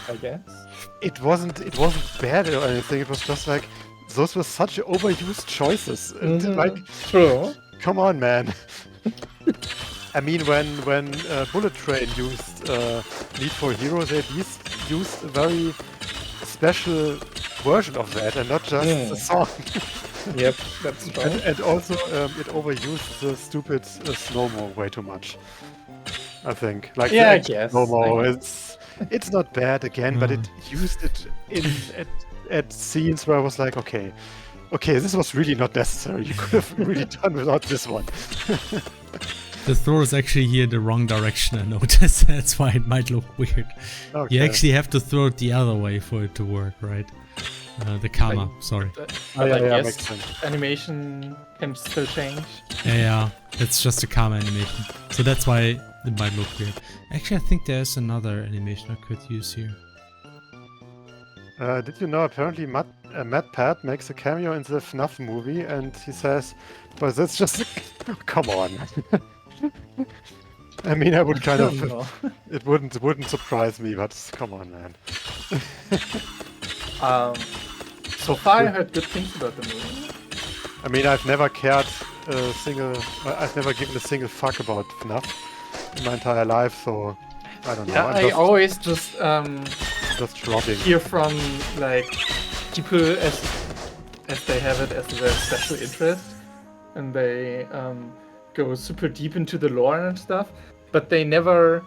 I guess. It wasn't bad or anything. It was just like those were such overused choices. Like, true. Come on, man. I mean, when Bullet Train used Need for Heroes, they at least used a very special version of that and not just the song. Yep, that's true. And also, it overused the stupid slow-mo way too much. I think. Like, I guess. Slow-mo, it's not bad again, but it used it at scenes where I was like, okay, this was really not necessary. You could have really done without this one. The throw is actually here the wrong direction, I noticed. That's why it might look weird. Okay. You actually have to throw it the other way for it to work, right? The karma, sorry. But Yeah, I guess makes sense. animation can still change. Yeah, it's just a karma animation. So that's why it might look weird. Actually, I think there's another animation I could use here. Did you know apparently Matt Pat makes a cameo in the FNAF movie and he says, but that's just... Come on. I mean, I would kind I of. don't know. It wouldn't surprise me, but come on, man. So far, I heard good things about the movie. I mean, I've never cared a single. I've never given a single fuck about FNAF in my entire life, so I don't know. Yeah, I always just shrugging. hear from like people as they have it as their special interest, and they go super deep into the lore and stuff, but they never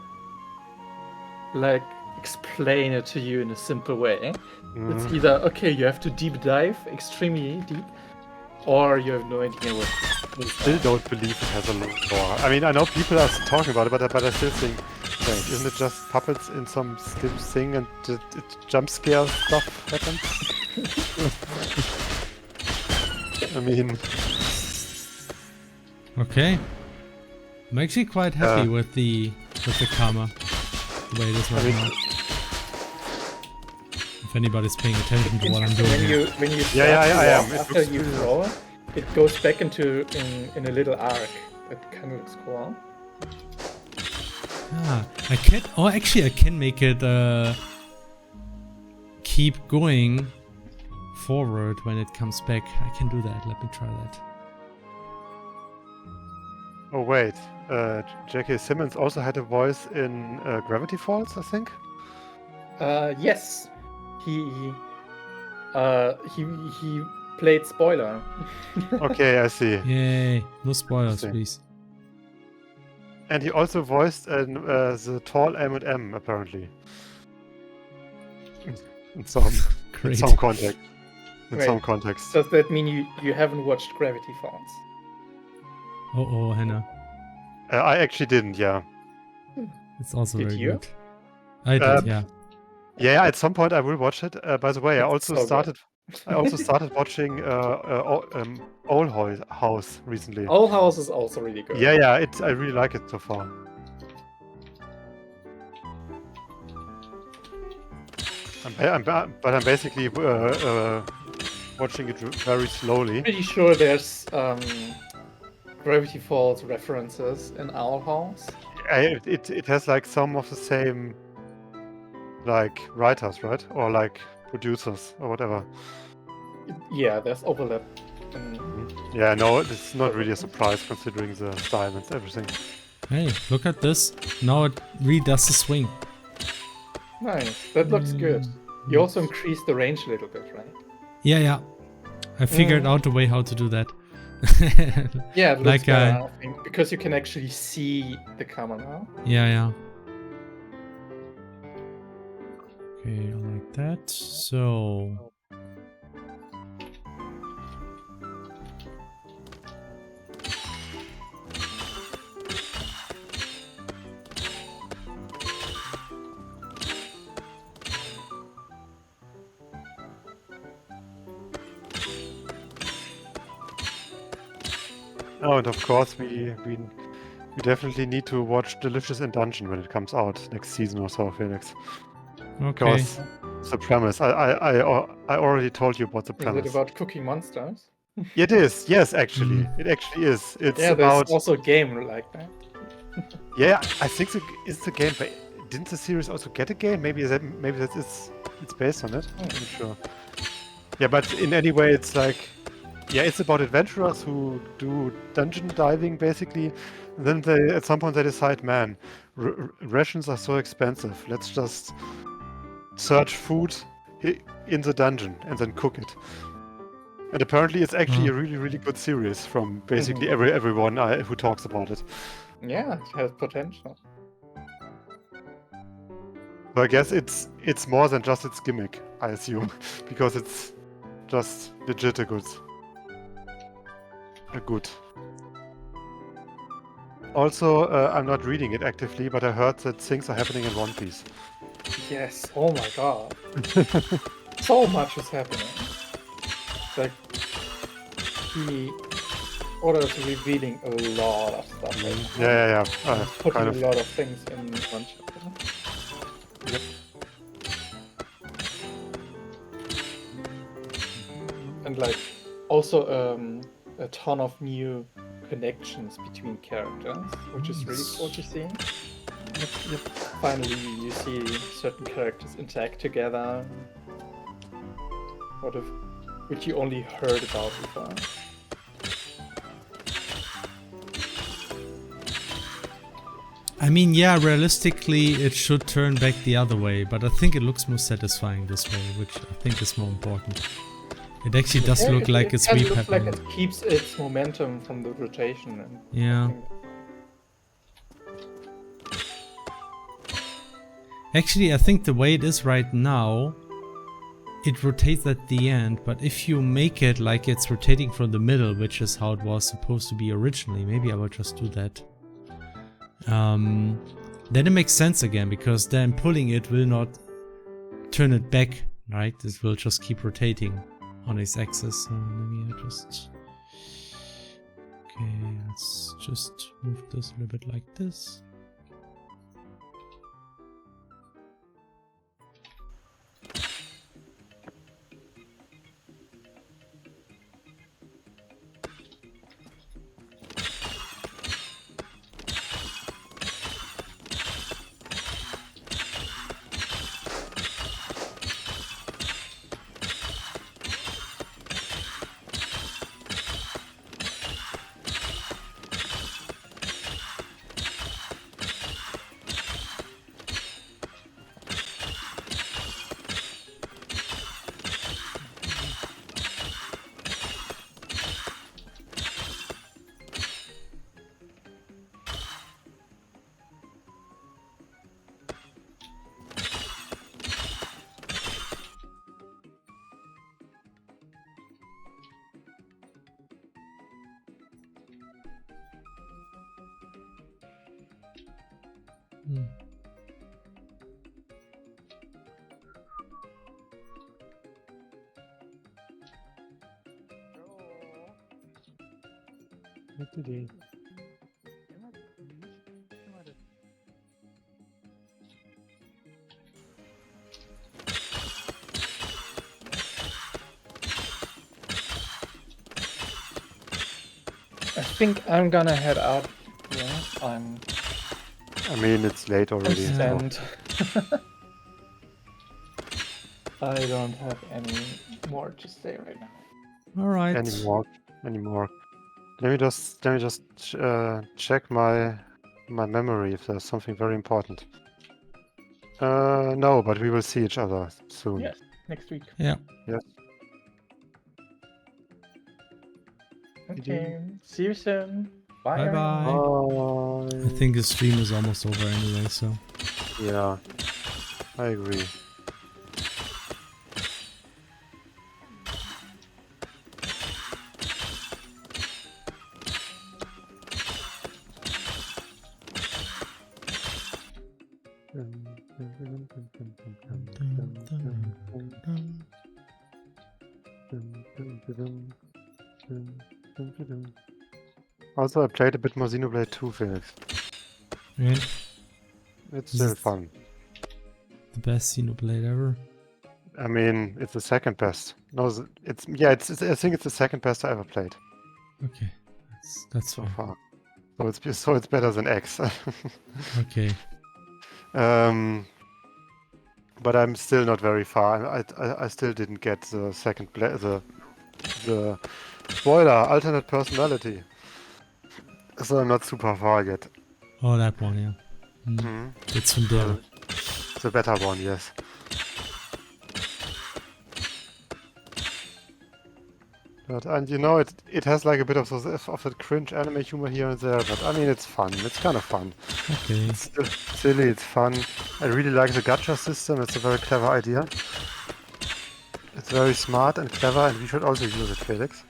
like explain it to you in a simple way. It's either okay, you have to deep dive extremely deep, or you have no idea what. I still don't believe it has a lore. I mean, I know people are talking about it, but I still think, wait, isn't it just puppets in some thing and it jump scare stuff happens? I mean... Okay. I'm actually quite happy with the karma, the way it is right now. If anybody's paying attention to what I'm doing. When you start I am. After you roll, it goes back into in a little arc. It kind of looks cool. Ah, I can. Oh, actually, I can make it keep going forward when it comes back. I can do that. Let me try that. Oh wait, J.K. Simmons also had a voice in Gravity Falls, I think. Yes, he played spoiler. Okay, I see. Yay! No spoilers, please. And he also voiced the tall M&M, apparently. In some context. Some context. Does that mean you haven't watched Gravity Falls? Oh, Hannah. I actually didn't, yeah. It's also Did very you? good. I did, yeah. Yeah, at some point I will watch it. By the way, I also started watching Owl House recently. Owl House is also really good. Yeah, I really like it so far. But I'm basically watching it very slowly. Pretty sure there's Gravity Falls references in Owl House. It has like some of the same like writers, right? Or like producers or whatever. Yeah, there's overlap. Yeah, no, it's not really a surprise considering the style and everything. Hey, look at this. Now it redoes the swing. Nice, that looks good. You also increased the range a little bit, right? Yeah. I figured out a way how to do that. Yeah, it looks better, I think, because you can actually see the camera now. Yeah. Okay, I like that. So... Oh, and of course we definitely need to watch Delicious in Dungeon when it comes out next season or so, Felix. Okay. Because the premise, I already told you about the premise. Is it about cooking monsters? It is, yes, actually. It actually is. It's about... there's also a game like that. Yeah, I think it's the game, but didn't the series also get a game? Maybe it's based on it. I'm not sure. Yeah, but in any way, it's like... Yeah, it's about adventurers who do dungeon diving, basically. And then at some point they decide, man, rations are so expensive. Let's just search food in the dungeon and then cook it. And apparently it's actually a really, really good series from basically everyone who talks about it. Yeah, it has potential. So I guess it's more than just its gimmick, I assume, because it's just legit a good. Also, I'm not reading it actively, but I heard that things are happening in One Piece. Yes, oh my god. So much is happening. Like, the Order is revealing a lot of stuff. Right? Yeah. Putting a lot of things in one chapter. Yep. And like, also a ton of new connections between characters, which is really cool to see. Finally, you see certain characters interact together, which you only heard about before. I mean, yeah, realistically, it should turn back the other way, but I think it looks more satisfying this way, which I think is more important. It actually does look like it's It looks happening. like it keeps its momentum from the rotation. And Yeah. Actually, I think the way it is right now, it rotates at the end, but if you make it like it's rotating from the middle, which is how it was supposed to be originally, maybe I will just do that. Then it makes sense again, because then pulling it will not turn it back, right? It will just keep rotating on its axis. So maybe I just... Okay, let's just move this a little bit like this. What did he? I think I'm gonna head out. Yeah, I mean, it's late already. and I don't have any more to say right now. All right. Anymore. Let me just check my memory if there's something very important. No, but we will see each other soon. Yes, next week. Yeah. Yes. Okay, see you soon. Bye. Bye bye. Bye. I think the stream is almost over anyway, so. Yeah, I agree. Also, I played a bit more Xenoblade 2, Felix. Yeah. It's still fun. The best Xenoblade ever. I mean, it's the second best. No, it's I think it's the second best I ever played Okay, that's so fine. far. So it's better than X. Okay. But I'm still not very far. I still didn't get the second the spoiler alternate personality. So I'm not super far yet. Oh, that one, yeah. It's from there. The better one, yes. And you know, it has like a bit of the cringe anime humor here and there, but I mean, it's fun. It's kind of fun. Okay. It's still silly, it's fun. I really like the gacha system. It's a very clever idea. It's very smart and clever, and we should also use it, Felix.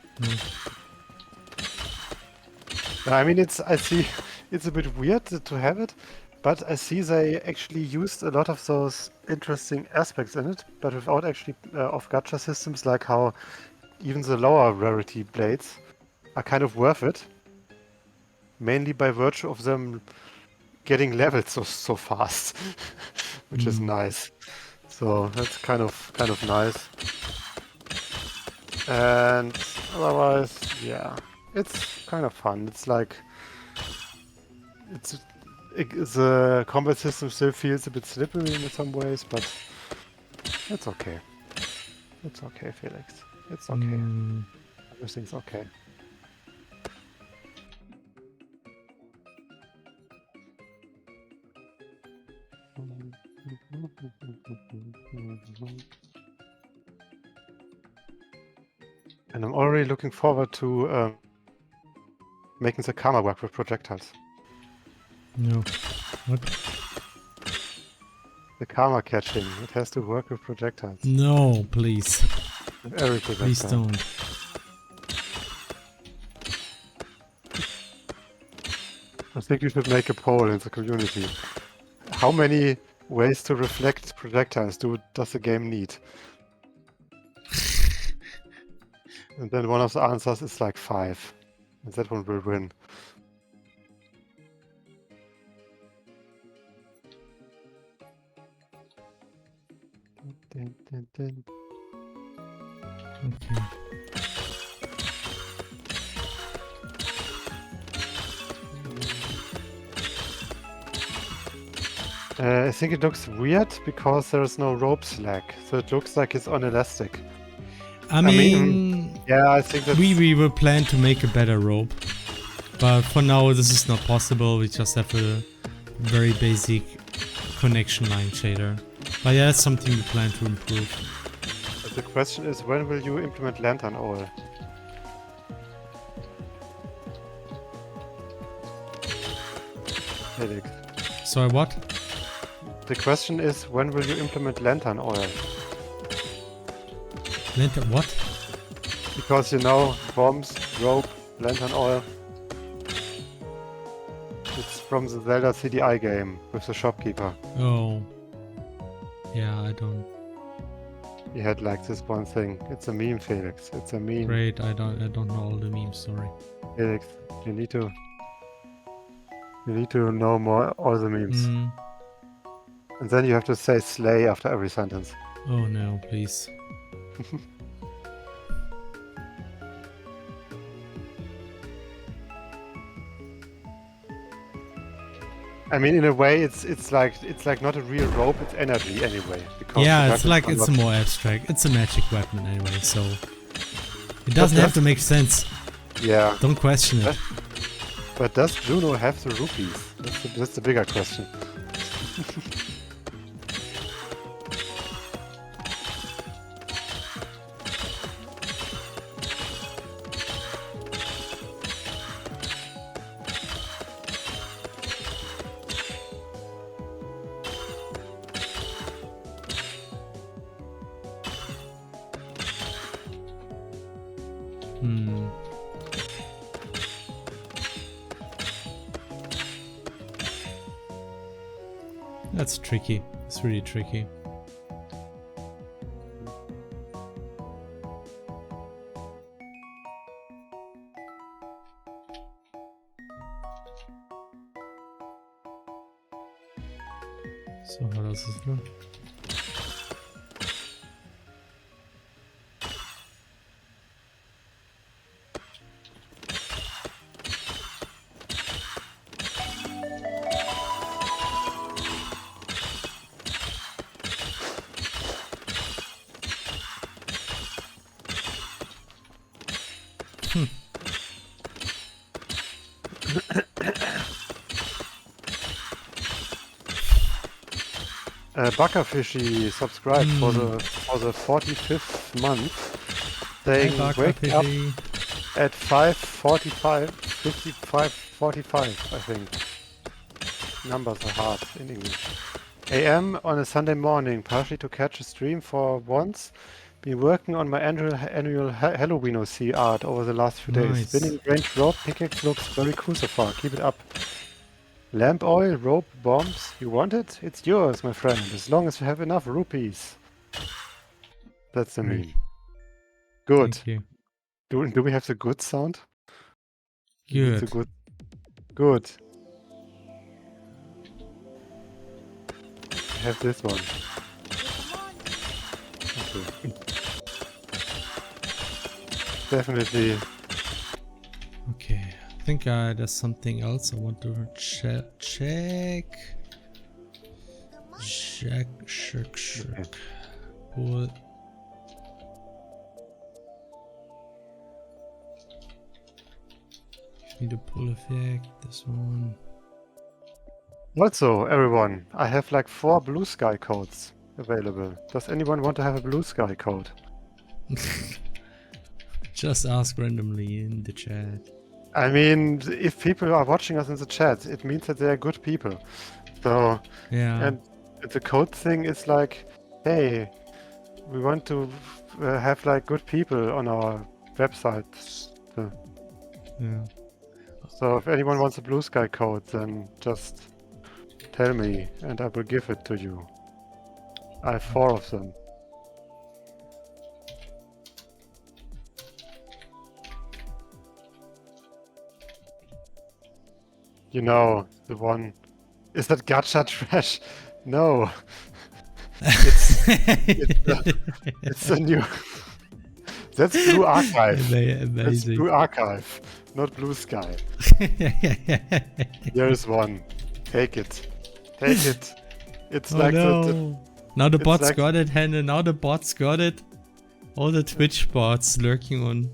I mean, I see it's a bit weird to have it, but I see they actually used a lot of those interesting aspects in it, but without actually of gacha systems, like how even the lower rarity blades are kind of worth it, mainly by virtue of them getting leveled so fast, which is nice. So that's kind of nice. And otherwise, yeah, It's kind of fun. It's like the combat system still feels a bit slippery in some ways, but it's okay. It's okay, Felix. It's okay. Everything's okay. And I'm already looking forward to making the karma work with projectiles. No. What? The karma catching, it has to work with projectiles. No, please. With every projectile. Please don't. I think you should make a poll in the community. How many ways to reflect projectiles does the game need? And then one of the answers is like 5. And that one will win. Okay. I think it looks weird because there is no rope slack, so it looks like it's on elastic. I mean, yeah, I think that we will plan to make a better rope, but for now this is not possible. We just have a very basic connection line shader. But yeah, that's something we plan to improve. The question is, when will you implement lantern oil? Felix. Sorry, what? The question is, when will you implement lantern oil? Lantern what? Because you know, bombs, rope, lantern oil. It's from the Zelda CDI game with the shopkeeper. Oh. Yeah, I don't. He had like this one thing. It's a meme, Felix. It's a meme. Great, I don't know all the memes, sorry. Felix, you need to know more all the memes. And then you have to say slay after every sentence. Oh no, please. I mean, in a way, it's like not a real rope. It's energy anyway. Because yeah, it's like it's a more abstract. It's a magic weapon anyway, so it doesn't have to make sense. Yeah. Don't question it. But does Juno have the rupees? That's the bigger question. That's tricky. It's really tricky. So how does this look? Buckerfishy subscribed for the 45th month, saying wake up at 5:45, 55:45, I think. Numbers are hard in English. AM on a Sunday morning, partially to catch a stream for once. Been working on my annual Halloween OC art over the last few days. Spinning range rope pickaxe looks very cool so far. Keep it up. Lamp oil, rope, bombs. You want it? It's yours, my friend, as long as you have enough rupees. That's the meme. Good. Thank you. Do we have the good sound? Good. The good. Good. I have this one. Okay. Definitely. think there's something else I want to check. Check. What? Need a pull effect. This one. Also, everyone, I have like 4 blue sky codes available. Does anyone want to have a blue sky code? Just ask randomly in the chat. I mean, if people are watching us in the chat, it means that they are good people. So, Yeah. and the code thing is like, hey, we want to have like good people on our website. So, Yeah. so if anyone wants a blue sky code, then just tell me and I will give it to you. I have 4 of them. You know, the one... Is that gacha trash? No. It's a new... That's Blue Archive. That's Amazing. Blue Archive, not Blue Sky. There's one. Take it. Take it. It's Oh like no. Now the it's bots like- got it, Hannah. Now the bots got it. All the Twitch bots logging on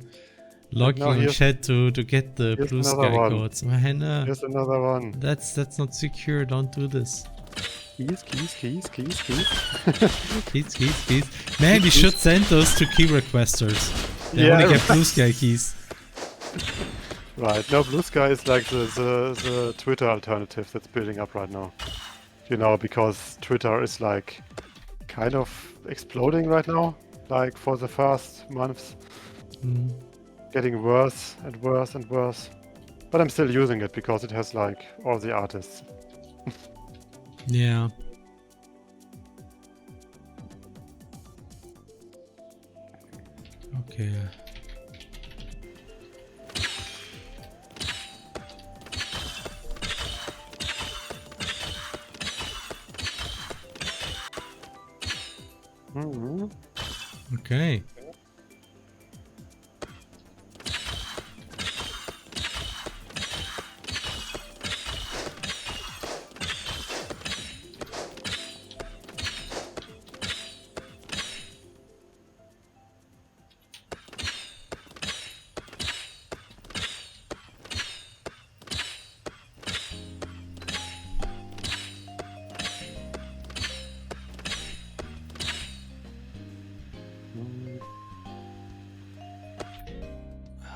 here's- chat to get the here's blue another sky one. codes. Oh, Hannah, Here's another one. that's not secure. Don't do this. Keys. Keys. Man, we should send those to key requesters. They Yeah, only get right. blue sky keys. Right. No, Blue Sky is like the Twitter alternative that's building up right now. You know, because Twitter is like kind of exploding right now. Like for the first months, Mm. getting worse and worse and worse. But I'm still using it because it has like all the artists. Yeah. Okay. Mm-hmm. Okay.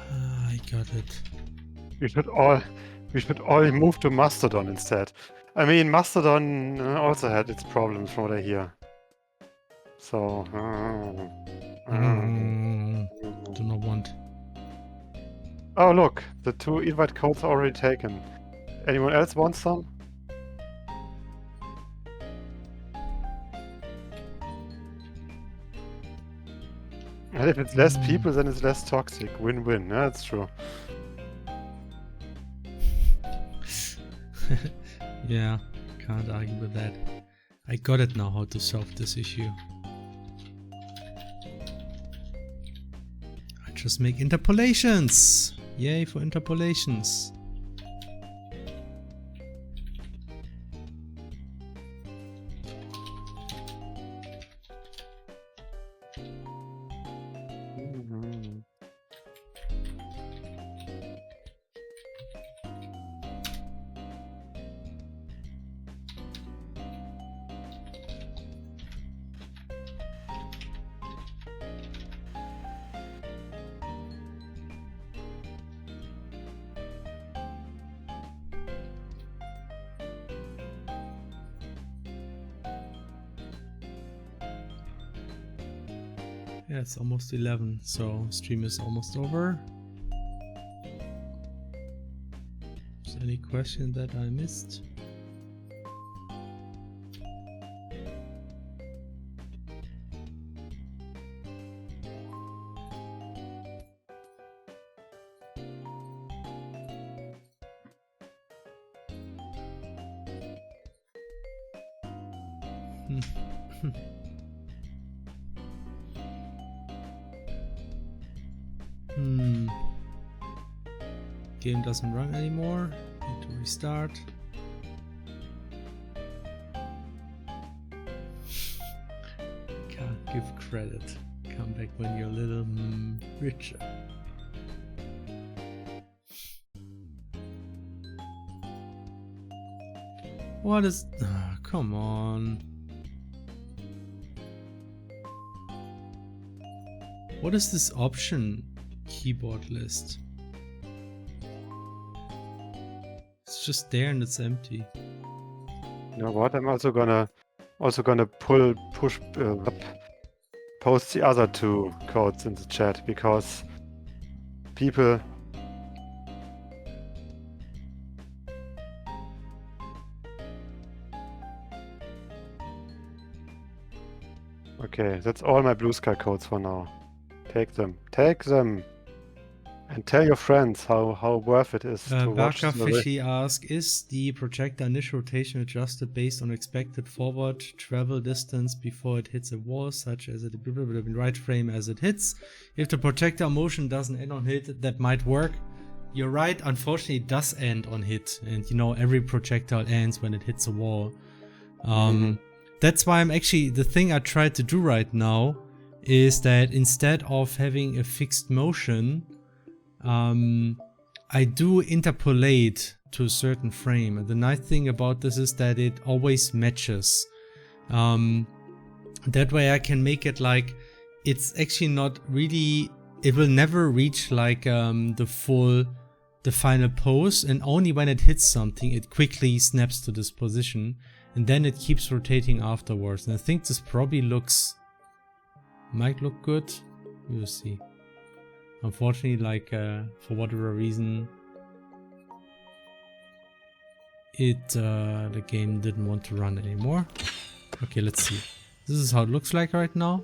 I got it. We should all move to Mastodon instead. I mean, Mastodon also had its problems from what I hear. So, Do not want. oh look, the 2 invite codes are already taken. Anyone else want some? And if it's less people, then it's less toxic. Win-win. Yeah, that's true. Yeah, can't argue with that. I got it now how to solve this issue. I just make interpolations! Yay for interpolations! Mhm. Yeah, it's almost 11, so stream is almost over. Is there any question that I missed? game doesn't run anymore. Need to restart. Can't give credit. Come back when you're a little richer. What is... Oh, come on. What is this option keyboard list? It's just there and it's empty. You know what? I'm also gonna push up, post the other two codes in the chat because people. Okay, that's all my Blue Sky codes for now. Take them. Take them! And tell your friends how worth it is to watch Barca the Fishy asks, is the projector initial rotation adjusted based on expected forward travel distance before it hits a wall, such as at the right frame as it hits? If the projector motion doesn't end on hit, that might work. You're right, unfortunately it does end on hit, and you know every projectile ends when it hits a wall. That's why I'm actually, the thing I tried to do right now is that instead of having a fixed motion, I do interpolate to a certain frame. And the nice thing about this is that it always matches. That way I can make it like, it's actually not really, it will never reach like the final pose, and only when it hits something it quickly snaps to this position, and then it keeps rotating afterwards. And I think this probably might look good. We'll see. Unfortunately, like for whatever reason, the game didn't want to run anymore. Okay, let's see. This is how it looks like right now.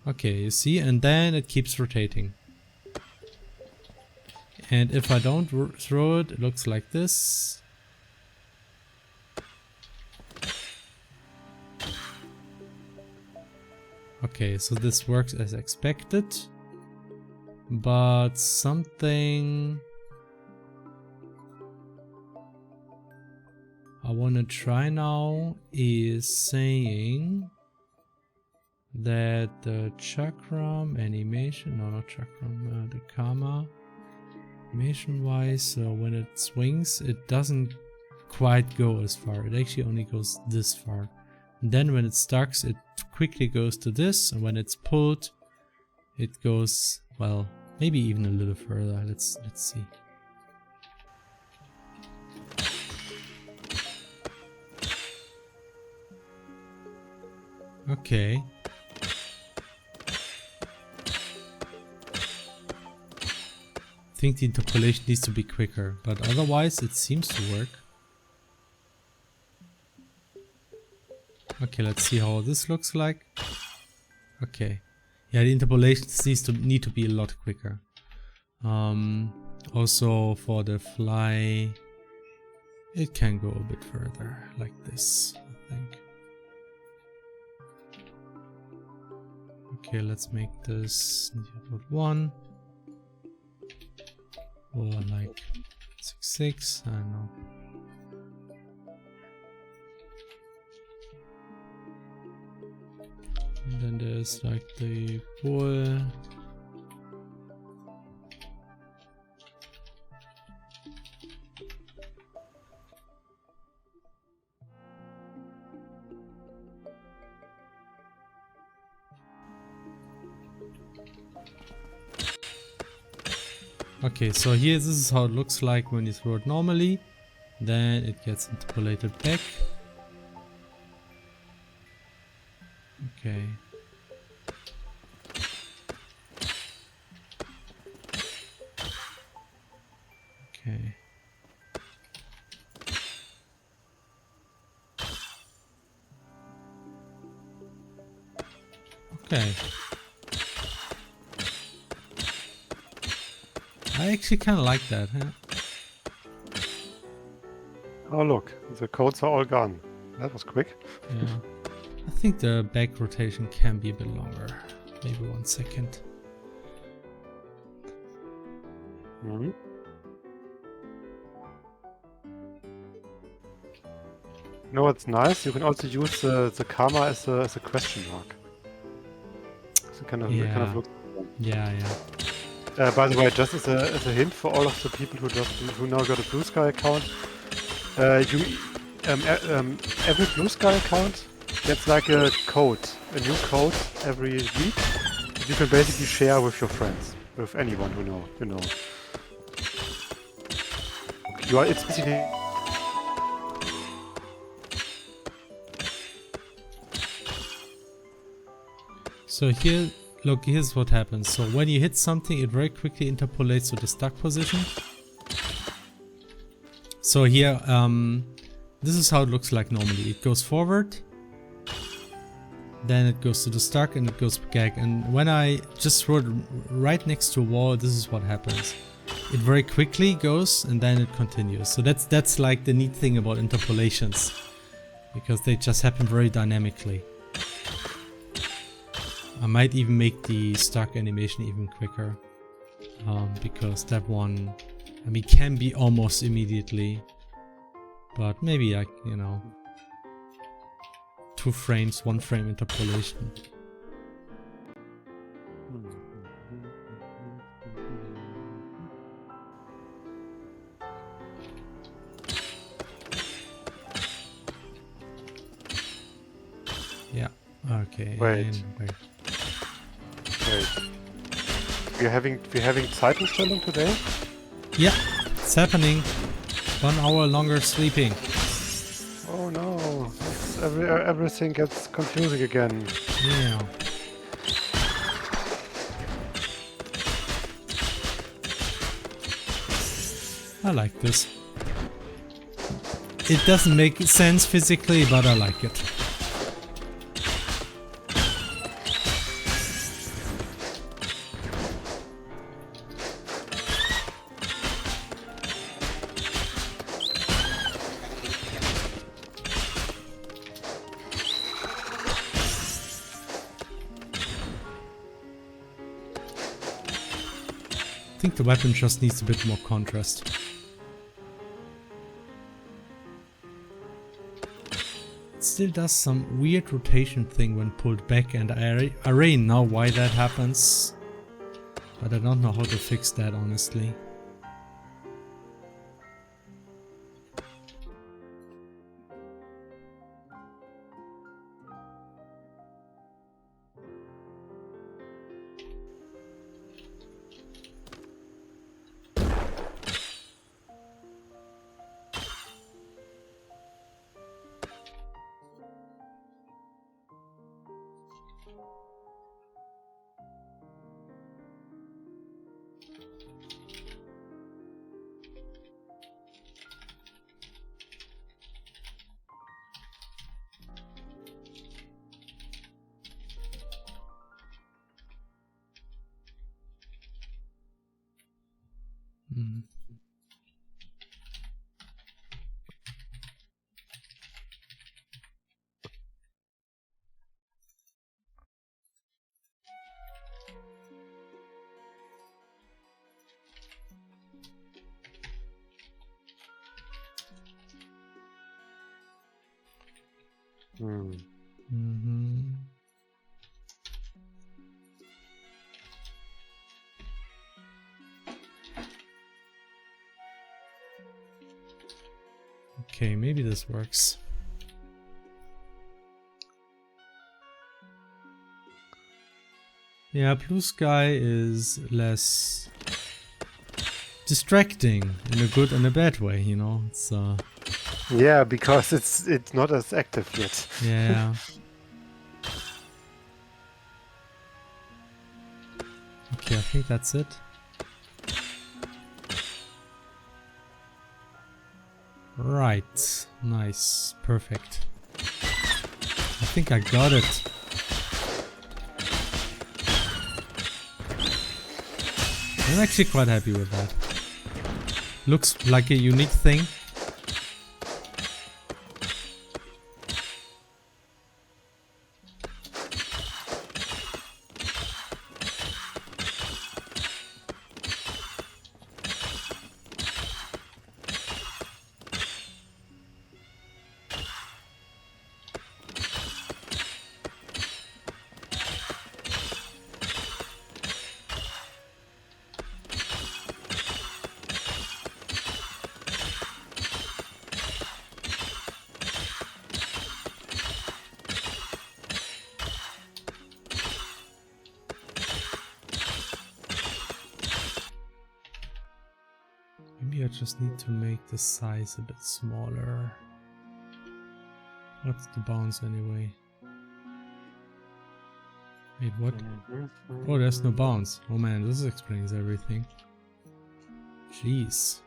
Okay, you see, and then it keeps rotating. And if I don't throw it, it looks like this. Okay, so this works as expected. But something I want to try now is saying that the chakram animation, no, not chakram, the karma animation wise, when it swings, it doesn't quite go as far. It actually only goes this far. And then when it starts, it quickly goes to this, and when it's pulled, it goes, well, maybe even a little further. Let's see. Okay. I think the interpolation needs to be quicker, but otherwise it seems to work. Okay, let's see how this looks like. Okay. Yeah, the interpolation need to be a lot quicker. Also for the fly, it can go a bit further, like this, I think. Okay, let's make this 0.1 or like 6.6. I don't know. And then there's like the bull. Okay, so here this is how it looks like when you throw it normally. Then it gets interpolated back. Okay. Okay. Okay. I actually kind of like that, huh? Oh look, the codes are all gone. That was quick. Yeah. I think the back rotation can be a bit longer. Maybe 1 second. No, it's nice. You can also use the karma as a question mark. So kind of looks. Yeah. By the way, just as a hint for all of the people who now got a Blue Sky account, every Blue Sky account gets like a new code every week. That you can basically share with your friends, with anyone who know. It's basically. So here, look, here's what happens. So when you hit something, it very quickly interpolates to the stuck position. So here, this is how it looks like normally. It goes forward, then it goes to the stuck, and it goes back. And when I just throw it right next to a wall, this is what happens. It very quickly goes, and then it continues. So that's like the neat thing about interpolations, because they just happen very dynamically. I might even make the stuck animation even quicker, because that one, I mean, can be almost immediately, but maybe like, 2 frames, 1 frame interpolation. Yeah. Okay. Wait. We're having Zeitumstellung today? Yeah, it's happening. 1 hour longer sleeping. Oh no, everything gets confusing again. Yeah. I like this. It doesn't make sense physically, but I like it. I think the weapon just needs a bit more contrast. It still does some weird rotation thing when pulled back, and I already know why that happens, but I don't know how to fix that honestly. Mm. Mm-hmm. Okay, maybe this works. Yeah, Blue Sky is less distracting in a good and a bad way, It's Yeah, because it's not as active yet. yeah. Okay, I think that's it. Right, nice, perfect. I think I got it. I'm actually quite happy with that. Looks like a unique thing. just need to make the size a bit smaller. What's the bounds anyway? Wait, what? Oh, there's no bounds. Oh man, this explains everything. Jeez.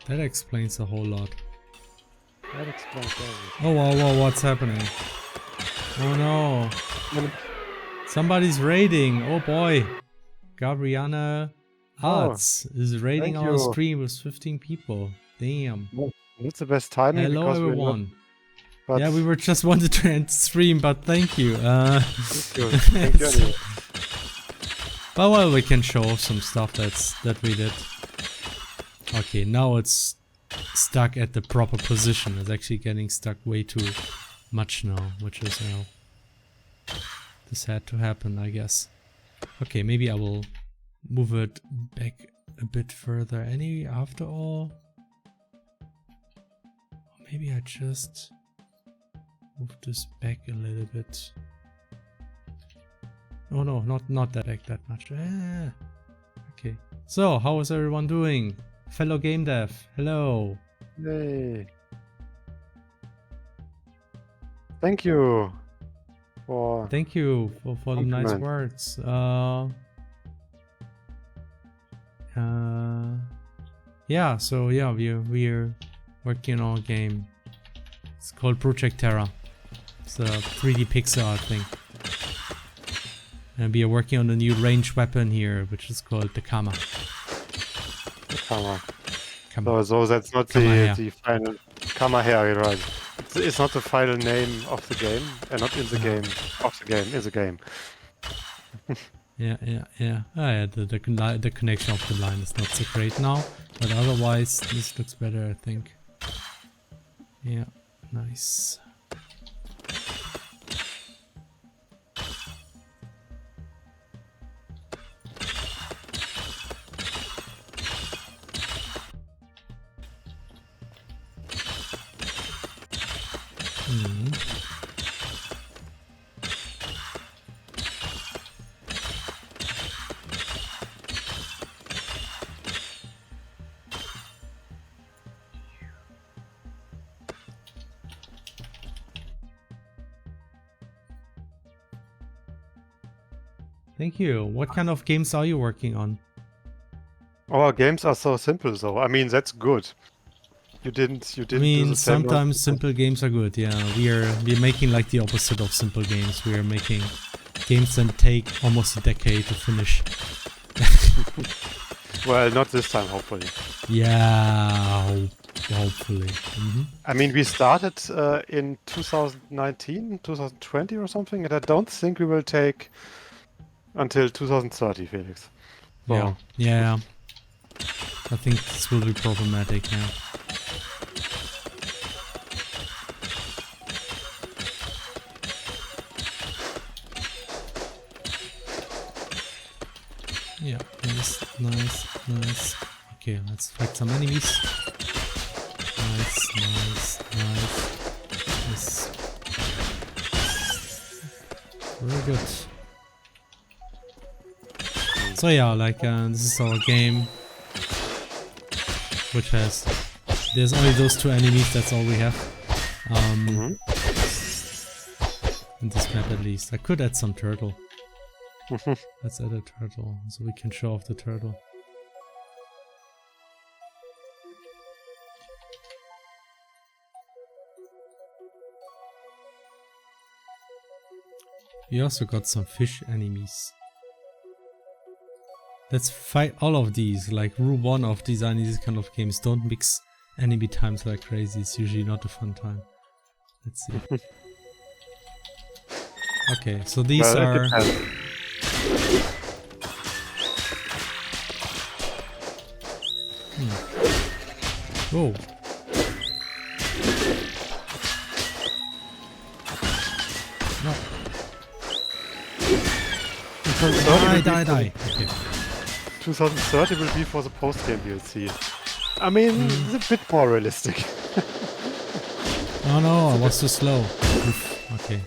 That explains a whole lot. That explains everything. Oh, whoa, what's happening? Oh no. Somebody's raiding. Oh boy. Gabriana Arts is raiding thank our you. stream with 15 people. Damn. It's the best timing. Hello because everyone. But Yeah, we were just wanted to end stream, but thank you. thank you. Thank you anyway. But well, we can show some stuff that we did. Okay, now it's stuck at the proper position. It's actually getting stuck way too much now, which is this had to happen, I guess. Okay, maybe I will move it back a bit further. After all, maybe I just move this back a little bit. Oh no, not that back that much. Okay. So, how is everyone doing? Fellow Gamedev, hello. Yay. Thank you for Thank you for the nice compliment. words. Yeah, so yeah, we're working on a game. It's called Project Terra. It's a 3D pixel art thing. And we are working on a new ranged weapon here, which is called the Kama. Kama. Kama. So that's not Kama the final Kama Hera, right? It's not the final name of the game, and not in the game of the game. In the game. Yeah. The connection of the line is not so great now, but otherwise this looks better, I think. Yeah, nice. Thank you. What kind of games are you working on? Our games are so simple, though. I mean, that's good. You didn't. I do mean, the same sometimes simple games are good. Yeah, we're making like the opposite of simple games. We are making games that take almost a decade to finish. Well, not this time, hopefully. Yeah, hopefully. I mean, we started in 2019, 2020 or something, and I don't think we will take until 2030, Felix. So, Yeah. I think this will be problematic. Yeah. Yeah, nice. Okay, let's fight some enemies. Nice. Very good. So yeah, like this is our game, which there's only those two enemies. That's all we have. In this map at least. I could add some turtle. Let's add a turtle so we can show off the turtle. We also got some fish enemies. Let's fight all of these. Like rule 1 of designing these kind of games: don't mix enemy times like crazy. It's usually not a fun time. Let's see. Okay, so these are. Whoa. No. Die. Okay. 2030 will be for the post-game DLC. I mean, it's a bit more realistic. Oh no, I was too slow. Oof, okay.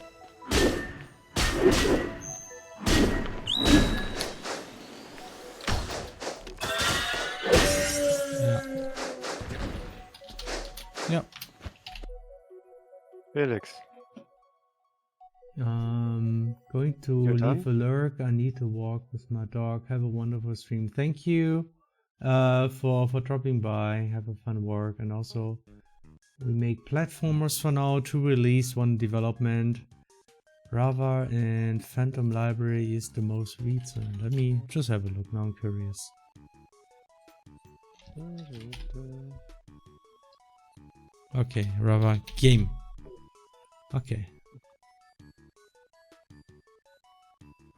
Yeah. Yep. Felix. Going to You're leave done? a lurk. I need to walk with my dog. Have a wonderful stream. Thank you for dropping by. Have a fun work. And also, we make platformers for now. 2 release, 1 development. Rava and Phantom Library is the most recent. Let me just have a look now. I'm curious. Okay, Rava game. Okay.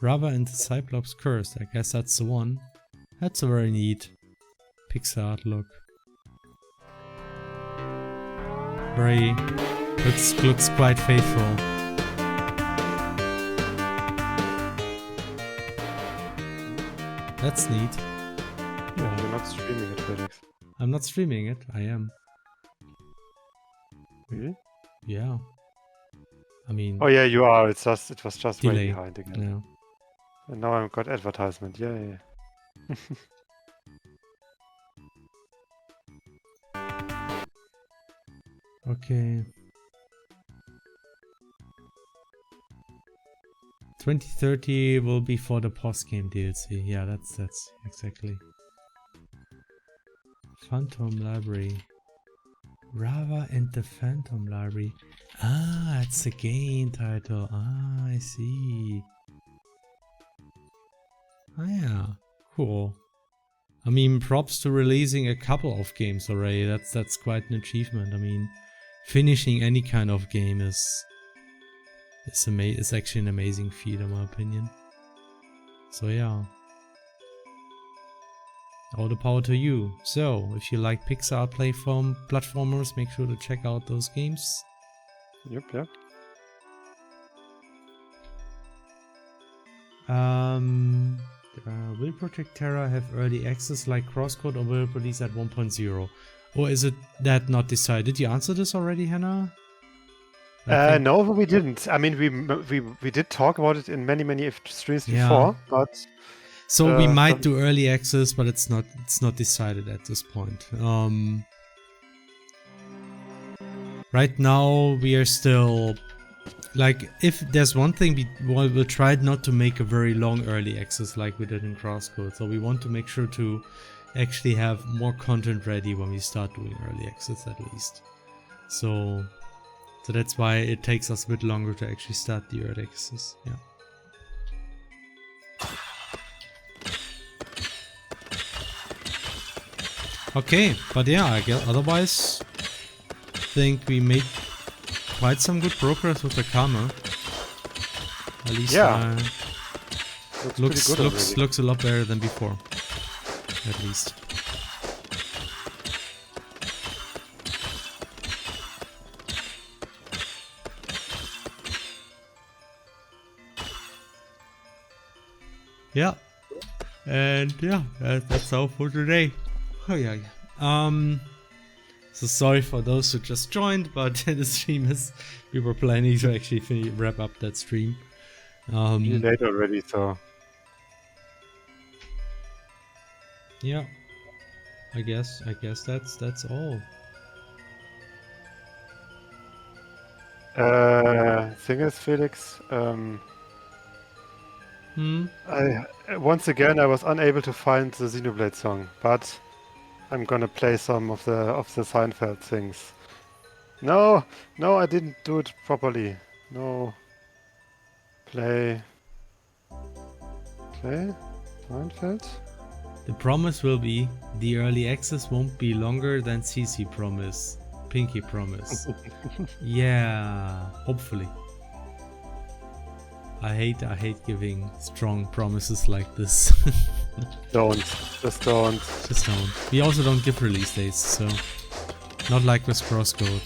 Rava and the Cyclops Cursed, I guess that's the one. That's a very neat pixel art look. Very, looks quite faithful. That's neat. Yeah, you're not streaming it, Felix. I'm not streaming it, I am. Really? Yeah. I mean... Oh yeah, you are. It was just way delay. behind again. Yeah. And now I've got advertisement. Yeah. Okay. 2030 will be for the post-game DLC. Yeah, that's exactly. Phantom Library. Rava and the Phantom Library. Ah, it's a game title. Ah, I see. Ah, yeah. Cool. I mean, props to releasing a couple of games already. That's quite an achievement. I mean, finishing any kind of game is actually an amazing feat in my opinion. So yeah. All the power to you. So, if you like pixel art platformers, make sure to check out those games. Yep. Will Project Terra have early access like Crosscode, or will it release at 1.0? Or is it that not decided? Did you answer this already, Hannah? No, we didn't. I mean, we did talk about it in many streams before, but so we might do early access, but it's not decided at this point. Right now we are still like, if there's one thing we'll try not to make a very long early access like we did in Crosscode. So we want to make sure to actually have more content ready when we start doing early access at least. So that's why it takes us a bit longer to actually start the early access. Yeah. Okay, but yeah, I guess otherwise I think we made quite some good progress with the Karma. At least looks a lot better than before. At least. Yeah. And yeah, that's all for today. Oh yeah. So sorry for those who just joined, but the stream we were planning to actually wrap up that stream. Late already, so yeah. I guess that's all. Thing is, Felix, once again I was unable to find the Xenoblade song, but I'm gonna play some of the Seinfeld things. No, I didn't do it properly. No. Play Seinfeld? The promise will be the early access won't be longer than CC promise. Pinky promise. Yeah, hopefully. I hate giving strong promises like this. Just don't. We also don't give release dates, so not like with Crosscode.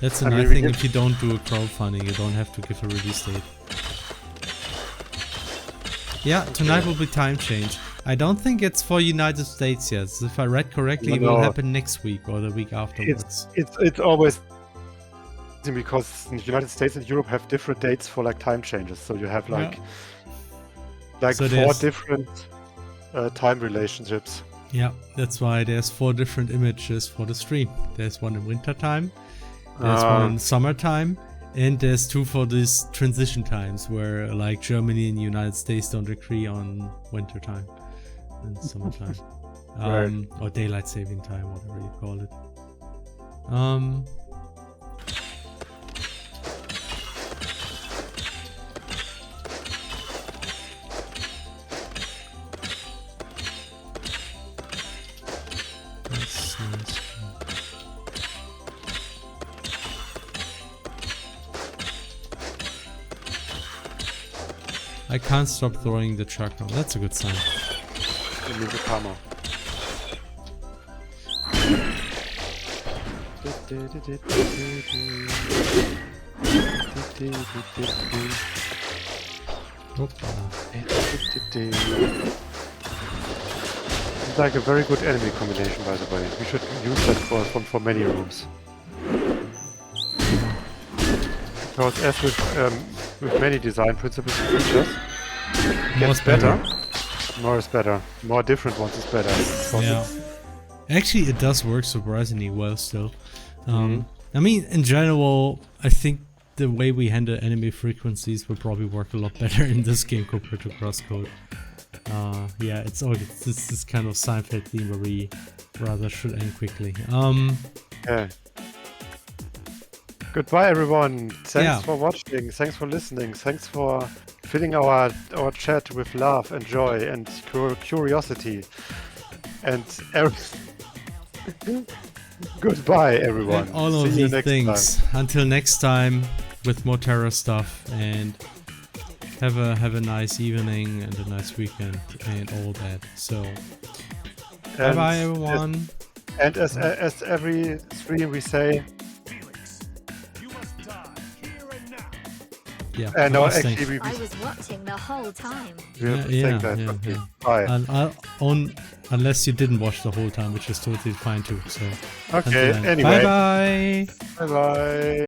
That's a nice thing. If you don't do a crowdfunding, you don't have to give a release date. Yeah, tonight will be time change. I don't think it's for United States yet. If I read correctly, it will happen next week or the week afterwards. It's always because the United States and Europe have different dates for like time changes. So you have like So 4 different time relationships. Yeah, that's why there's 4 different images for the stream. There's one in winter time, there's one in summertime, and there's 2 for these transition times where like Germany and the United States don't agree on winter time and summertime. Right. Or daylight saving time, whatever you call it. I can't stop throwing the truck now. That's a good sign. It means a karma. It's like a very good enemy combination, by the way. We should use that for many rooms. Because as with many design principles and features, it gets better. More is better. More different ones is better. Yeah. Actually, it does work surprisingly well still. I mean, in general, I think the way we handle enemy frequencies will probably work a lot better in this game compared to Crosscode. Yeah, it's this kind of Seinfeld theme where we rather should end quickly. Yeah. Goodbye, everyone. Thanks for watching. Thanks for listening. Thanks for filling our chat with love and joy and curiosity. And goodbye, everyone. And all of See you these next things. time. Until next time, with more Terra stuff, and have a nice evening and a nice weekend and all that. So, bye bye, everyone. And as every stream we say. Yeah, no, actually, I was watching the whole time. We have to say that. Bye. Unless you didn't watch the whole time, which is totally fine too. So, okay, anyway. Bye bye. Bye bye.